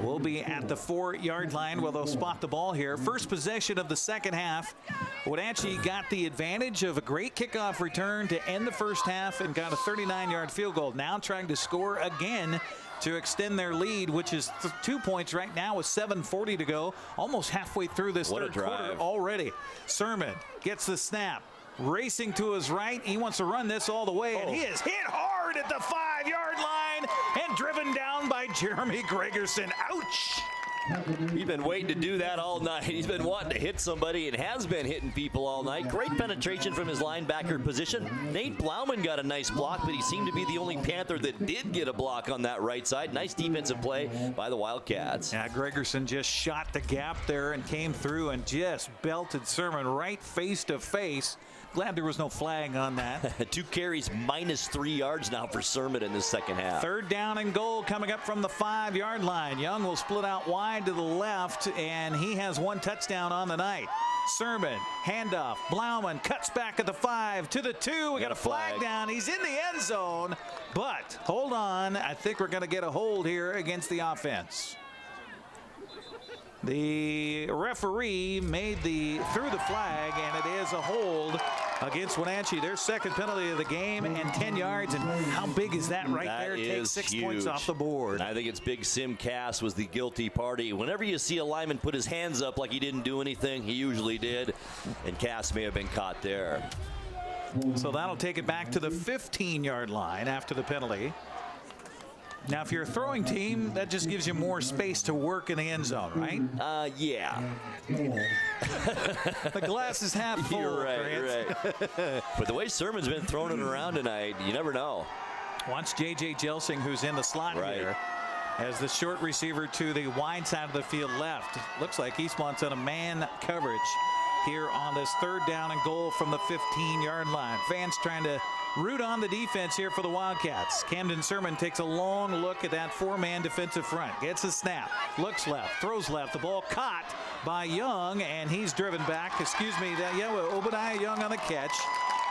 We'll be at the 4-yard line where they'll spot the ball here. First possession of the second half. Wenatchee got the advantage of a great kickoff return to end the first half and got a 39-yard field goal. Now trying to score again to extend their lead, which is 2 points right now with 7:40 to go. Almost halfway through this third quarter already. Sermon gets the snap. Racing to his right. He wants to run this all the way, and he is hit hard at the 5-yard line and driven down by Jeremy Gregerson. Ouch! He's been waiting to do that all night. He's been wanting to hit somebody and has been hitting people all night. Great penetration from his linebacker position. Nate Blauman got a nice block, but he seemed to be the only Panther that did get a block on that right side. Nice defensive play by the Wildcats. Yeah, Gregerson just shot the gap there and came through and just belted Sermon right face to face. Glad there was no flag on that. 2 carries, -3 yards now for Sermon in the second half. 3rd down and goal coming up from the 5-yard line. Young will split out wide to the left, and he has 1 touchdown on the night. Sermon, handoff. Blauman cuts back at the 5 to the 2. We got a flag down. He's in the end zone, but hold on. I think we're going to get a hold here against the offense. The referee threw the flag, and it is a hold against Wenatchee. Their 2nd penalty of the game and 10 yards. And how big is that right there? Takes 6 points off the board. I think it's Big Sim Cass was the guilty party. Whenever you see a lineman put his hands up like he didn't do anything, he usually did. And Cass may have been caught there. So that'll take it back to the 15-yard line after the penalty. Now, if you're a throwing team, that just gives you more space to work in the end zone, right? Yeah. The glass is half full. You're right, right. But the way Sermon's been throwing it around tonight, you never know. Watch J.J. Jelsing, who's in the slot here, as the short receiver to the wide side of the field left. Looks like Eastmont's on a man coverage here on this 3rd down and goal from the 15-yard line. Fans trying to root on the defense here for the Wildcats. Camden Sermon takes a long look at that 4-man defensive front. Gets a snap, looks left, throws left. The ball caught by Young, and he's driven back. Obadiah Young on the catch.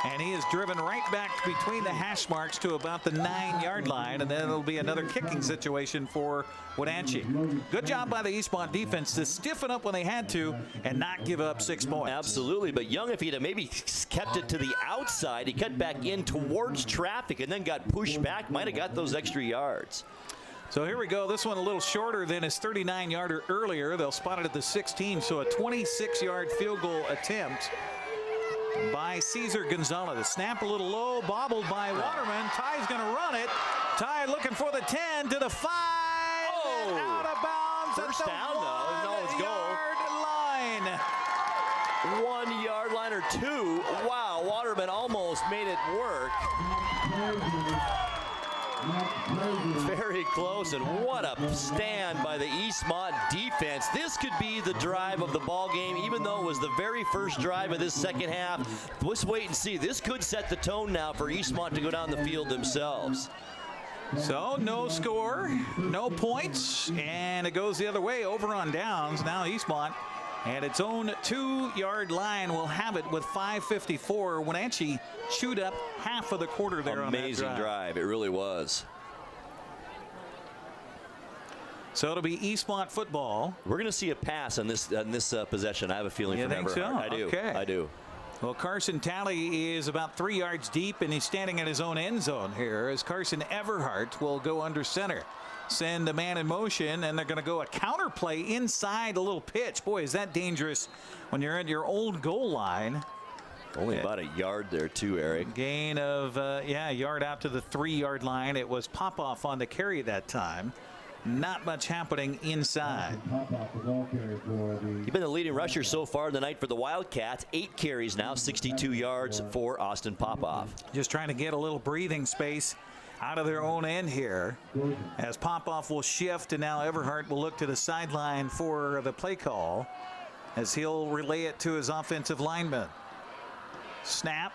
And he is driven right back between the hash marks to about the 9-yard line, and then it'll be another kicking situation for Wenatchee. Good job by the Eastmont defense to stiffen up when they had to and not give up 6 points. Absolutely, but Young, if he'd have maybe kept it to the outside, he cut back in towards traffic and then got pushed back, might have got those extra yards. So here we go. This one a little shorter than his 39-yarder earlier. They'll spot it at the 16, so a 26-yard field goal attempt by Cesar Gonzalez. Snap a little low, bobbled by Waterman. Ty's going to run it. Ty looking for the 10 to the 5. Oh, out of bounds. First down, though. No, it's goal. 1 yard line or 2. Wow, Waterman almost made it work. Very close, and what a stand by the Eastmont defense. This could be the drive of the ball game, even though it was the very first drive of this second half. Let's wait and see. This could set the tone now for Eastmont to go down the field themselves. So no score, no points, and it goes the other way over on downs. Now Eastmont at its own 2-yard line will have it with 5:54. Wenatchee chewed up half of the quarter there. Amazing on that drive. It really was. So it'll be Eastmont football. We're going to see a pass on this possession. I have a feeling from Everhart. So? I do. Okay. I do. Well, Carson Talley is about 3 yards deep, and he's standing at his own end zone here as Carson Everhart will go under center. Send a man in motion, and they're going to go a counter play inside a little pitch. Boy, is that dangerous when you're at your old goal line. Only about a yard there, too, Eric. Gain of, a yard out to the 3-yard line. It was Popoff on the carry that time. Not much happening inside. He's been the leading rusher so far tonight for the Wildcats. 8 carries now, 62 yards for Austin Popoff. Just trying to get a little breathing space out of their own end here as Popoff will shift, and now Everhart will look to the sideline for the play call as he'll relay it to his offensive lineman. Snap.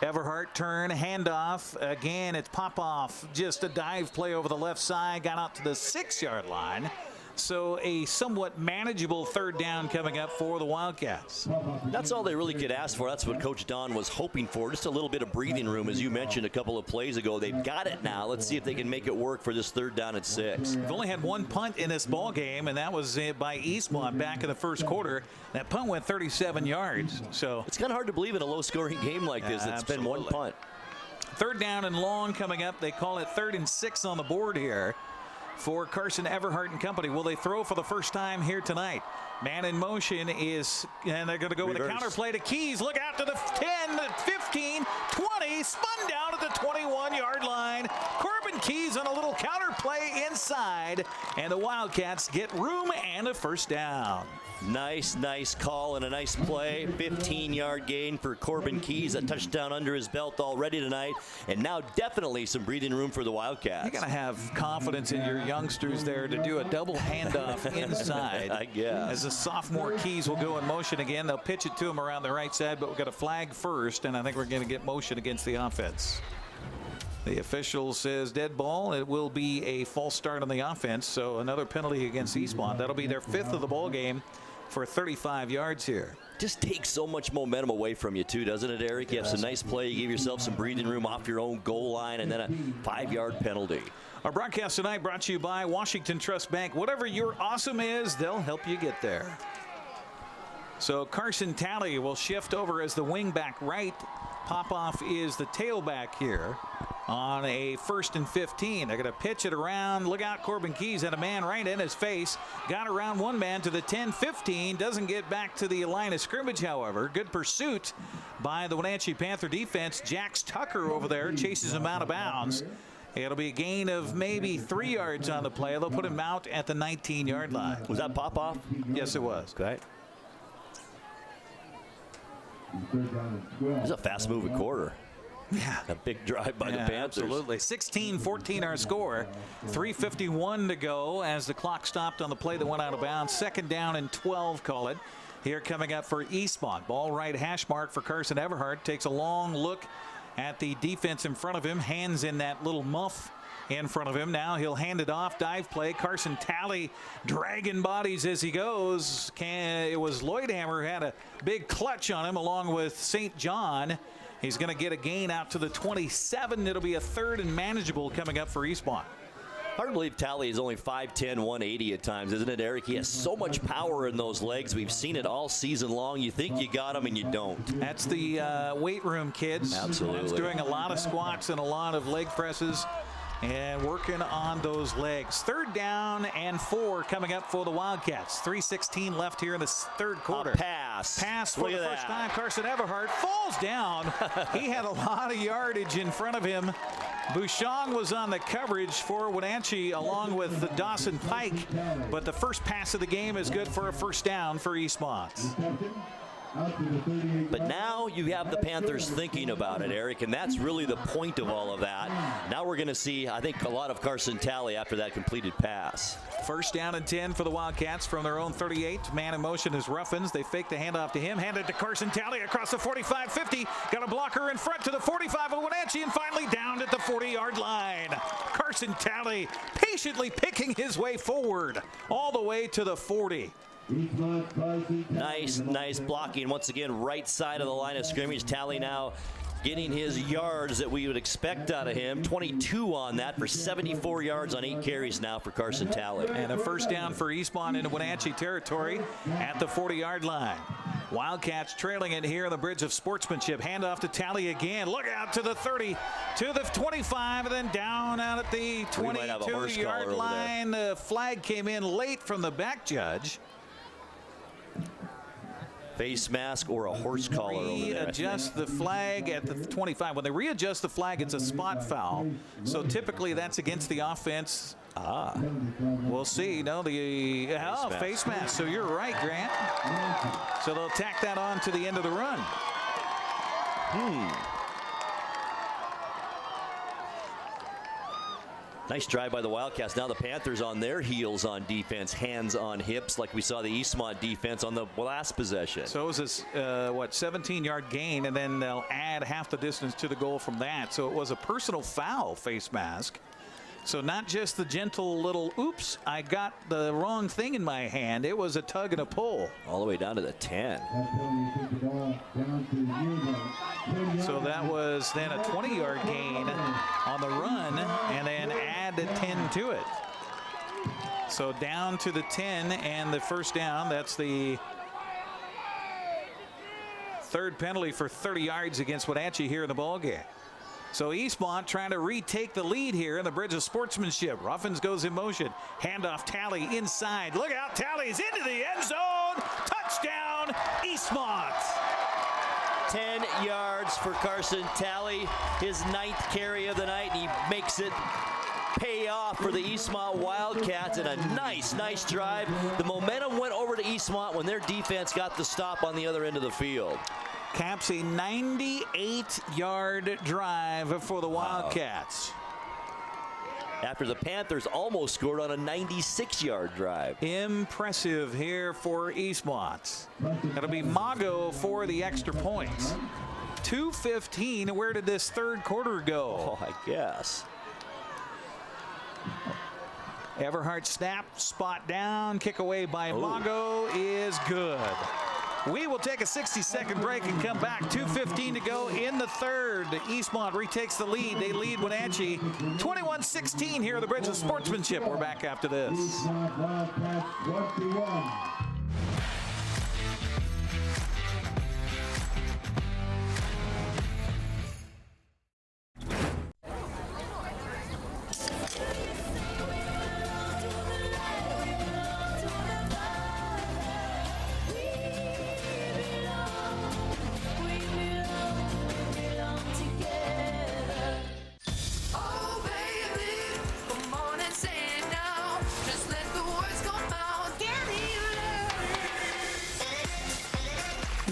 Everhart turn, handoff. Again, it's Popoff. Just a dive play over the left side. Got out to the 6-yard line. So a somewhat manageable third down coming up for the Wildcats. That's all they really could ask for. That's what Coach Don was hoping for. Just a little bit of breathing room, as you mentioned a couple of plays ago. They've got it now. Let's see if they can make it work for this third down at 6. We've only had one punt in this ball game, and that was by Eastmont back in the first quarter. That punt went 37 yards. So it's kind of hard to believe in a low-scoring game like this. It's been one punt. Third down and long coming up. They call it 3rd and 6 on the board here for Carson Everhart and company. Will they throw for the first time here tonight? Man in motion is, and they're going to go with a counter play to Keys. Look out to the 10, 15, 20, spun down at the 21-yard line. Corbin Keys on a little counter play inside, and the Wildcats get room and a first down. Nice call and a nice play. 15-yard gain for Corbin Keys. A touchdown under his belt already tonight. And now definitely some breathing room for the Wildcats. You got to have confidence in your youngsters there to do a double handoff inside. I guess. As the sophomore Keys will go in motion again. They'll pitch it to him around the right side, but we've got a flag first, and I think we're going to get motion against the offense. The official says dead ball. It will be a false start on the offense, so another penalty against Eastmont. That'll be their 5th of the ball game for 35 yards here. Just takes so much momentum away from you too, doesn't it, Eric? You have some nice play. You give yourself some breathing room off your own goal line, and then a 5-yard penalty. Our broadcast tonight brought to you by Washington Trust Bank. Whatever your awesome is, they'll help you get there. So Carson Talley will shift over as the wing back right. Popoff is the tailback here on a 1st and 15. They're going to pitch it around. Look out, Corbin Keys had a man right in his face. Got around one man to the 10-15. Doesn't get back to the line of scrimmage, however. Good pursuit by the Wenatchee Panther defense. Jax Tucker over there chases him out of bounds. It'll be a gain of maybe 3 yards on the play. They'll put him out at the 19-yard line. Was that Popoff? Yes, it was. Okay. It's a fast-moving quarter. Yeah. A big drive by the Panthers. Absolutely. 16-14 our score. 3:51 to go as the clock stopped on the play that went out of bounds. 2nd down and 12, call it. Here coming up for Eastmont. Ball right hash mark for Carson Everhart. Takes a long look at the defense in front of him. Hands in that little muff in front of him. Now he'll hand it off. Dive play. Carson Talley dragging bodies as he goes. It was Lloydhammer had a big clutch on him along with St. John. He's going to get a gain out to the 27. It'll be a 3rd and manageable coming up for Eastmont. Hard to believe Talley is only 5'10", 180 at times, isn't it, Eric? He has so much power in those legs. We've seen it all season long. You think you got him, and you don't. That's the weight room, kids. Absolutely. He's doing a lot of squats and a lot of leg presses and working on those legs. 3rd down and 4 coming up for the Wildcats. 3:16 left here in the 3rd quarter. A pass For the first time. Carson Everhart falls down. He had a lot of yardage in front of him. Bouchon was on the coverage for Wenatchee along with the Dawson Pike, but the first pass of the game is good for a first down for Eastmont. But now you have the Panthers thinking about it, Eric, and that's really the point of all of that. Now we're going to see, I think, a lot of Carson Talley after that completed pass. 1st down and 10 for the Wildcats from their own 38. Man in motion is Ruffins. They fake the handoff to him. Handed to Carson Talley across the 45-50. Got a blocker in front to the 45 of Wenatchee, and finally down at the 40-yard line. Carson Talley patiently picking his way forward all the way to the 40. Nice blocking. Once again, right side of the line of scrimmage. Talley now getting his yards that we would expect out of him. 22 on that for 74 yards on 8 carries now for Carson Talley. And a first down for Eastmont into Wenatchee territory at the 40-yard line. Wildcats trailing it here on the bridge of sportsmanship. Handoff to Talley again. Look out to the 30, to the 25, and then down out at the 22-yard line. The flag came in late from the back judge. Face mask or a horse collar over there. Readjust the flag at the 25. When they readjust the flag, it's a spot foul. So typically that's against the offense. We'll see. No, the face mask. So you're right, Grant. So they'll tack that on to the end of the run. Nice drive by the Wildcats. Now the Panthers on their heels on defense, hands on hips, like we saw the Eastmont defense on the last possession. So it was this, 17-yard gain, and then they'll add half the distance to the goal from that. So it was a personal foul face mask. So not just the gentle little, oops, I got the wrong thing in my hand. It was a tug and a pull. All the way down to the 10. So that was then a 20-yard gain on the run, and then add the 10 to it. So down to the 10 and the first down. That's the third penalty for 30 yards against Wenatchee here in the ballgame. So Eastmont trying to retake the lead here in the Bridge of Sportsmanship. Ruffins goes in motion. Handoff Talley inside. Look out, Talley's into the end zone. Touchdown, Eastmont. 10 yards for Carson Talley, his 9th carry of the night, and he makes it pay off for the Eastmont Wildcats in a nice drive. The momentum went over to Eastmont when their defense got the stop on the other end of the field. Caps a 98-yard drive for the Wildcats. After the Panthers almost scored on a 96-yard drive. Impressive here for Eastmont. That'll be Mago for the extra points. 2:15. Where did this third quarter go? Oh, I guess. Everhart snap, spot down, kick away by Mago is good. We will take a 60-second break and come back. 2:15 to go in the third. Eastmont retakes the lead. They lead Wenatchee 21-16 here at the Bridge of Sportsmanship. We're back after this.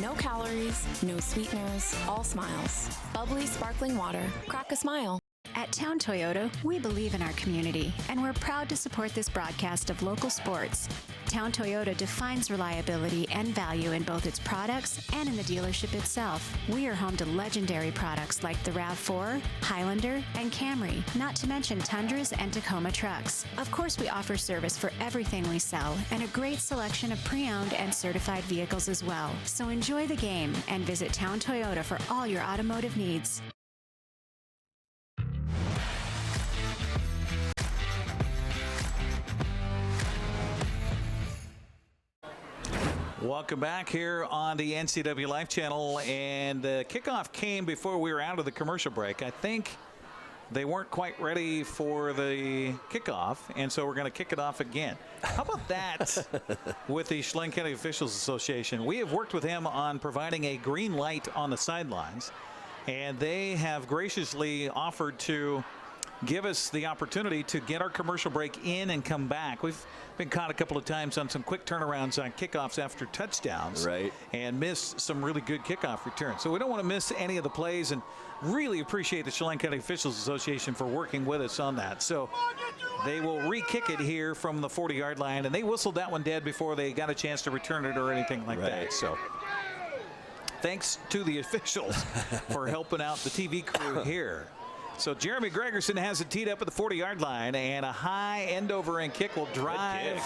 No calories, no sweeteners, all smiles. Bubbly sparkling water. Crack a smile. At Town Toyota, we believe in our community, and we're proud to support this broadcast of local sports. Town Toyota defines reliability and value in both its products and in the dealership itself. We are home to legendary products like the RAV4, Highlander, and Camry, not to mention Tundras and Tacoma trucks. Of course, we offer service for everything we sell and a great selection of pre-owned and certified vehicles as well. So enjoy the game and visit Town Toyota for all your automotive needs. Welcome back here on the NCW Life Channel, and the kickoff came before we were out of the commercial break. I think they weren't quite ready for the kickoff, and so we're going to kick it off again. How about that with the Chelan County Officials Association? We have worked with him on providing a green light on the sidelines, and they have graciously offered to give us the opportunity to get our commercial break in and come back. We've been caught a couple of times on some quick turnarounds on kickoffs after touchdowns, right, and missed some really good kickoff returns. So we don't want to miss any of the plays, and really appreciate the Chelan County Officials Association for working with us on that. So they will re-kick it here from the 40-yard line, and they whistled that one dead before they got a chance to return it or anything like that. So thanks to the officials for helping out the TV crew here. So Jeremy Gregerson has it teed up at the 40-yard line, and a high end-over-end kick will drive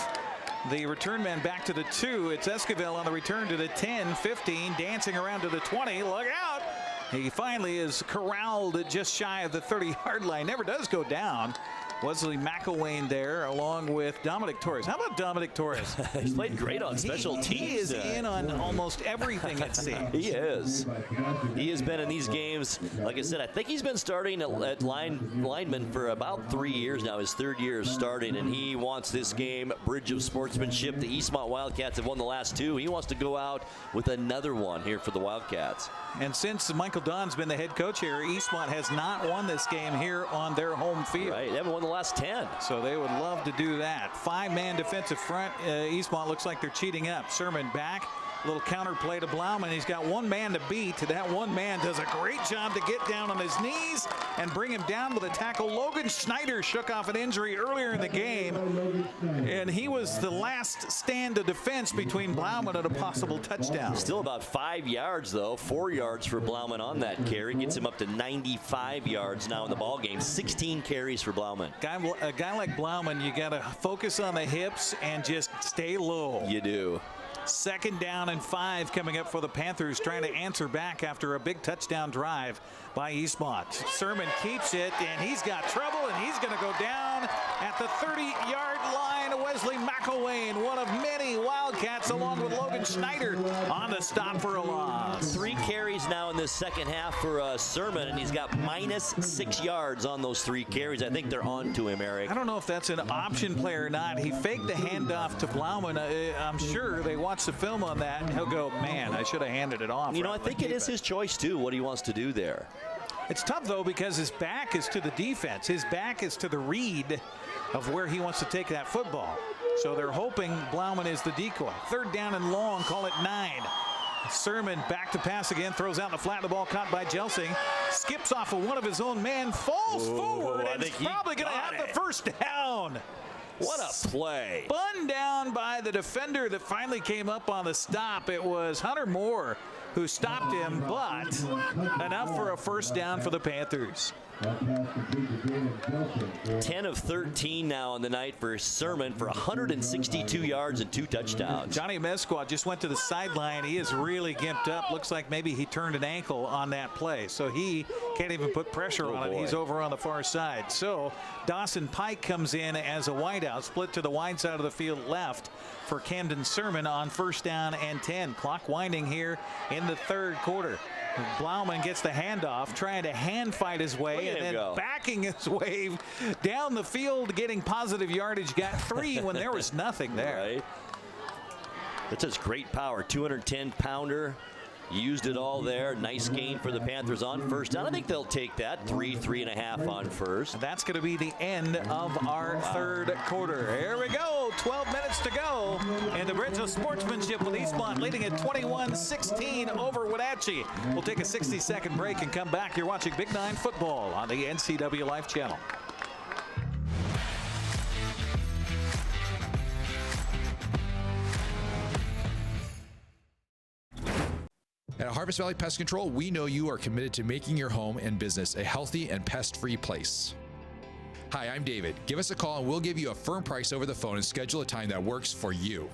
the return man back to the 2. It's Esquivel on the return to the 10, 15, dancing around to the 20. Look out! He finally is corralled just shy of the 30-yard line. Never does go down. Wesley McElwain there along with Dominic Torres. How about Dominic Torres? He's played great on special teams. He is in on almost everything, it seems. He is. He has been in these games. Like I said, I think he's been starting at lineman for about 3 years now. His third year is starting, and he wants this game, Bridge of Sportsmanship. The Eastmont Wildcats have won the last 2. He wants to go out with another one here for the Wildcats. And since Michael Don's been the head coach here, Eastmont has not won this game here on their home field. Right, they haven't won the last 10. So they would love to do that. 5-man defensive front. Eastmont looks like they're cheating up. Sermon back. Little counterplay to Blauman. He's got one man to beat. That one man does a great job to get down on his knees and bring him down with a tackle. Logan Schneider shook off an injury earlier in the game, and he was the last stand of defense between Blauman and a possible touchdown. Still about 5 yards, though. 4 yards for Blauman on that carry. Gets him up to 95 yards now in the ball game. 16 carries for Blauman. A guy like Blauman, you got to focus on the hips and just stay low. You do. 2nd down and 5 coming up for the Panthers, trying to answer back after a big touchdown drive by Eastmont. Sermon keeps it, and he's got trouble, and he's going to go down at the 30-yard line. Wesley McElwain, one of many Wildcats, along with Logan Schneider, on the stop for a loss. 3 carries now in this second half for Sermon, and he's got -6 yards on those 3 carries. I think they're on to him, Eric. I don't know if that's an option play or not. He faked the handoff to Blauman. I'm sure they watched the film on that, and he'll go, man, I should have handed it off. You know, I think it is his choice, too, what he wants to do there. It's tough, though, because his back is to the defense. His back is to the read of where he wants to take that football. So they're hoping Blauman is the decoy. 3rd down and long, call it 9. Sermon back to pass again, throws out in the flat, the ball caught by Jelsing. Skips off of one of his own men, falls forward, and is probably going to have the first down. What a play. Spun down by the defender that finally came up on the stop. It was Hunter Moore who stopped him, but enough for a first down for the Panthers. 10 of 13 now on the night for Sermon for 162 yards and 2 touchdowns. Johnny Mesquat just went to the sideline. He is really gimped up. Looks like maybe he turned an ankle on that play, so he can't even put pressure on it. He's over on the far side. So Dawson Pike comes in as a wideout, split to the wide side of the field left for Camden Sermon on 1st down and 10. Clock winding here in the 3rd quarter. Blauman gets the handoff, trying to hand fight his way, and then backing his way down the field, getting positive yardage. Got 3 when there was nothing there. Right. That's just great power. 210-pounder. Used it all there. Nice gain for the Panthers on 1st down. I think they'll take that. 3.5 on 1st. That's going to be the end of our 3rd quarter. Here we go. 12 minutes to go. And the Bridge of Sportsmanship with Eastmont leading at 21-16 over Wenatchee. We'll take a 60-second break and come back. You're watching Big 9 football on the NCW Life channel. At Harvest Valley Pest Control, we know you are committed to making your home and business a healthy and pest-free place. Hi, I'm David. Give us a call and we'll give you a firm price over the phone and schedule a time that works for you.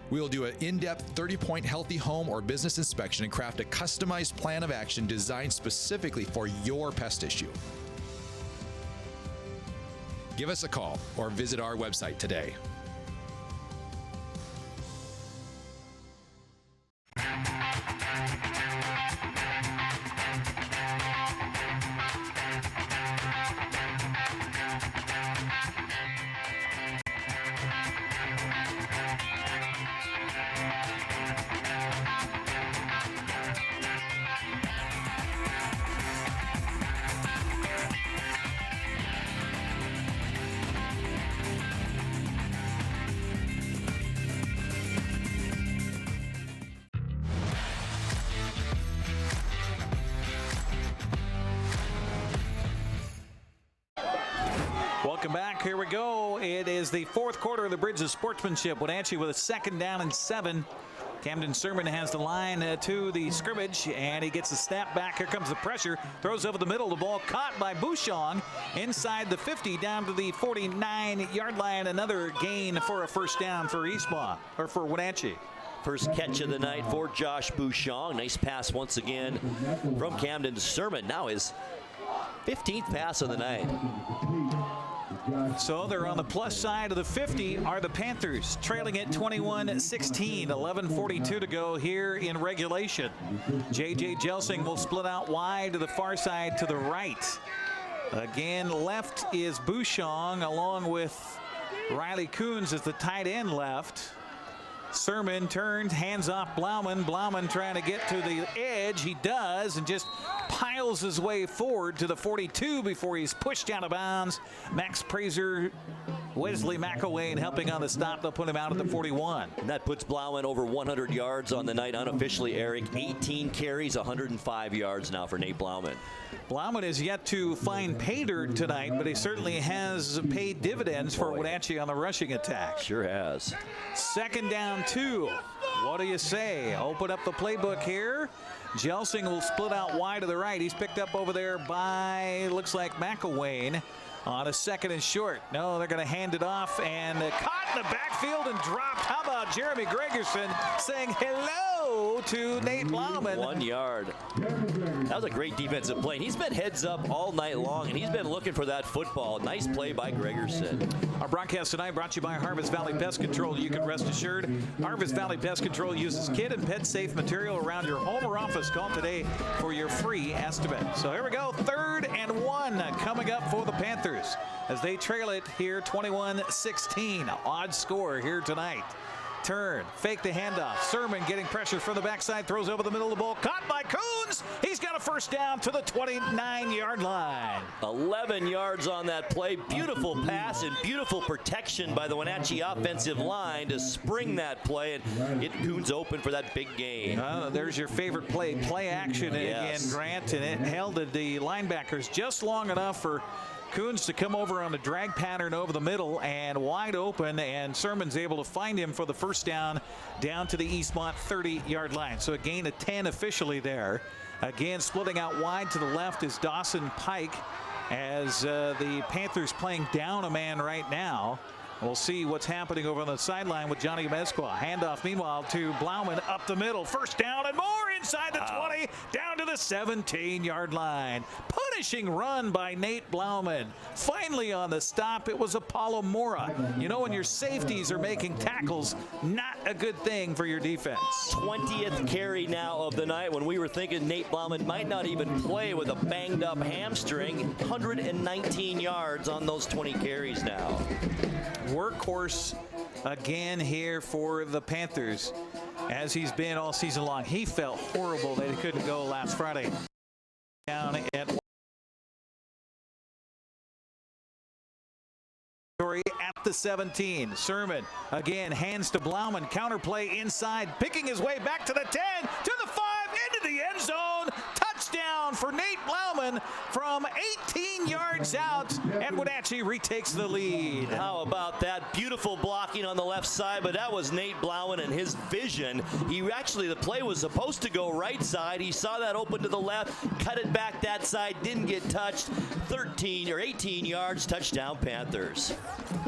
We will do an in-depth 30-point healthy home or business inspection and craft a customized plan of action designed specifically for your pest issue. Give us a call or visit our website today. Welcome back. Here we go. It is the 4th quarter of the Bridge of Sportsmanship. Wenatchee with a 2nd down and 7. Camden Sermon has the line to the scrimmage, and he gets a snap back. Here comes the pressure. Throws over the middle. The ball caught by Bouchon inside the 50 down to the 49-yard line. Another gain for a first down for Eastmont, or for Wenatchee. First catch of the night for Josh Bouchon. Nice pass once again from Camden Sermon. Now his 15th pass of the night. So they're on the plus side of the 50 are the Panthers, trailing at 21-16, 11:42 to go here in regulation. J.J. Jelsing will split out wide to the far side to the right. Again, left is Bouchon along with Riley Coons as the tight end left. Sermon turns, hands off Blauman. Blauman trying to get to the edge. He does, and just piles his way forward to the 42 before he's pushed out of bounds. Max Prazer Wesley McElwain helping on the stop. They'll put him out at the 41. And that puts Blauman over 100 yards on the night unofficially, Eric. 18 carries, 105 yards now for Nate Blauman. Blauman is yet to find pay dirt tonight, but he certainly has paid dividends for Wenatchee on the rushing attack. Sure has. 2nd down 2. What do you say? Open up the playbook here. Jelsing will split out wide to the right. He's picked up over there by, looks like, McElwain on a 2nd and short. No, they're going to hand it off and caught in the backfield and dropped. How about Jeremy Gregerson saying hello to Nate Blauman? 1 yard. That was a great defensive play. And he's been heads up all night long, and he's been looking for that football. Nice play by Gregerson. Our broadcast tonight brought to you by Harvest Valley Pest Control. You can rest assured Harvest Valley Pest Control uses kid and pet safe material around your home or office. Call today for your free estimate. So here we go. 3rd and 1 coming up for the Panthers as they trail it here 21-16. Odd score here tonight. Turn, fake the handoff. Sermon getting pressure from the backside, throws over the middle of the ball. Caught by Coons. He's got a 1st down to the 29-yard line. 11 yards on that play. Beautiful pass and beautiful protection by the Wenatchee offensive line to spring that play and get Coons open for that big gain. There's your favorite play action again, Grant, and it held the linebackers just long enough for Coons to come over on a drag pattern over the middle and wide open, and Sermon's able to find him for the 1st down to the Eastmont 30-yard line. So a gain of 10 officially there. Again, splitting out wide to the left is Dawson Pike as the Panthers playing down a man right now. We'll see what's happening over on the sideline with Johnny Mezqua. Handoff, meanwhile, to Blauman up the middle. 1st down and more inside the 20, down to the 17-yard line. Punishing run by Nate Blauman. Finally on the stop, it was Apollo Mora. You know, when your safeties are making tackles, not a good thing for your defense. 20th carry now of the night when we were thinking Nate Blauman might not even play with a banged up hamstring. 119 yards on those 20 carries now. Workhorse again here for the Panthers, as he's been all season long. He felt horrible that he couldn't go last Friday. Down at the 17. Sermon again hands to Blauman. Counterplay inside, picking his way back to the 10, to the 5, into the end zone. Touchdown for Nate Blauman from 18 yards out, and Wenatchee retakes the lead. How about that? Beautiful blocking on the left side, but that was Nate Blauman and his vision. The play was supposed to go right side. He saw that open to the left, cut it back that side, didn't get touched. 18 yards, touchdown Panthers.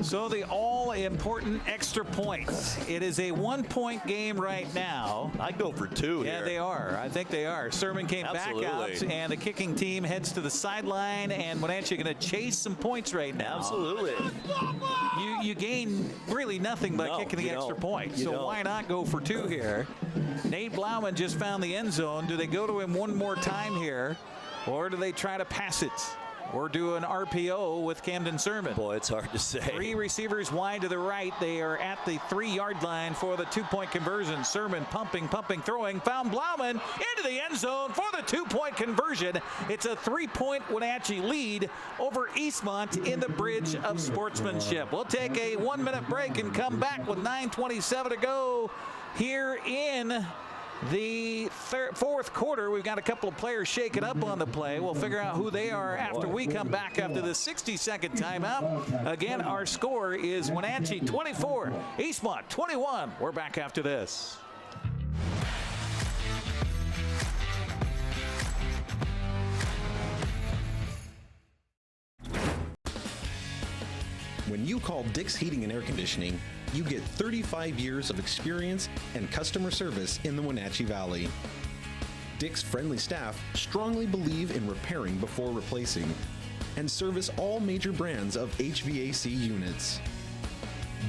So the all-important extra points. It is a 1-point game right now. I'd go for 2 here. Yeah, they are. I think they are. Sermon came back out, and the kicking team heads to the sideline, and Wenatchee going to chase some points right now. Absolutely. You gain really nothing by kicking the extra point. So why not go for 2 here? Nate Blauman just found the end zone. Do they go to him one more time here, or do they try to pass it? Or do an RPO with Camden Sermon? Boy, it's hard to say. 3 receivers wide to the right. They are at the 3-yard line for the 2-point conversion. Sermon pumping, throwing. Found Blauman into the end zone for the 2-point conversion. It's a 3-point Wenatchee lead over Eastmont in the Bridge of Sportsmanship. We'll take a 1-minute break and come back with 9:27 to go here in the 4th quarter. We've got a couple of players shaking up on the play. We'll figure out who they are after we come back after the 60-second timeout. Again, our score is Wenatchee 24, Eastmont 21. We're back after this. When you call Dick's Heating and Air Conditioning, you get 35 years of experience and customer service in the Wenatchee Valley. Dick's friendly staff strongly believe in repairing before replacing and service all major brands of HVAC units.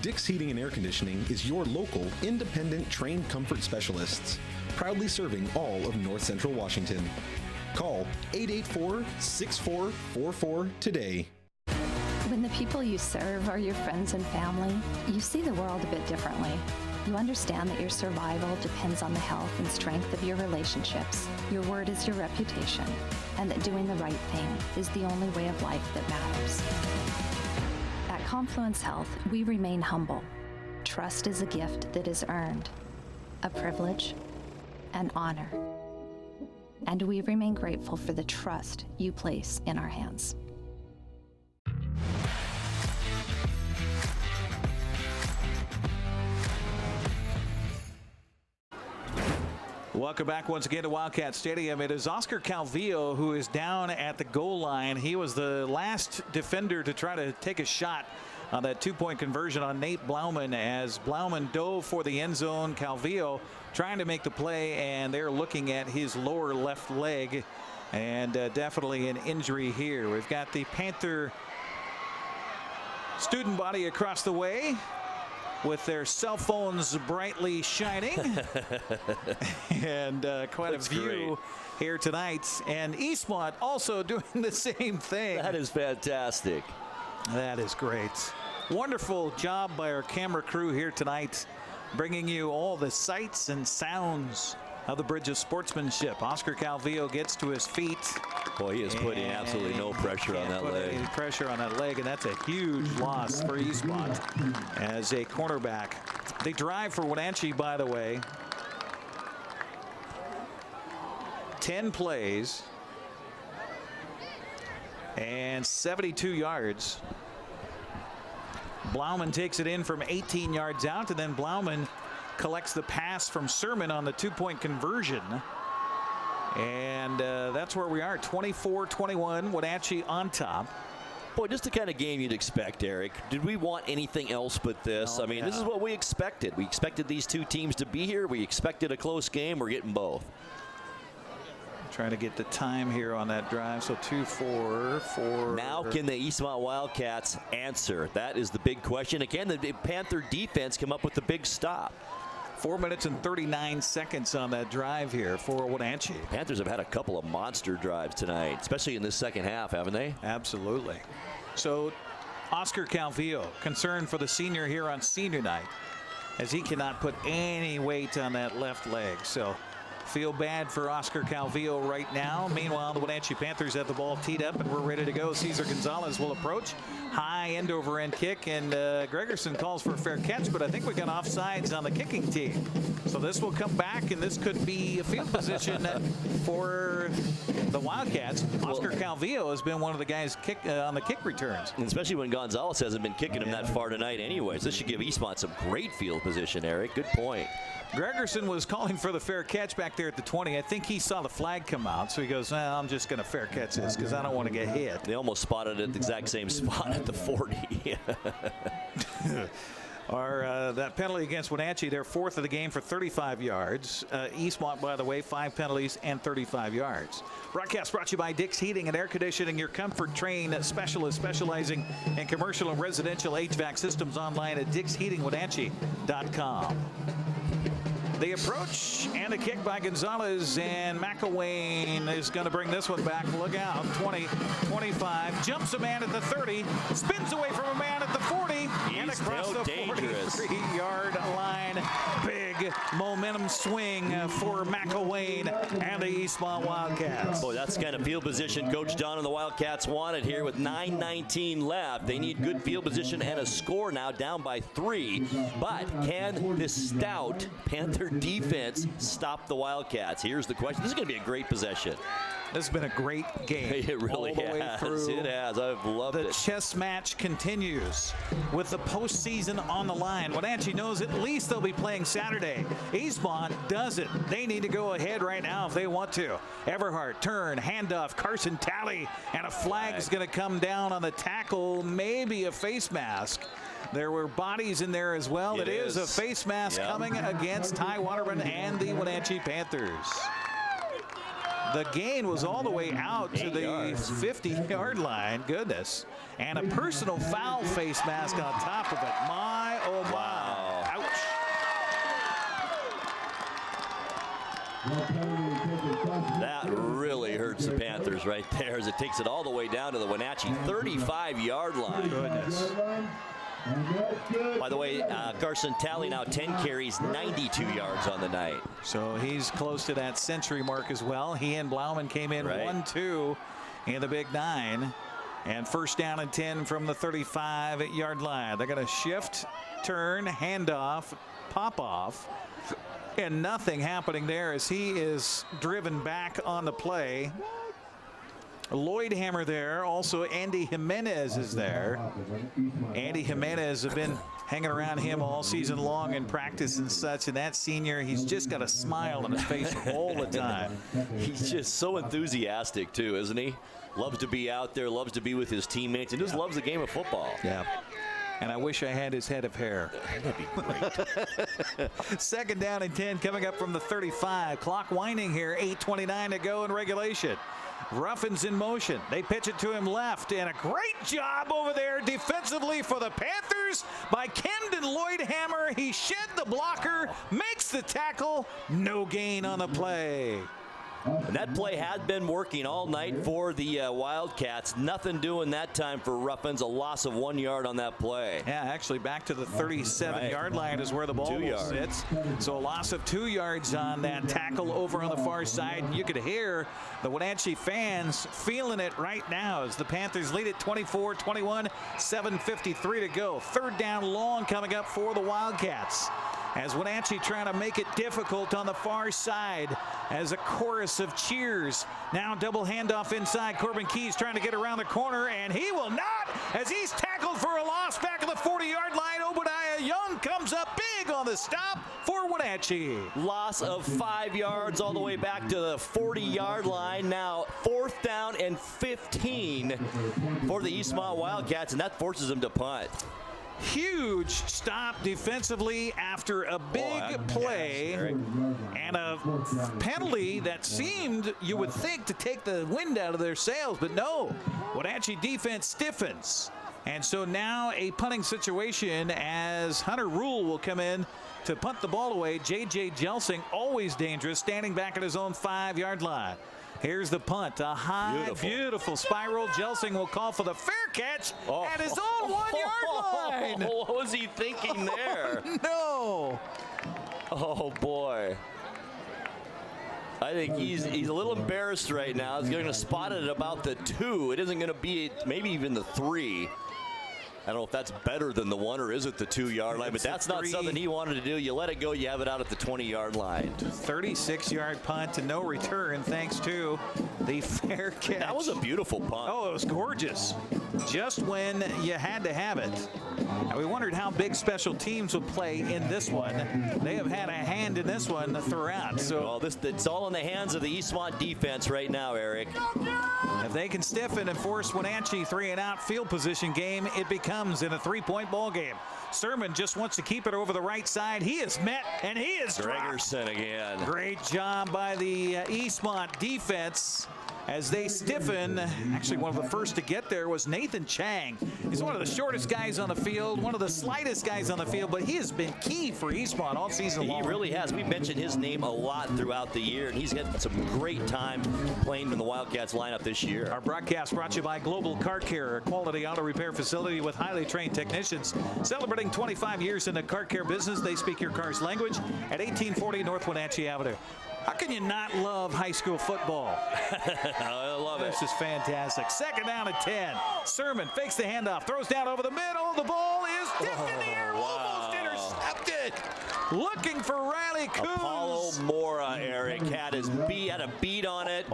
Dick's Heating and Air Conditioning is your local, independent, trained comfort specialists, proudly serving all of North Central Washington. Call 884-6444 today. When the people you serve are your friends and family, you see the world a bit differently. You understand that your survival depends on the health and strength of your relationships. Your word is your reputation, and that doing the right thing is the only way of life that matters. At Confluence Health, we remain humble. Trust is a gift that is earned, a privilege, an honor. And we remain grateful for the trust you place in our hands. Welcome back once again to Wildcat Stadium. It is Oscar Calvillo who is down at the goal line. He was the last defender to try to take a shot on that two-point conversion on Nate Blauman as Blauman dove for the end zone. Calvillo trying to make the play, and they're looking at his lower left leg, and definitely an injury here. We've got the Panther student body across the way with their cell phones brightly shining. And quite a view here tonight. And Eastmont also doing the same thing. That is fantastic. That is great. Wonderful job by our camera crew here tonight, bringing you all the sights and sounds of the Bridge of Sportsmanship. Oscar Calvillo gets to his feet. Boy, he is putting absolutely no pressure on that leg. Any pressure on that leg, and that's a huge loss for Eastmont as a cornerback. They drive for Wenatchee, by the way. 10 plays and 72 yards. Blauman takes it in from 18 yards out, and then Blauman collects the pass from Sermon on the two-point conversion. And that's where we are, 24-21, Wenatchee on top. Boy, just the kind of game you'd expect, Eric. Did we want anything else but this? I mean, this is what we expected. We expected these two teams to be here. We expected a close game. We're getting both. Trying to get the time here on that drive. So 2-4. Now can the Eastmont Wildcats answer? That is the big question. Again, the Panther defense come up with the big stop. 4 minutes and 39 seconds on that drive here for Wenatchee. Panthers have had a couple of monster drives tonight, especially in this second half, haven't they? Absolutely. So Oscar Calvillo, concerned for the senior here on senior night, as he cannot put any weight on that left leg. So feel bad for Oscar Calvillo right now. Meanwhile, the Wenatchee Panthers have the ball teed up, and we're ready to go. Cesar Gonzalez will approach. High end over end kick, and Gregerson calls for a fair catch, but I think we got offsides on the kicking team. So this will come back, and this could be a field position for the Wildcats. Oscar Calvillo has been one of the guys on the kick returns. And especially when Gonzalez hasn't been kicking him that far tonight anyways. This should give Eastmont some great field position, Eric. Good point. Gregerson was calling for the fair catch back there at the 20. I think he saw the flag come out, so he goes, well, I'm just going to fair catch this because I don't want to get hit. They almost spotted it at the exact same spot at the 40. That penalty against Wenatchee, they're fourth of the game for 35 yards. Eastmont, by the way, 5 penalties and 35 yards. Broadcast brought to you by Dick's Heating and Air Conditioning, your comfort train specialist specializing in commercial and residential HVAC systems, online at dicksheatingwenatchee.com. The approach and a kick by Gonzalez, and McElwain is going to bring this one back. Look out. 20, 25, jumps a man at the 30, spins away from a man at the 40, and across the 43-yard line. Big momentum swing for McElwain and the Eastmont Wildcats. Boy, that's the kind of field position Coach Don and the Wildcats wanted here with 9:19 left. They need good field position and a score now, down by 3. But can this stout Panther defense stop the Wildcats? Here's the question. This is going to be a great possession. This has been a great game. It really has. It has. I've loved it. The chess match continues with the postseason on the line. Wenatchee knows at least they'll be playing Saturday. Eastmont doesn't. They need to go ahead right now if they want to. Everhart, turn, handoff, Carson Talley, and a flag is going to come down on the tackle, maybe a face mask. There were bodies in there as well. It is a face mask coming against Ty Waterman and the Wenatchee Panthers. The gain was all the way out to the 50-yard line. Goodness. And a personal foul face mask on top of it. My, oh my. Wow. Ouch. That really hurts the Panthers right there as it takes it all the way down to the Wenatchee 35-yard line. Goodness. By the way, Carson Talley now 10 carries, 92 yards on the night. So he's close to that century mark as well. He and Blauman came in 1-2 in the Big 9. And first down and 10 from the 35-yard line. They're going to shift, turn, handoff, pop off. And nothing happening there as he is driven back on the play. Lloyd Hammer there. Also, Andy Jimenez is there. Andy Jimenez have been hanging around him all season long in practice and such. And that senior, he's just got a smile on his face all the time. He's just so enthusiastic, too, isn't he? Loves to be out there, loves to be with his teammates, and just loves the game of football. Yeah. And I wish I had his head of hair. That'd be great. Second down and 10 coming up from the 35. Clock winding here. 8:29 to go in regulation. Ruffins in motion. They pitch it to him left. And a great job over there defensively for the Panthers by Camden Lloyd Hammer. He shed the blocker, makes the tackle. No gain on the play. And that play had been working all night for the Wildcats. Nothing doing that time for Ruffins. A loss of 1 yard on that play. Yeah, actually back to the 37-yard line is where the ball sits. So a loss of 2 yards on that tackle over on the far side. And you could hear the Wenatchee fans feeling it right now as the Panthers lead it 24-21, 7:53 to go. Third down long coming up for the Wildcats. As Wenatchee trying to make it difficult on the far side as a chorus of cheers. Now double handoff inside. Corbin Keys trying to get around the corner, and he will not as he's tackled for a loss back at the 40-yard line. Obadiah Young comes up big on the stop for Wenatchee. Loss of 5 yards all the way back to the 40-yard line. Now 4th down and 15 for the Eastmont Wildcats, and that forces them to punt. Huge stop defensively after a big play and a penalty that seemed, you would think, to take the wind out of their sails, but no. Wenatchee defense stiffens. And so now a punting situation as Hunter Rule will come in to punt the ball away. J.J. Jelsing, always dangerous, standing back at his own 5-yard line. Here's the punt, a high, beautiful spiral. Jelsing will call for the fair catch at his own 1-yard line. What was he thinking there? No. Oh, boy. I think he's a little embarrassed right now. He's going to spot it at about the 2. It isn't going to be maybe even the 3. I don't know if that's better than the 1 or is it the 2-yard line, but that's not something he wanted to do. You let it go, you have it out at the 20-yard line. 36-yard punt and no return thanks to the fair catch. That was a beautiful punt. Oh, it was gorgeous. Just when you had to have it. And we wondered how big special teams would play in this one. They have had a hand in this one throughout. So well, it's all in the hands of the Eastmont defense right now, Eric. If they can stiffen and force Wenatchee 3-and-out field position game, it becomes in a 3-point ball game. Sermon just wants to keep it over the right side. He is met and he is Gregerson again. Great job by the Eastmont defense as they stiffen. Actually, one of the first to get there was Nathan Chang. He's one of the shortest guys on the field, one of the slightest guys on the field, but he has been key for Eastmont all season long. He really has. We mentioned his name a lot throughout the year, and he's had some great time playing in the Wildcats lineup this year. Our broadcast brought to you by Global Car Care, a quality auto repair facility with highly trained technicians. Celebrating 25 years in the car care business, they speak your car's language at 1840 North Wenatchee Avenue. How can you not love high school football? I love it. This is fantastic. Second down and 10. Sermon fakes the handoff, throws down over the middle. The ball is tipped in the air, almost intercepted. Looking for Riley Coons. Apollo Mora, Eric, had a beat on it.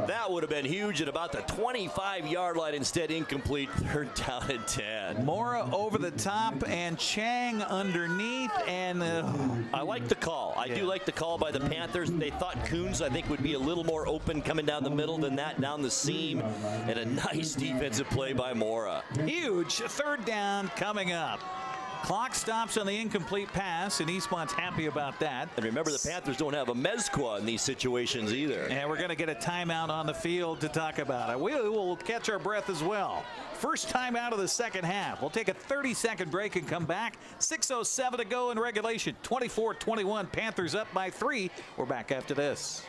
That would have been huge at about the 25-yard line. Instead, incomplete. Third down and 10. Mora over the top and Chang underneath. And I like the call. I do like the call by the Panthers. They thought Coons, I think, would be a little more open coming down the middle than that, down the seam. And a nice defensive play by Mora. Huge third down coming up. Clock stops on the incomplete pass, and Eastmont's happy about that. And remember, the Panthers don't have a Mezqua in these situations either. And we're going to get a timeout on the field to talk about it. We will catch our breath as well. First time out of the second half. We'll take a 30-second break and come back. 6:07 to go in regulation. 24-21, Panthers up by 3. We're back after this.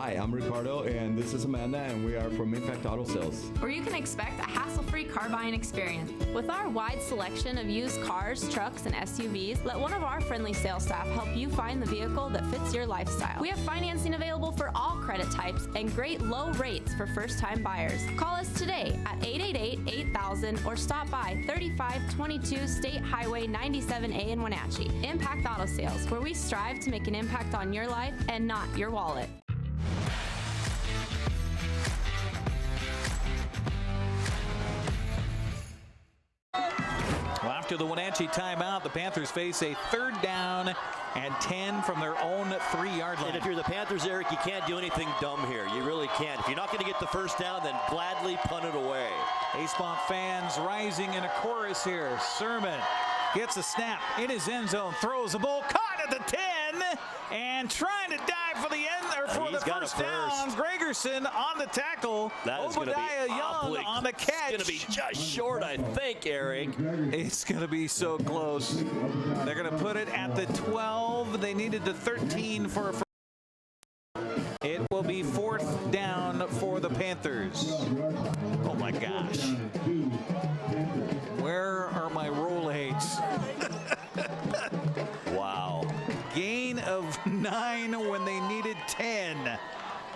Hi, I'm Ricardo, and this is Amanda, and we are from Impact Auto Sales. Where you can expect a hassle-free car buying experience. With our wide selection of used cars, trucks, and SUVs, let one of our friendly sales staff help you find the vehicle that fits your lifestyle. We have financing available for all credit types and great low rates for first-time buyers. Call us today at 888-8000 or stop by 3522 State Highway 97A in Wenatchee. Impact Auto Sales, where we strive to make an impact on your life and not your wallet. Well, after the Wenatchee timeout, the Panthers face a 3rd down and 10 from their own 3-yard line. And if you're the Panthers, Eric, you can't do anything dumb here. You really can't. If you're not going to get the first down, then gladly punt it away. Eastmont fans rising in a chorus here. Sermon gets a snap in his end zone, throws the ball, caught at the 10, and trying to dive for the end or for the first down. Gregerson on the tackle. That is going to be Young on the catch. It's going to be just short, I think, Eric. It's going to be so close. They're going to put it at the 12. They needed the 13 for a first. It will be 4th down for the Panthers. Oh my gosh. Where are my roll aids? Wow. Gain of 9 when they needed 10.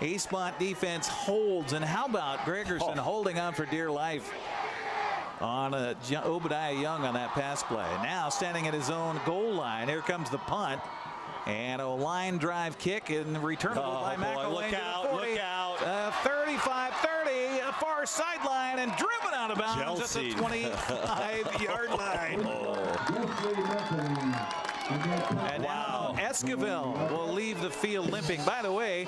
Eastmont defense holds. And how about Gregerson holding on for dear life on Obadiah Young on that pass play. Now standing at his own goal line. Here comes the punt. And a line drive kick and returnable by McElwain. Look out, look out. 35-30, a far sideline and driven out of bounds at the 25-yard line. And now Esquivel will leave the field limping. By the way,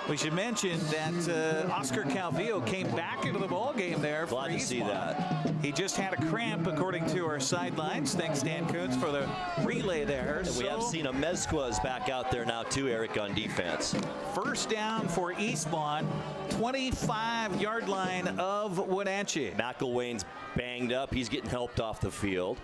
we should mention that Oscar Calvillo came back into the ball game there. Glad to see that. He just had a cramp, according to our sidelines. Thanks, Dan Kuntz, for the relay there. And we have seen a Mezqua's back out there now, too, Eric, on defense. First down for Eastmont, 25-yard line of Wenatchee. McElwain's banged up. He's getting helped off the field.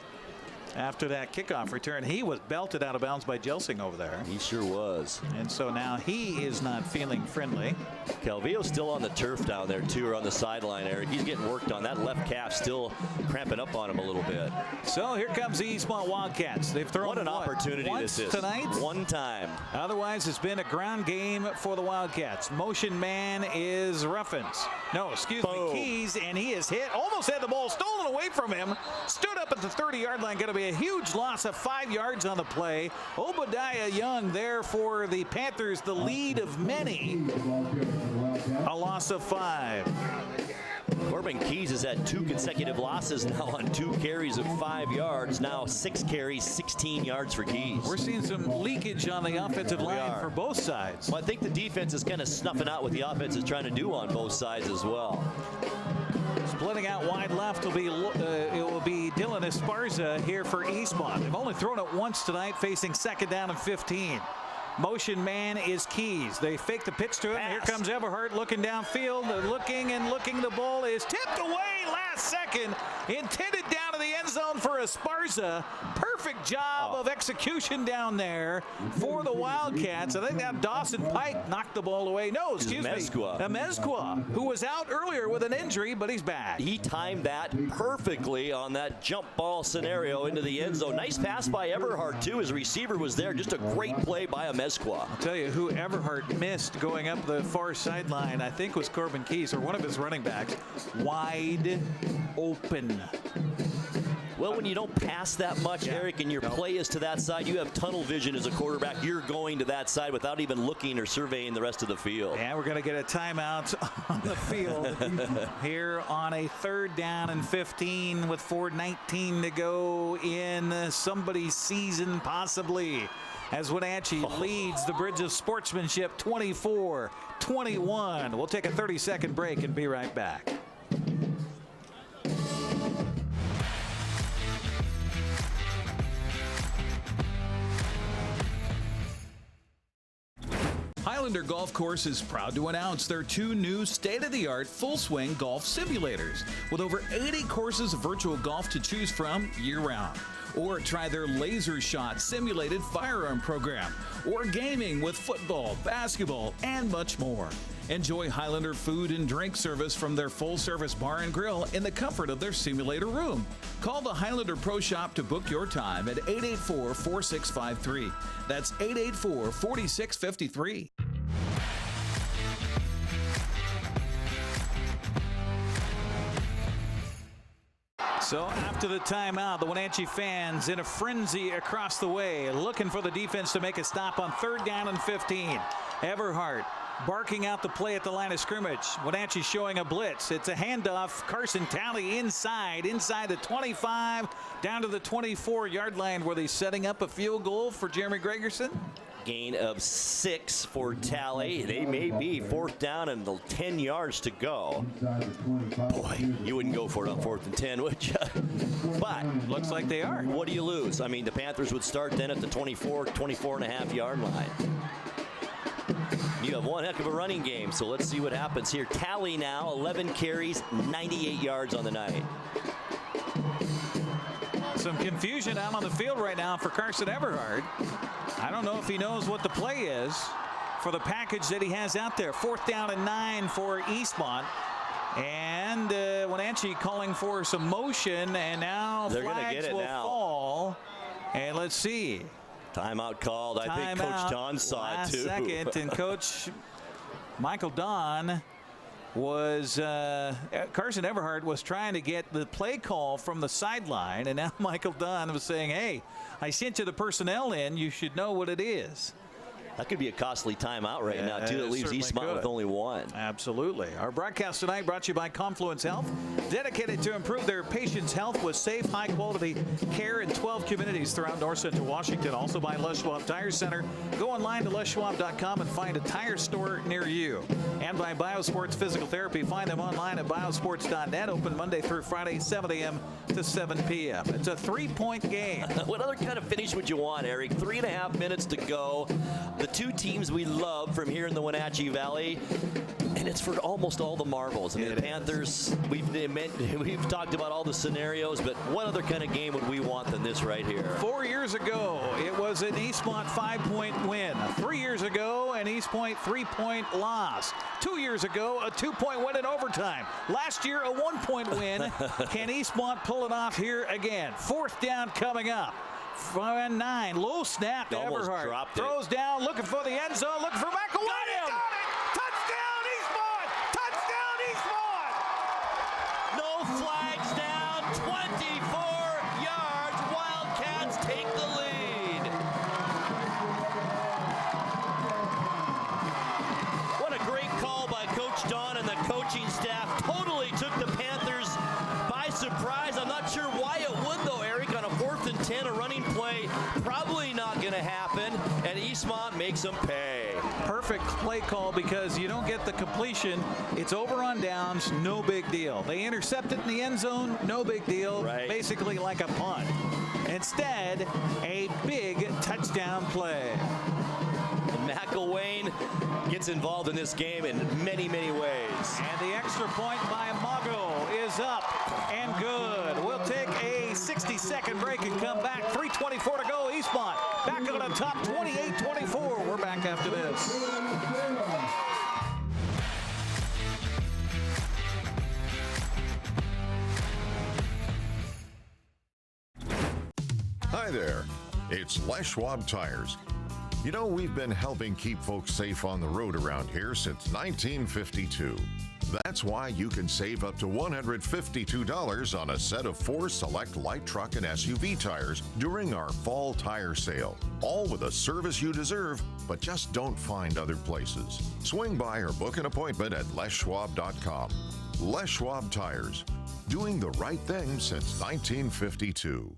After that kickoff return, he was belted out of bounds by Jelsing over there. He sure was. And so now he is not feeling friendly. Calvillo's still on the turf down there, too, or on the sideline, Eric. He's getting worked on. That left calf still cramping up on him a little bit. So here comes the Eastmont Wildcats. They've thrown what an opportunity once this is. Tonight. One time. Otherwise, it's been a ground game for the Wildcats. Motion man is Ruffins. No, excuse me, Keys, and he is hit. Almost had the ball stolen away from him. Stood up at the 30-yard line. Going to be a huge loss of 5 yards on the play. Obadiah Young there for the Panthers, the lead of many. A loss of 5. Corbin Keys has had 2 consecutive losses now on 2 carries of 5 yards. Now 6 carries, 16 yards for Keys. We're seeing some leakage on the offensive line for both sides. Well, I think the defense is kind of snuffing out what the offense is trying to do on both sides as well. Splitting out wide left will be Dylan Esparza here for Eastmont. They've only thrown it once tonight, facing 2nd down and 15. Motion man is Keys. They fake the pitch to him. Here comes Everhart looking downfield. They're looking and looking. The ball is tipped away last second. Intended down to the end zone for Esparza. Perfect job of execution down there for the Wildcats. I think that Dawson Pike knocked the ball away. No, excuse me. Mezqua, who was out earlier with an injury, but he's back. He timed that perfectly on that jump ball scenario into the end zone. Nice pass by Everhart, too. His receiver was there. Just a great play by Mezqua. I'll tell you who Everhart missed going up the far sideline, I think was Corbin Keys, or one of his running backs. Wide open. Well, when you don't pass that much, Eric, and your play is to that side, you have tunnel vision as a quarterback. You're going to that side without even looking or surveying the rest of the field. Yeah, we're going to get a timeout on the field here on a 3rd down and 15 with 4:19 to go in somebody's season, possibly, as Wenatchee leads the Bridge of Sportsmanship 24-21. We'll take a 30-second break and be right back. Highland Highlander Golf Course is proud to announce their 2 new state-of-the-art full-swing golf simulators with over 80 courses of virtual golf to choose from year-round. Or try their Laser Shot simulated firearm program, or gaming with football, basketball, and much more. Enjoy Highlander food and drink service from their full-service bar and grill in the comfort of their simulator room. Call the Highlander Pro Shop to book your time at 884-4653. That's 884-4653. So after the timeout, the Wenatchee fans in a frenzy across the way, looking for the defense to make a stop on 3rd down and 15. Everhart barking out the play at the line of scrimmage. Wenatchee showing a blitz. It's a handoff. Carson Talley inside the 25, down to the 24-yard line where they're setting up a field goal for Jeremy Gregerson. Gain of 6 for Talley. They may be 4th down and 10 yards to go. Boy, you wouldn't go for it on 4th and 10, would you? But looks like they are. What do you lose? I mean, the Panthers would start then at the 24.5-yard line. You have one heck of a running game, so let's see what happens here. Talley now, 11 carries, 98 yards on the night. Some confusion out on the field right now for Carson Everhart. I don't know if he knows what the play is for the package that he has out there. 4th down and 9 for Eastmont. And Wenatchee calling for some motion, and now they're going to flags get it will now. fall. And let's see. Timeout called. I think Coach Don saw it too. Second, and Coach Michael Don was Carson Everhart was trying to get the play call from the sideline, and now Michael Dunn was saying, hey, I sent you the personnel in. You should know what it is. That could be a costly timeout right now, too. That leaves Eastmont with only 1. Absolutely. Our broadcast tonight brought to you by Confluence Health, dedicated to improve their patients' health with safe, high-quality care in 12 communities throughout north central Washington. Also by Les Schwab Tire Center. Go online to leschwab.com and find a tire store near you. And by Biosports Physical Therapy. Find them online at biosports.net. Open Monday through Friday, 7 a.m. to 7 p.m. It's a 3-point game. What other kind of finish would you want, Eric? 3.5 minutes to go. The 2 teams we love from here in the Wenatchee Valley, and it's for almost all the marbles. I mean, the Panthers, we've talked about all the scenarios, but what other kind of game would we want than this right here? 4 years ago, it was an Eastmont 5-point win. 3 years ago, an Eastmont 3-point loss. 2 years ago, a 2-point win in overtime. Last year, a 1-point win. Can Eastmont pull it off here again? 4th down coming up. 9, low snap to Everhart. Throws down, looking for the end zone, looking for McElwain. Touchdown Eastmont! Touchdown Eastmont! No flags down, 24 yards. Wildcats take the lead. What a great call by Coach Don and the coaching staff. Totally took the Panthers by surprise. I'm not sure why it would, though, Eric, on a 4th and 10, a running play. Probably not going to happen, and Eastmont makes them pay. Perfect play call because you don't get the completion. It's over on downs, no big deal. They intercept it in the end zone, no big deal. Right. Basically like a punt. Instead, a big touchdown play. And McElwain gets involved in this game in many, many ways. And the extra point by Mago is up and good. We'll take a 60-second break and come back. 3:24 to go. Eastmont back on the top, 28-24. We're back after this. Hi there. It's Les Schwab Tires. You know, we've been helping keep folks safe on the road around here since 1952. That's why you can save up to $152 on a set of 4 select light truck and SUV tires during our fall tire sale. All with a service you deserve, but just don't find other places. Swing by or book an appointment at leschwab.com. Les Schwab Tires, doing the right thing since 1952.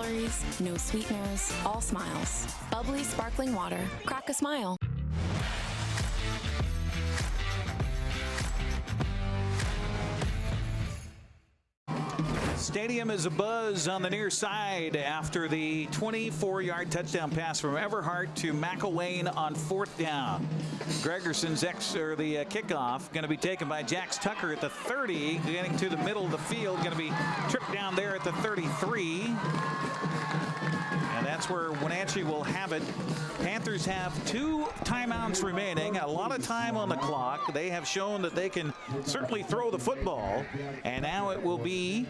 calories, no sweeteners, all smiles. Bubbly sparkling water. Crack a smile. Stadium is abuzz on the near side after the 24-yard touchdown pass from Everhart to McElwain on 4th down. Gregerson's the kickoff going to be taken by Jax Tucker at the 30, getting to the middle of the field, going to be tripped down there at the 33. And that's where Wenatchee will have it. Panthers have 2 timeouts remaining, a lot of time on the clock. They have shown that they can certainly throw the football, and now it will be,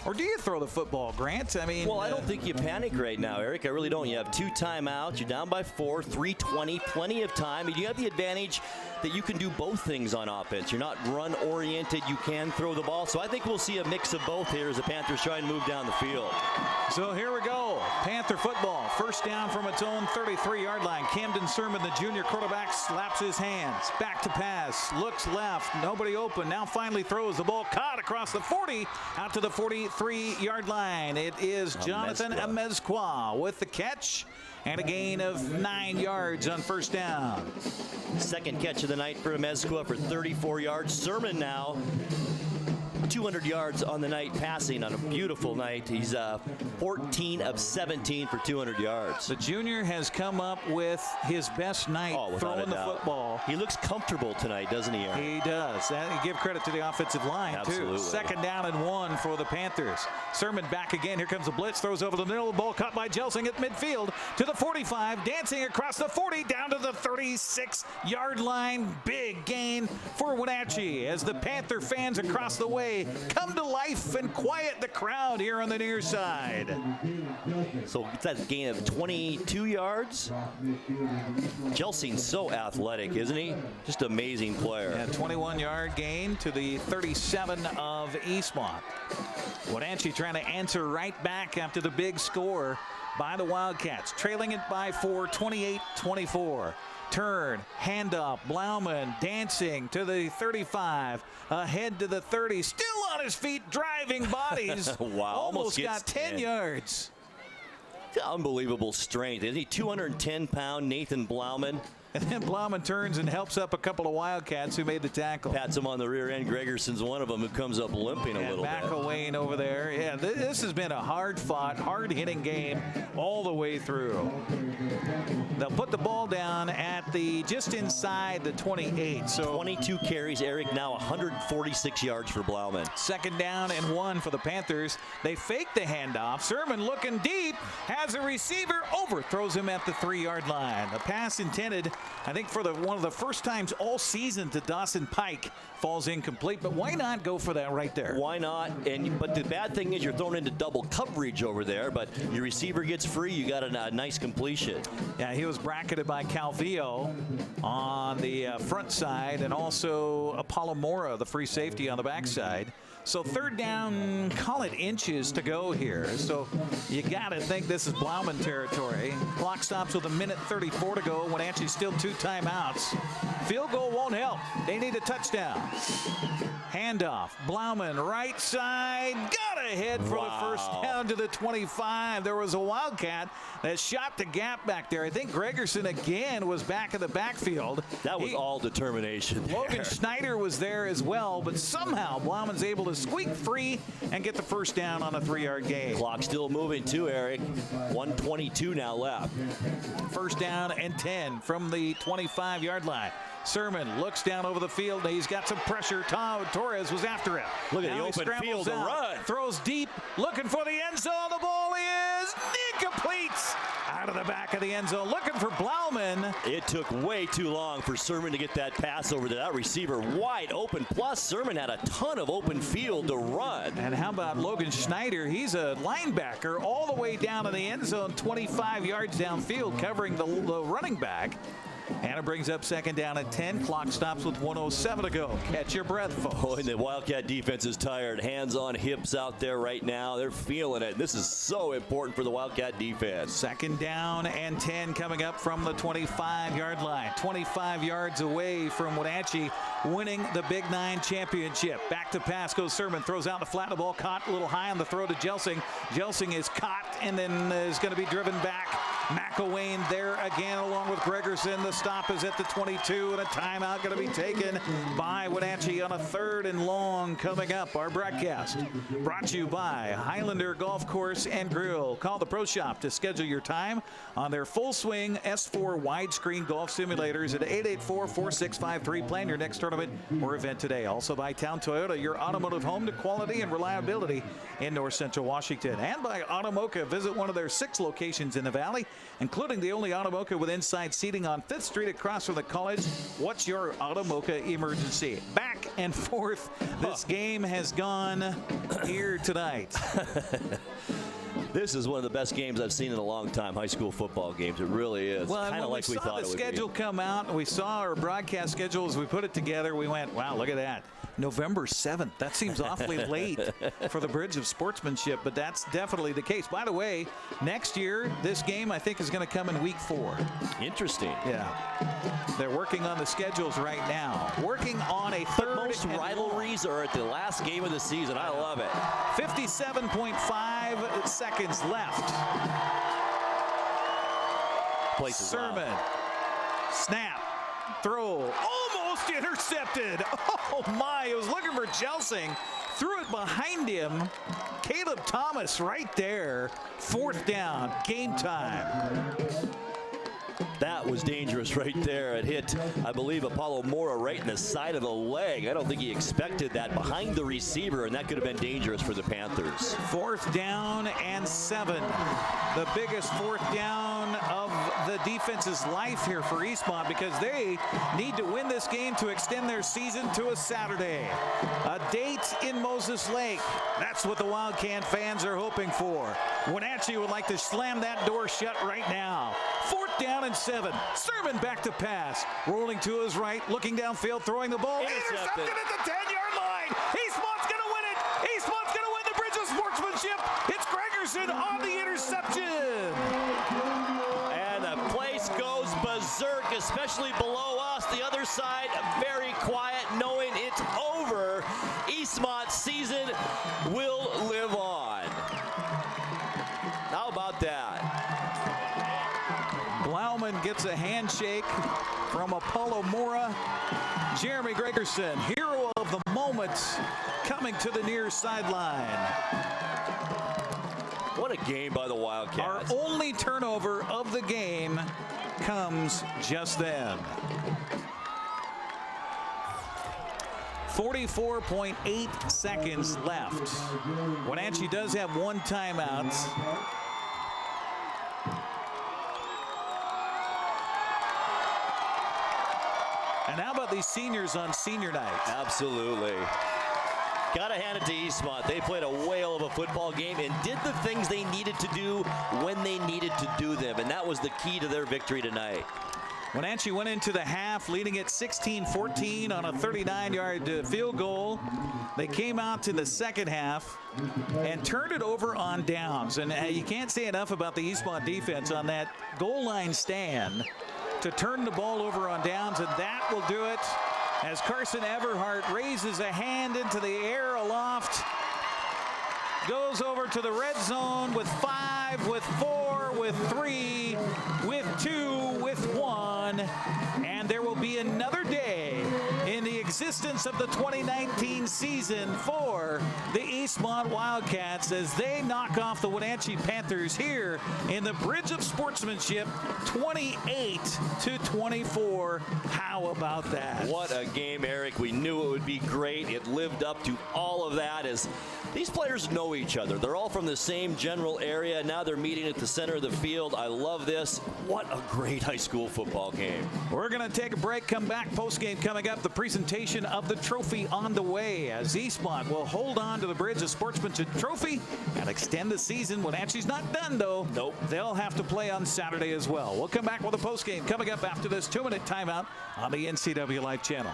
or do you throw the football, Grant? I mean, well, I don't think you panic right now, Eric. I really don't. You have 2 timeouts. You're down by 4, 3:20, plenty of time. And you have the advantage that you can do both things on offense. You're not run-oriented. You can throw the ball. So I think we'll see a mix of both here as the Panthers try and move down the field. So here we go. Panther football. First down from its own 33-yard line. Camden Sermon, the junior quarterback, slaps his hands. Back to pass. Looks left. Nobody open. Now finally throws the ball. Caught across the 40. Out to the 43-yard line. It is Jonathan Amezquah with the catch. And a gain of 9 yards on first down. Second catch of the night for Amezquah for 34 yards. Sermon now 200 yards on the night passing on a beautiful night. He's 14 of 17 for 200 yards. The junior has come up with his best night throwing the football. He looks comfortable tonight, doesn't he, Aaron? He does. You give credit to the offensive line, Absolutely. too. Second down and 1 for the Panthers. Sermon back again. Here comes the blitz. Throws over the middle. The ball caught by Jelsing at midfield to the 45. Dancing across the 40 down to the 36-yard line. Big gain for Wenatchee as the Panther fans across the way come to life and quiet the crowd here on the near side. So it's that gain of 22 yards. Jelsing's so athletic, isn't he? Just amazing player. Yeah, 21-yard gain to the 37 of Eastmont. Wenatchee trying to answer right back after the big score by the Wildcats, trailing it by 4, 28-24. Turn, handoff, Blauman dancing to the 35, ahead to the 30, still on his feet, driving bodies. Wow, almost got 10 yards. Unbelievable strength. Isn't he 210-pound Nathan Blauman? And then Blauman turns and helps up a couple of Wildcats who made the tackle. Pats him on the rear end. Gregerson's one of them who comes up limping a little bit. McElwain over there. Yeah, this has been a hard-fought, hard-hitting game all the way through. They'll put the ball down at just inside the 28. So 22 carries, Eric, now 146 yards for Blauman. Second down and 1 for the Panthers. They fake the handoff. Sermon looking deep, has a receiver, overthrows him at the 3-yard line. The pass intended, I think, for one of the first times all season to Dawson Pike, falls incomplete. But why not go for that right there? Why not? But the bad thing is you're thrown into double coverage over there, but your receiver gets free. You got a nice completion. Yeah, he was bracketed by Calvillo on the front side, and also Apollo Mora, the free safety, on the backside. So third down, call it inches to go here. So you got to think this is Blauman territory. Clock stops with 1:34 to go. Wenatchee still 2 timeouts. Field goal won't help. They need a touchdown. Handoff. Blauman right side. Got ahead for the first down to the 25. There was a Wildcat that shot the gap back there. I think Gregerson again was back in the backfield. That was all determination there. Logan Schneider was there as well, but somehow Blauman's able to squeak free and get the first down on a 3-yard gain. Clock still moving too, Eric. 1:22 now left. First down and 10 from the 25-yard line. Sermon looks down over the field. He's got some pressure. Torres was after him. Look at the open field to run. Throws deep, looking for the end zone. The ball is incomplete. Out of the back of the end zone, looking for Blauman. It took way too long for Sermon to get that pass over to that receiver wide open. Plus, Sermon had a ton of open field to run. And how about Logan Schneider? He's a linebacker all the way down in the end zone, 25 yards downfield, covering the running back. And it brings up second down at 10. Clock stops with 1:07 to go. Catch your breath, folks. Oh, and the Wildcat defense is tired. Hands on hips out there right now. They're feeling it. This is so important for the Wildcat defense. Second down and 10 coming up from the 25-yard line. 25 yards away from Wenatchee winning the Big 9 championship. Back to pass goes Sermon. Throws out the flat. The ball caught a little high on the throw to Jelsing. Jelsing is caught and then is going to be driven back. McElwain there again along with Gregerson. The stop is at the 22 and a timeout going to be taken by Wenatchee on a 3rd and long coming up. Our broadcast brought to you by Highlander Golf Course and Grill. Call the Pro Shop to schedule your time on their full swing S4 widescreen golf simulators at 884-4653. Plan your next tournament or event today. Also by Town Toyota, your automotive home to quality and reliability in North Central Washington. And by Automoka. Visit one of their 6 locations in the Valley, including the only Automoka with inside seating on 5th Street across from the college. What's your Automoka emergency? Back and forth. This game has gone here tonight. This is one of the best games I've seen in a long time, high school football games. It really is. Well, kind of like we thought it would be. We saw the schedule come out, and we saw our broadcast schedule as we put it together. We went, wow, look at that. November 7th. That seems awfully late for the Bridge of Sportsmanship, but that's definitely the case. By the way, next year, this game, I think, is going to come in week 4. Interesting. Yeah. They're working on the schedules right now. Working on a 3rd. But most rivalries are at the last game of the season. I love it. 57.5 seconds left. Sermon. Snap. Throw. Almost intercepted. Oh, my. It was looking for Jelsing. Threw it behind him. Caleb Thomas right there. 4th down. Game time. That was dangerous right there. It hit, I believe, Apollo Mora right in the side of the leg. I don't think he expected that behind the receiver, and that could have been dangerous for the Panthers. 4th down and 7. The biggest 4th down of the defense's life here for Eastmont, because they need to win this game to extend their season to a Saturday. A date in Moses Lake. That's what the Wildcat fans are hoping for. Wenatchee would like to slam that door shut right now. 4th down and 7. Sermon back to pass. Rolling to his right, looking downfield, throwing the ball. Intercepted at the 10-yard line. Eastmont's going to win it. Eastmont's going to win the Bridge of Sportsmanship. It's Gregerson on the interception. And the place goes berserk, especially below us. The other side, very quiet, knowing it's over. Eastmont's season will live on. How about that? Blauman gets a handshake from Apollo Mora. Jeremy Gregerson, hero of the moment, coming to the near sideline. What a game by the Wildcats. Our only turnover of the game comes just then. 44.8 seconds left. Wenatchee does have one timeout. And how about these seniors on senior night? Absolutely. Got to hand it to Eastmont. They played a whale of a football game and did the things they needed to do when they needed to do them. And that was the key to their victory tonight. Wenatchee went into the half leading at 16-14 on a 39-yard field goal. They came out to the second half and turned it over on downs. And you can't say enough about the Eastmont defense on that goal line stand to turn the ball over on downs, and that will do it as Carson Everhart raises a hand into the air aloft, goes over to the red zone with 5, with 4, with 3, with 2, with 1, and there will be another day in the existence of the 2019 season for the Eastmont Wildcats as they knock off the Wenatchee Panthers here in the Bridge of Sportsmanship, 28-24. How about that? What a game, Eric. We knew it would be great. It lived up to all of that as These players know each other. They're all from the same general area. Now they're meeting at the center of the field. I love this. What a great high school football game. We're going to take a break, come back. Postgame coming up. The presentation of the trophy on the way as Eastmont will hold on to the Bridge of Sportsmanship Trophy and extend the season. Wenatchee's not done, though. Nope. They'll have to play on Saturday as well. We'll come back with a postgame coming up after this 2-minute timeout on the NCW Life channel.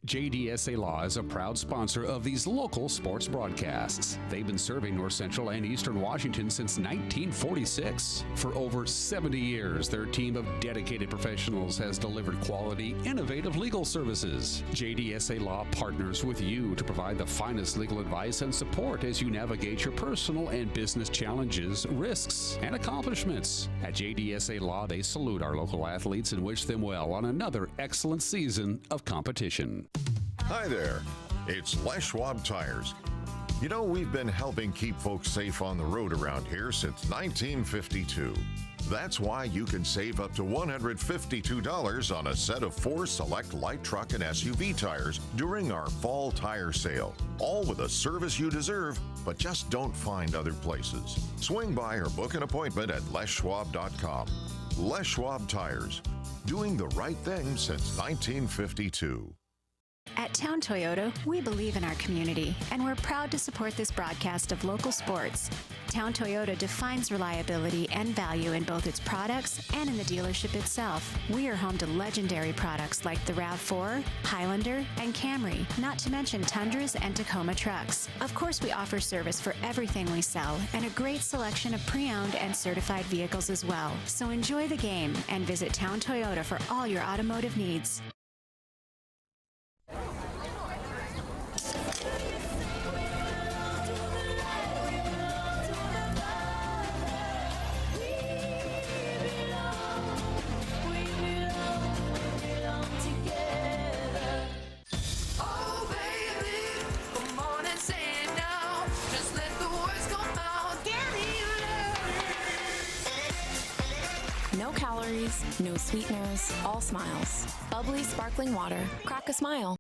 JDSA Law is a proud sponsor of these local sports broadcasts. They've been serving North Central and Eastern Washington since 1946. For over 70 years, their team of dedicated professionals has delivered quality, innovative legal services. JDSA Law partners with you to provide the finest legal advice and support as you navigate your personal and business challenges, risks, and accomplishments. At JDSA Law, they salute our local athletes and wish them well on another excellent season of competition. Hi there, it's Les Schwab Tires. You know, we've been helping keep folks safe on the road around here since 1952. That's why you can save up to $152 on a set of 4 select light truck and SUV tires during our fall tire sale. All with a service you deserve, but just don't find other places. Swing by or book an appointment at leschwab.com. Les Schwab Tires, doing the right thing since 1952. At Town Toyota, we believe in our community, and we're proud to support this broadcast of local sports. Town Toyota defines reliability and value in both its products and in the dealership itself. We are home to legendary products like the RAV4, Highlander, and Camry, not to mention Tundras and Tacoma trucks. Of course, we offer service for everything we sell and a great selection of pre-owned and certified vehicles as well. So enjoy the game and visit Town Toyota for all your automotive needs. No calories, no sweeteners, all smiles. Bubbly sparkling water. Crack a smile.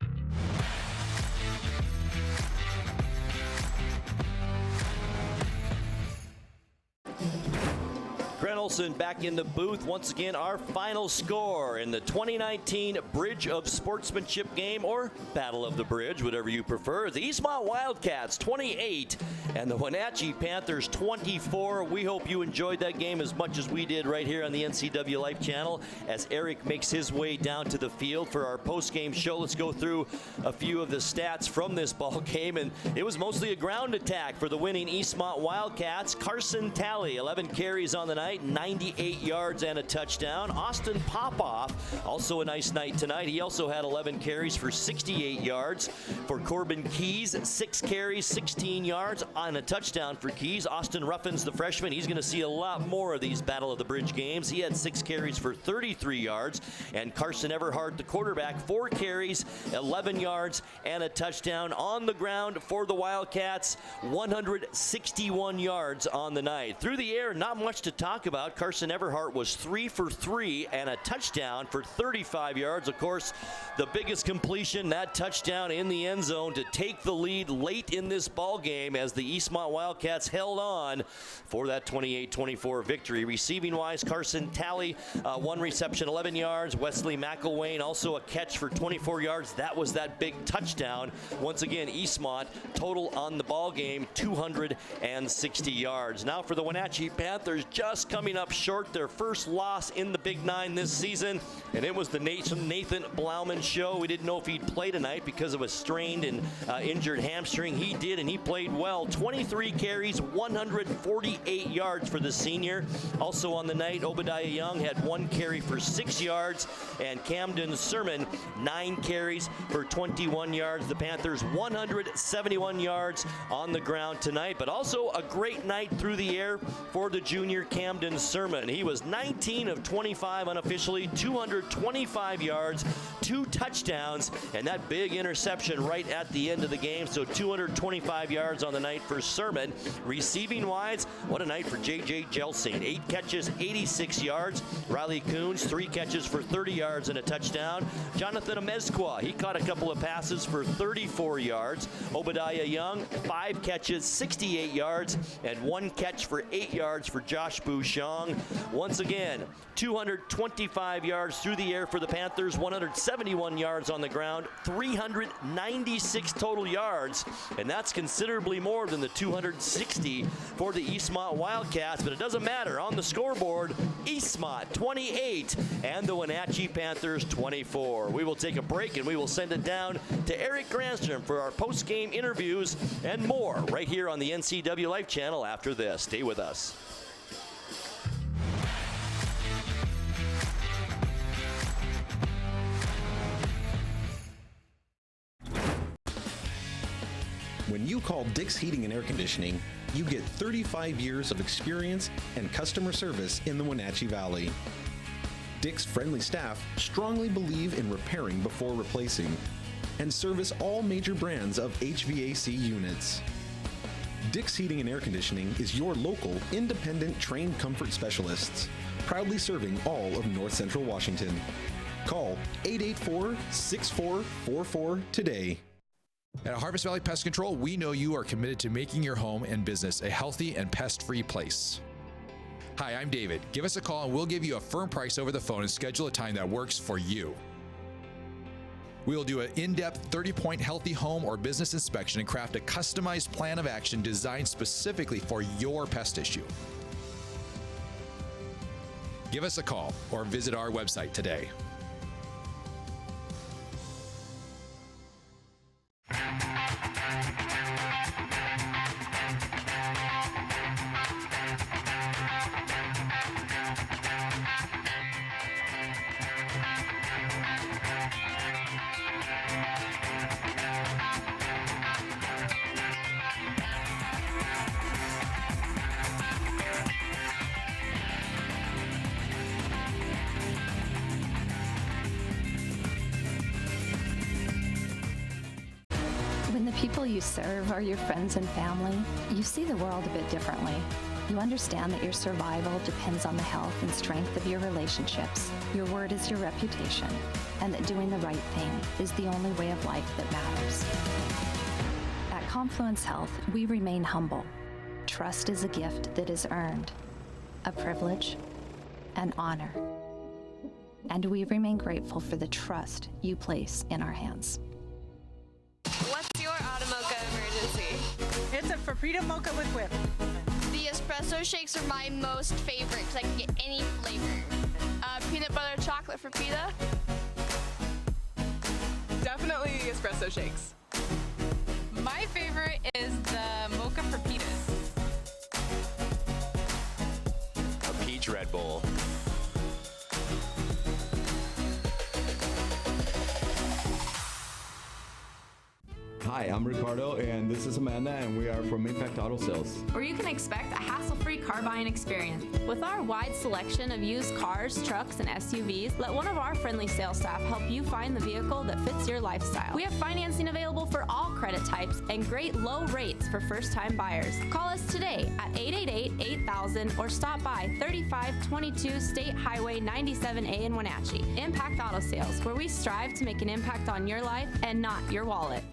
Grant Olson back in the booth. Once again, our final score in the 2019 Bridge of Sportsmanship game, or Battle of the Bridge, whatever you prefer. The Eastmont Wildcats 28 and the Wenatchee Panthers 24. We hope you enjoyed that game as much as we did right here on the NCW Life channel as Eric makes his way down to the field for our post-game show. Let's go through a few of the stats from this ball game, and it was mostly a ground attack for the winning Eastmont Wildcats. Carson Talley, 11 carries on the night, 98 yards and a touchdown. Austin Popoff, also a nice night tonight. He also had 11 carries for 68 yards. For Corbin Keys, 6 carries, 16 yards on a touchdown for Keys. Austin Ruffins, the freshman, he's going to see a lot more of these Battle of the Bridge games. He had 6 carries for 33 yards. And Carson Everhart, the quarterback, 4 carries, 11 yards and a touchdown. On the ground for the Wildcats, 161 yards on the night. Through the air, not much to talk about. Carson Everhart was 3 for 3 and a touchdown for 35 yards. Of course, the biggest completion, that touchdown in the end zone to take the lead late in this ball game as the Eastmont Wildcats held on for that 28-24 victory. Receiving wise, Carson Talley, 1 reception, 11 yards. Wesley McElwain also a catch for 24 yards. That was that big touchdown. Once again, Eastmont total on the ball game 260 yards. Now for the Wenatchee Panthers, just coming up short, their first loss in the Big Nine this season, and it was the Nathan Blauman show. We didn't know if he'd play tonight because of a strained and injured hamstring. He did, and he played well. 23 carries, 148 yards for the senior. Also on the night, Obadiah Young had 1 carry for 6 yards, and Camden Sermon, 9 carries for 21 yards. The Panthers 171 yards on the ground tonight, but also a great night through the air for the junior Camden Sermon. He was 19 of 25 unofficially, 225 yards, 2 touchdowns, and that big interception right at the end of the game. So 225 yards on the night for Sermon. Receiving wise, what a night for J.J. Jelsing. 8 catches, 86 yards. Riley Coons, 3 catches for 30 yards and a touchdown. Jonathan Amezcua, he caught a couple of passes for 34 yards. Obadiah Young, 5 catches, 68 yards, and 1 catch for 8 yards for Josh Bouchon. Once again, 225 yards through the air for the Panthers, 171 yards on the ground, 396 total yards, and that's considerably more than the 260 for the Eastmont Wildcats, but it doesn't matter. On the scoreboard, Eastmont 28 and the Wenatchee Panthers 24. We will take a break and we will send it down to Eric Granstrom for our post-game interviews and more right here on the NCW Life channel after this. Stay with us. When you call Dick's Heating and Air Conditioning, you get 35 years of experience and customer service in the Wenatchee Valley. Dick's friendly staff strongly believe in repairing before replacing and service all major brands of HVAC units. Dick's Heating and Air Conditioning is your local, independent, trained comfort specialists, proudly serving all of North Central Washington. Call 884-6444 today. At Harvest Valley Pest Control, we know you are committed to making your home and business a healthy and pest-free place. Hi, I'm David. Give us a call and we'll give you a firm price over the phone and schedule a time that works for you. We will do an in-depth 30-point healthy home or business inspection and craft a customized plan of action designed specifically for your pest issue. Give us a call or visit our website today. When the people you serve are your friends and family, you see the world a bit differently. You understand that your survival depends on the health and strength of your relationships. Your word is your reputation, and that doing the right thing is the only way of life that matters. At Confluence Health, we remain humble. Trust is a gift that is earned, a privilege, an honor. And we remain grateful for the trust you place in our hands. What's your Automocha emergency? It's a Frappuccino mocha with whip. The espresso shakes are my most favorite because I can get any flavor. Peanut butter chocolate for pita. Definitely espresso shakes. My favorite is the mocha for pitas. A peach Red Bull. Hi, I'm Ricardo, and this is Amanda, and we are from Impact Auto Sales. Where you can expect a hassle-free car buying experience. With our wide selection of used cars, trucks, and SUVs, let one of our friendly sales staff help you find the vehicle that fits your lifestyle. We have financing available for all credit types and great low rates for first-time buyers. Call us today at 888-8000 or stop by 3522 State Highway 97A in Wenatchee. Impact Auto Sales, where we strive to make an impact on your life and not your wallet.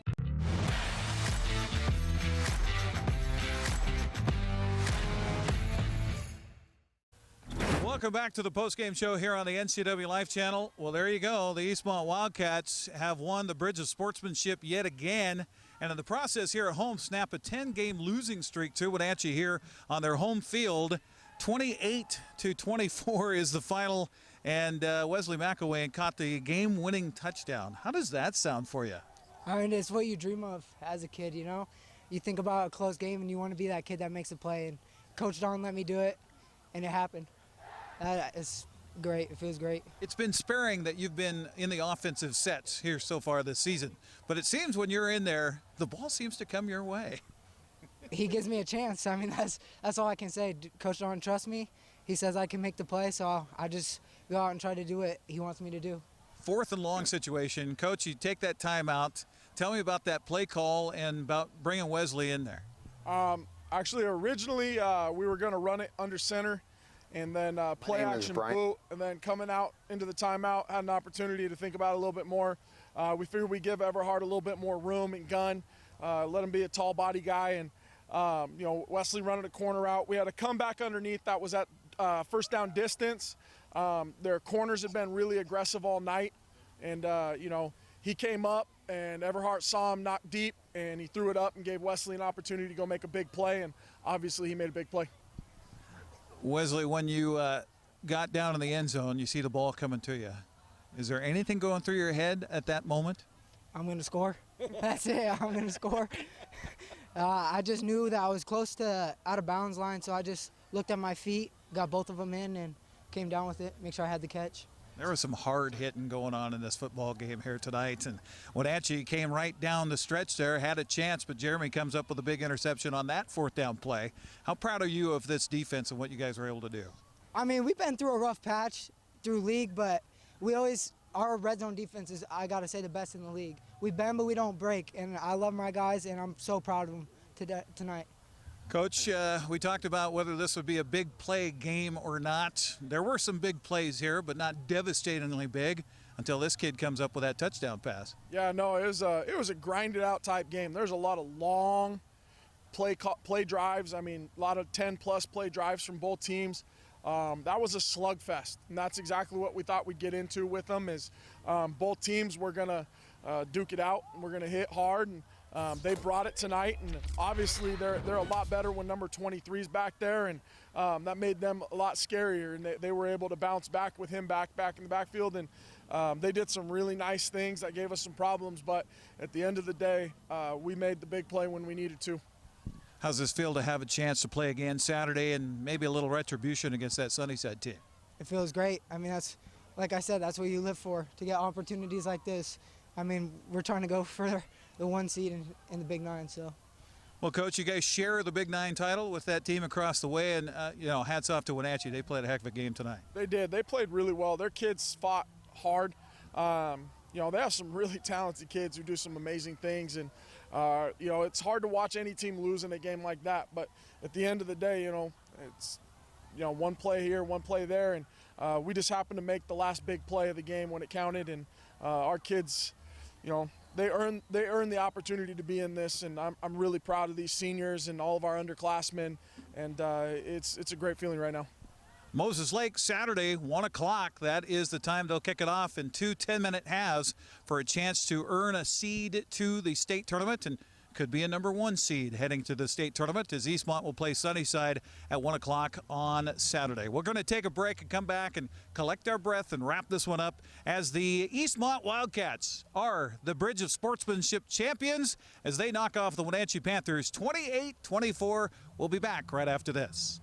Welcome back to the postgame show here on the NCW Life channel. Well, there you go. The Eastmont Wildcats have won the Bridge of Sportsmanship yet again, and in the process here at home snap a 10-game losing streak to Wenatchee here on their home field. 28-24 is the final, and Wesley McElwain caught the game-winning touchdown. How does that sound for you? I mean, it's what you dream of as a kid, you know? You think about a close game and you want to be that kid that makes a play, and Coach Don let me do it, and it happened. It's great. It feels great. It's been sparing that you've been in the offensive sets here so far this season, but it seems when you're in there, the ball seems to come your way. He gives me a chance. I mean, that's all I can say. Coach Don trusts me, he says I can make the play, so I just go out and try to do what he wants me to do. 4th and long situation. Coach, you take that timeout. Tell me about that play call and about bringing Wesley in there. Actually, originally we were going to run it under center and then play action boot, and then coming out into the timeout, had an opportunity to think about it a little bit more. We figured we'd give Everhart a little bit more room and gun, let him be a tall body guy, and Wesley running a corner out. We had a comeback underneath that was at first down distance. Their corners had been really aggressive all night, and he came up and Everhart saw him knock deep, and he threw it up and gave Wesley an opportunity to go make a big play, and obviously he made a big play. Wesley, when you got down in the end zone, you see the ball coming to you. Is there anything going through your head at that moment? I'm going to score. That's it. I'm going to score. I just knew that I was close to out of bounds line, so I just looked at my feet, got both of them in, and came down with it, make sure I had the catch. There was some hard hitting going on in this football game here tonight, and Wenatchee came right down the stretch there, had a chance, but Jeremy comes up with a big interception on that 4th down play. How proud are you of this defense and what you guys were able to do? I mean, we've been through a rough patch through league, but our red zone defense is, I got to say, the best in the league. We bend, but we don't break, and I love my guys, and I'm so proud of them tonight. Coach, we talked about whether this would be a big play game or not. There were some big plays here, but not devastatingly big until this kid comes up with that touchdown pass. Yeah, no, it was a grinded out type game. There's a lot of long play drives. I mean, a lot of 10-plus play drives from both teams. That was a slugfest, and that's exactly what we thought we'd get into with them is both teams were going to duke it out, and we're going to hit hard, and they brought it tonight, and obviously they're a lot better when number 23 is back there, and that made them a lot scarier, and they were able to bounce back with him back in the backfield, and they did some really nice things that gave us some problems, but at the end of the day, we made the big play when we needed to. How's this feel to have a chance to play again Saturday and maybe a little retribution against that Sunnyside team? It feels great. I mean, that's, like I said, that's what you live for, to get opportunities like this. I mean, we're trying to go for the 1 seed in the Big Nine, so. Well, Coach, you guys share the Big Nine title with that team across the way, and, hats off to Wenatchee. They played a heck of a game tonight. They did. They played really well. Their kids fought hard. They have some really talented kids who do some amazing things, and, it's hard to watch any team lose in a game like that, but at the end of the day, it's, one play here, one play there, and we just happened to make the last big play of the game when it counted, and our kids, they earned the opportunity to be in this, and I'm really proud of these seniors and all of our underclassmen, and it's a great feeling right now. Moses Lake, Saturday, 1 o'clock. That is the time they'll kick it off in 2 10-minute halves for a chance to earn a seed to the state tournament and could be a number 1 seed heading to the state tournament as Eastmont will play Sunnyside at 1 o'clock on Saturday. We're going to take a break and come back and collect our breath and wrap this one up as the Eastmont Wildcats are the Bridge of Sportsmanship champions as they knock off the Wenatchee Panthers 28-24. We'll be back right after this.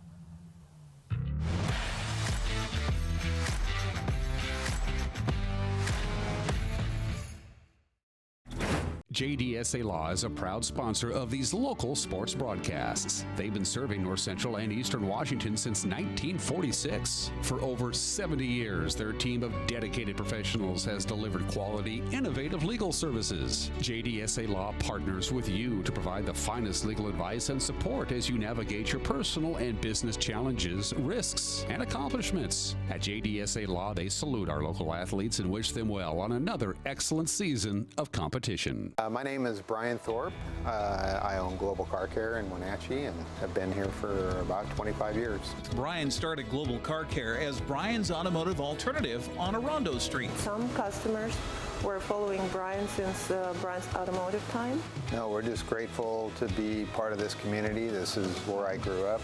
JDSA Law is a proud sponsor of these local sports broadcasts. They've been serving North Central and Eastern Washington since 1946. For over 70 years, their team of dedicated professionals has delivered quality, innovative legal services. JDSA Law partners with you to provide the finest legal advice and support as you navigate your personal and business challenges, risks, and accomplishments. At JDSA Law, they salute our local athletes and wish them well on another excellent season of competition. My name is Brian Thorpe. I own Global Car Care in Wenatchee and have been here for about 25 years. Brian started Global Car Care as Brian's automotive alternative on Orondo Street. Some customers were following Brian since Brian's automotive time. No, we're just grateful to be part of this community. This is where I grew up.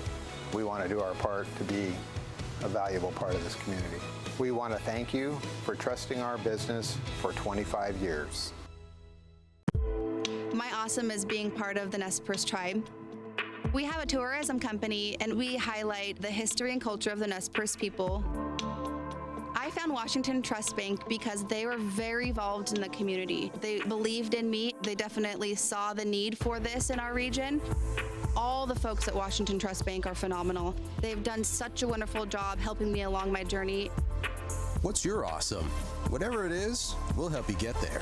We want to do our part to be a valuable part of this community. We want to thank you for trusting our business for 25 years. My awesome is being part of the Nez Perce tribe. We have a tourism company, and we highlight the history and culture of the Nez Perce people. I found Washington Trust Bank because they were very involved in the community. They believed in me. They definitely saw the need for this in our region. all the folks at Washington Trust Bank are phenomenal. They've done such a wonderful job helping me along my journey. What's your awesome? Whatever it is, we'll help you get there.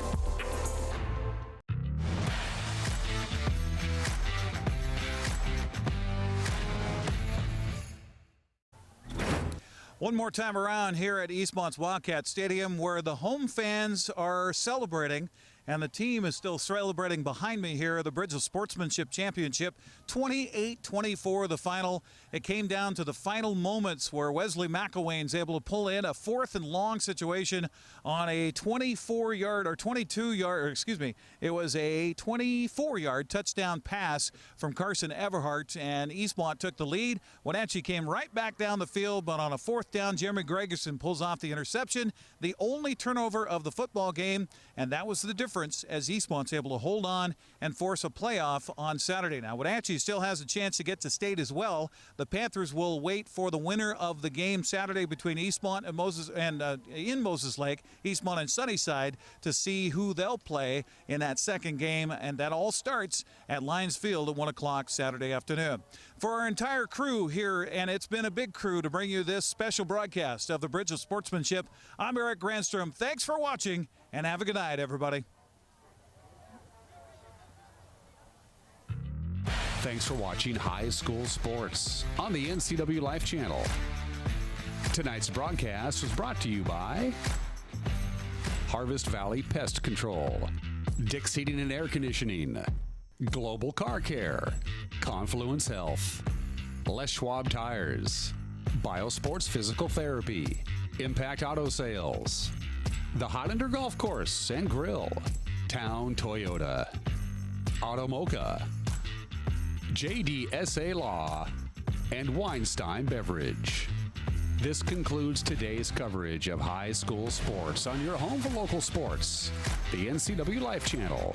One more time around here at Eastmont's Wildcat Stadium, where the home fans are celebrating, and the team is still celebrating behind me here, the Bridge of Sportsmanship Championship. 28-24 the final. It came down to the final moments where Wesley McElwain's able to pull in a 4th and long situation on a 24-yard or 22-yard, excuse me, it was a 24-yard touchdown pass from Carson Everhart, and Eastmont took the lead. Wenatchee came right back down the field, but on a 4th down, Jeremy Gregerson pulls off the interception, the only turnover of the football game, and that was the difference as Eastmont's able to hold on and force a playoff on Saturday. Now, Wenatchee still has a chance to get to state as well. The Panthers will wait for the winner of the game Saturday between Eastmont and in Moses Lake, Eastmont and Sunnyside, to see who they'll play in that second game, and that all starts at Lions Field at 1 o'clock Saturday afternoon. For our entire crew here, and it's been a big crew to bring you this special broadcast of the Bridge of Sportsmanship, I'm Eric Granstrom. Thanks for watching, and have a good night, everybody. Thanks for watching High School Sports on the NCW Life Channel. Tonight's broadcast was brought to you by Harvest Valley Pest Control, Dick's Heating and Air Conditioning, Global Car Care, Confluence Health, Les Schwab Tires, Biosports Physical Therapy, Impact Auto Sales, the Highlander Golf Course and Grill, Town Toyota, Automocha, JDSA Law, and Weinstein Beverage. This concludes today's coverage of high school sports on your home for local sports, the NCW Life Channel.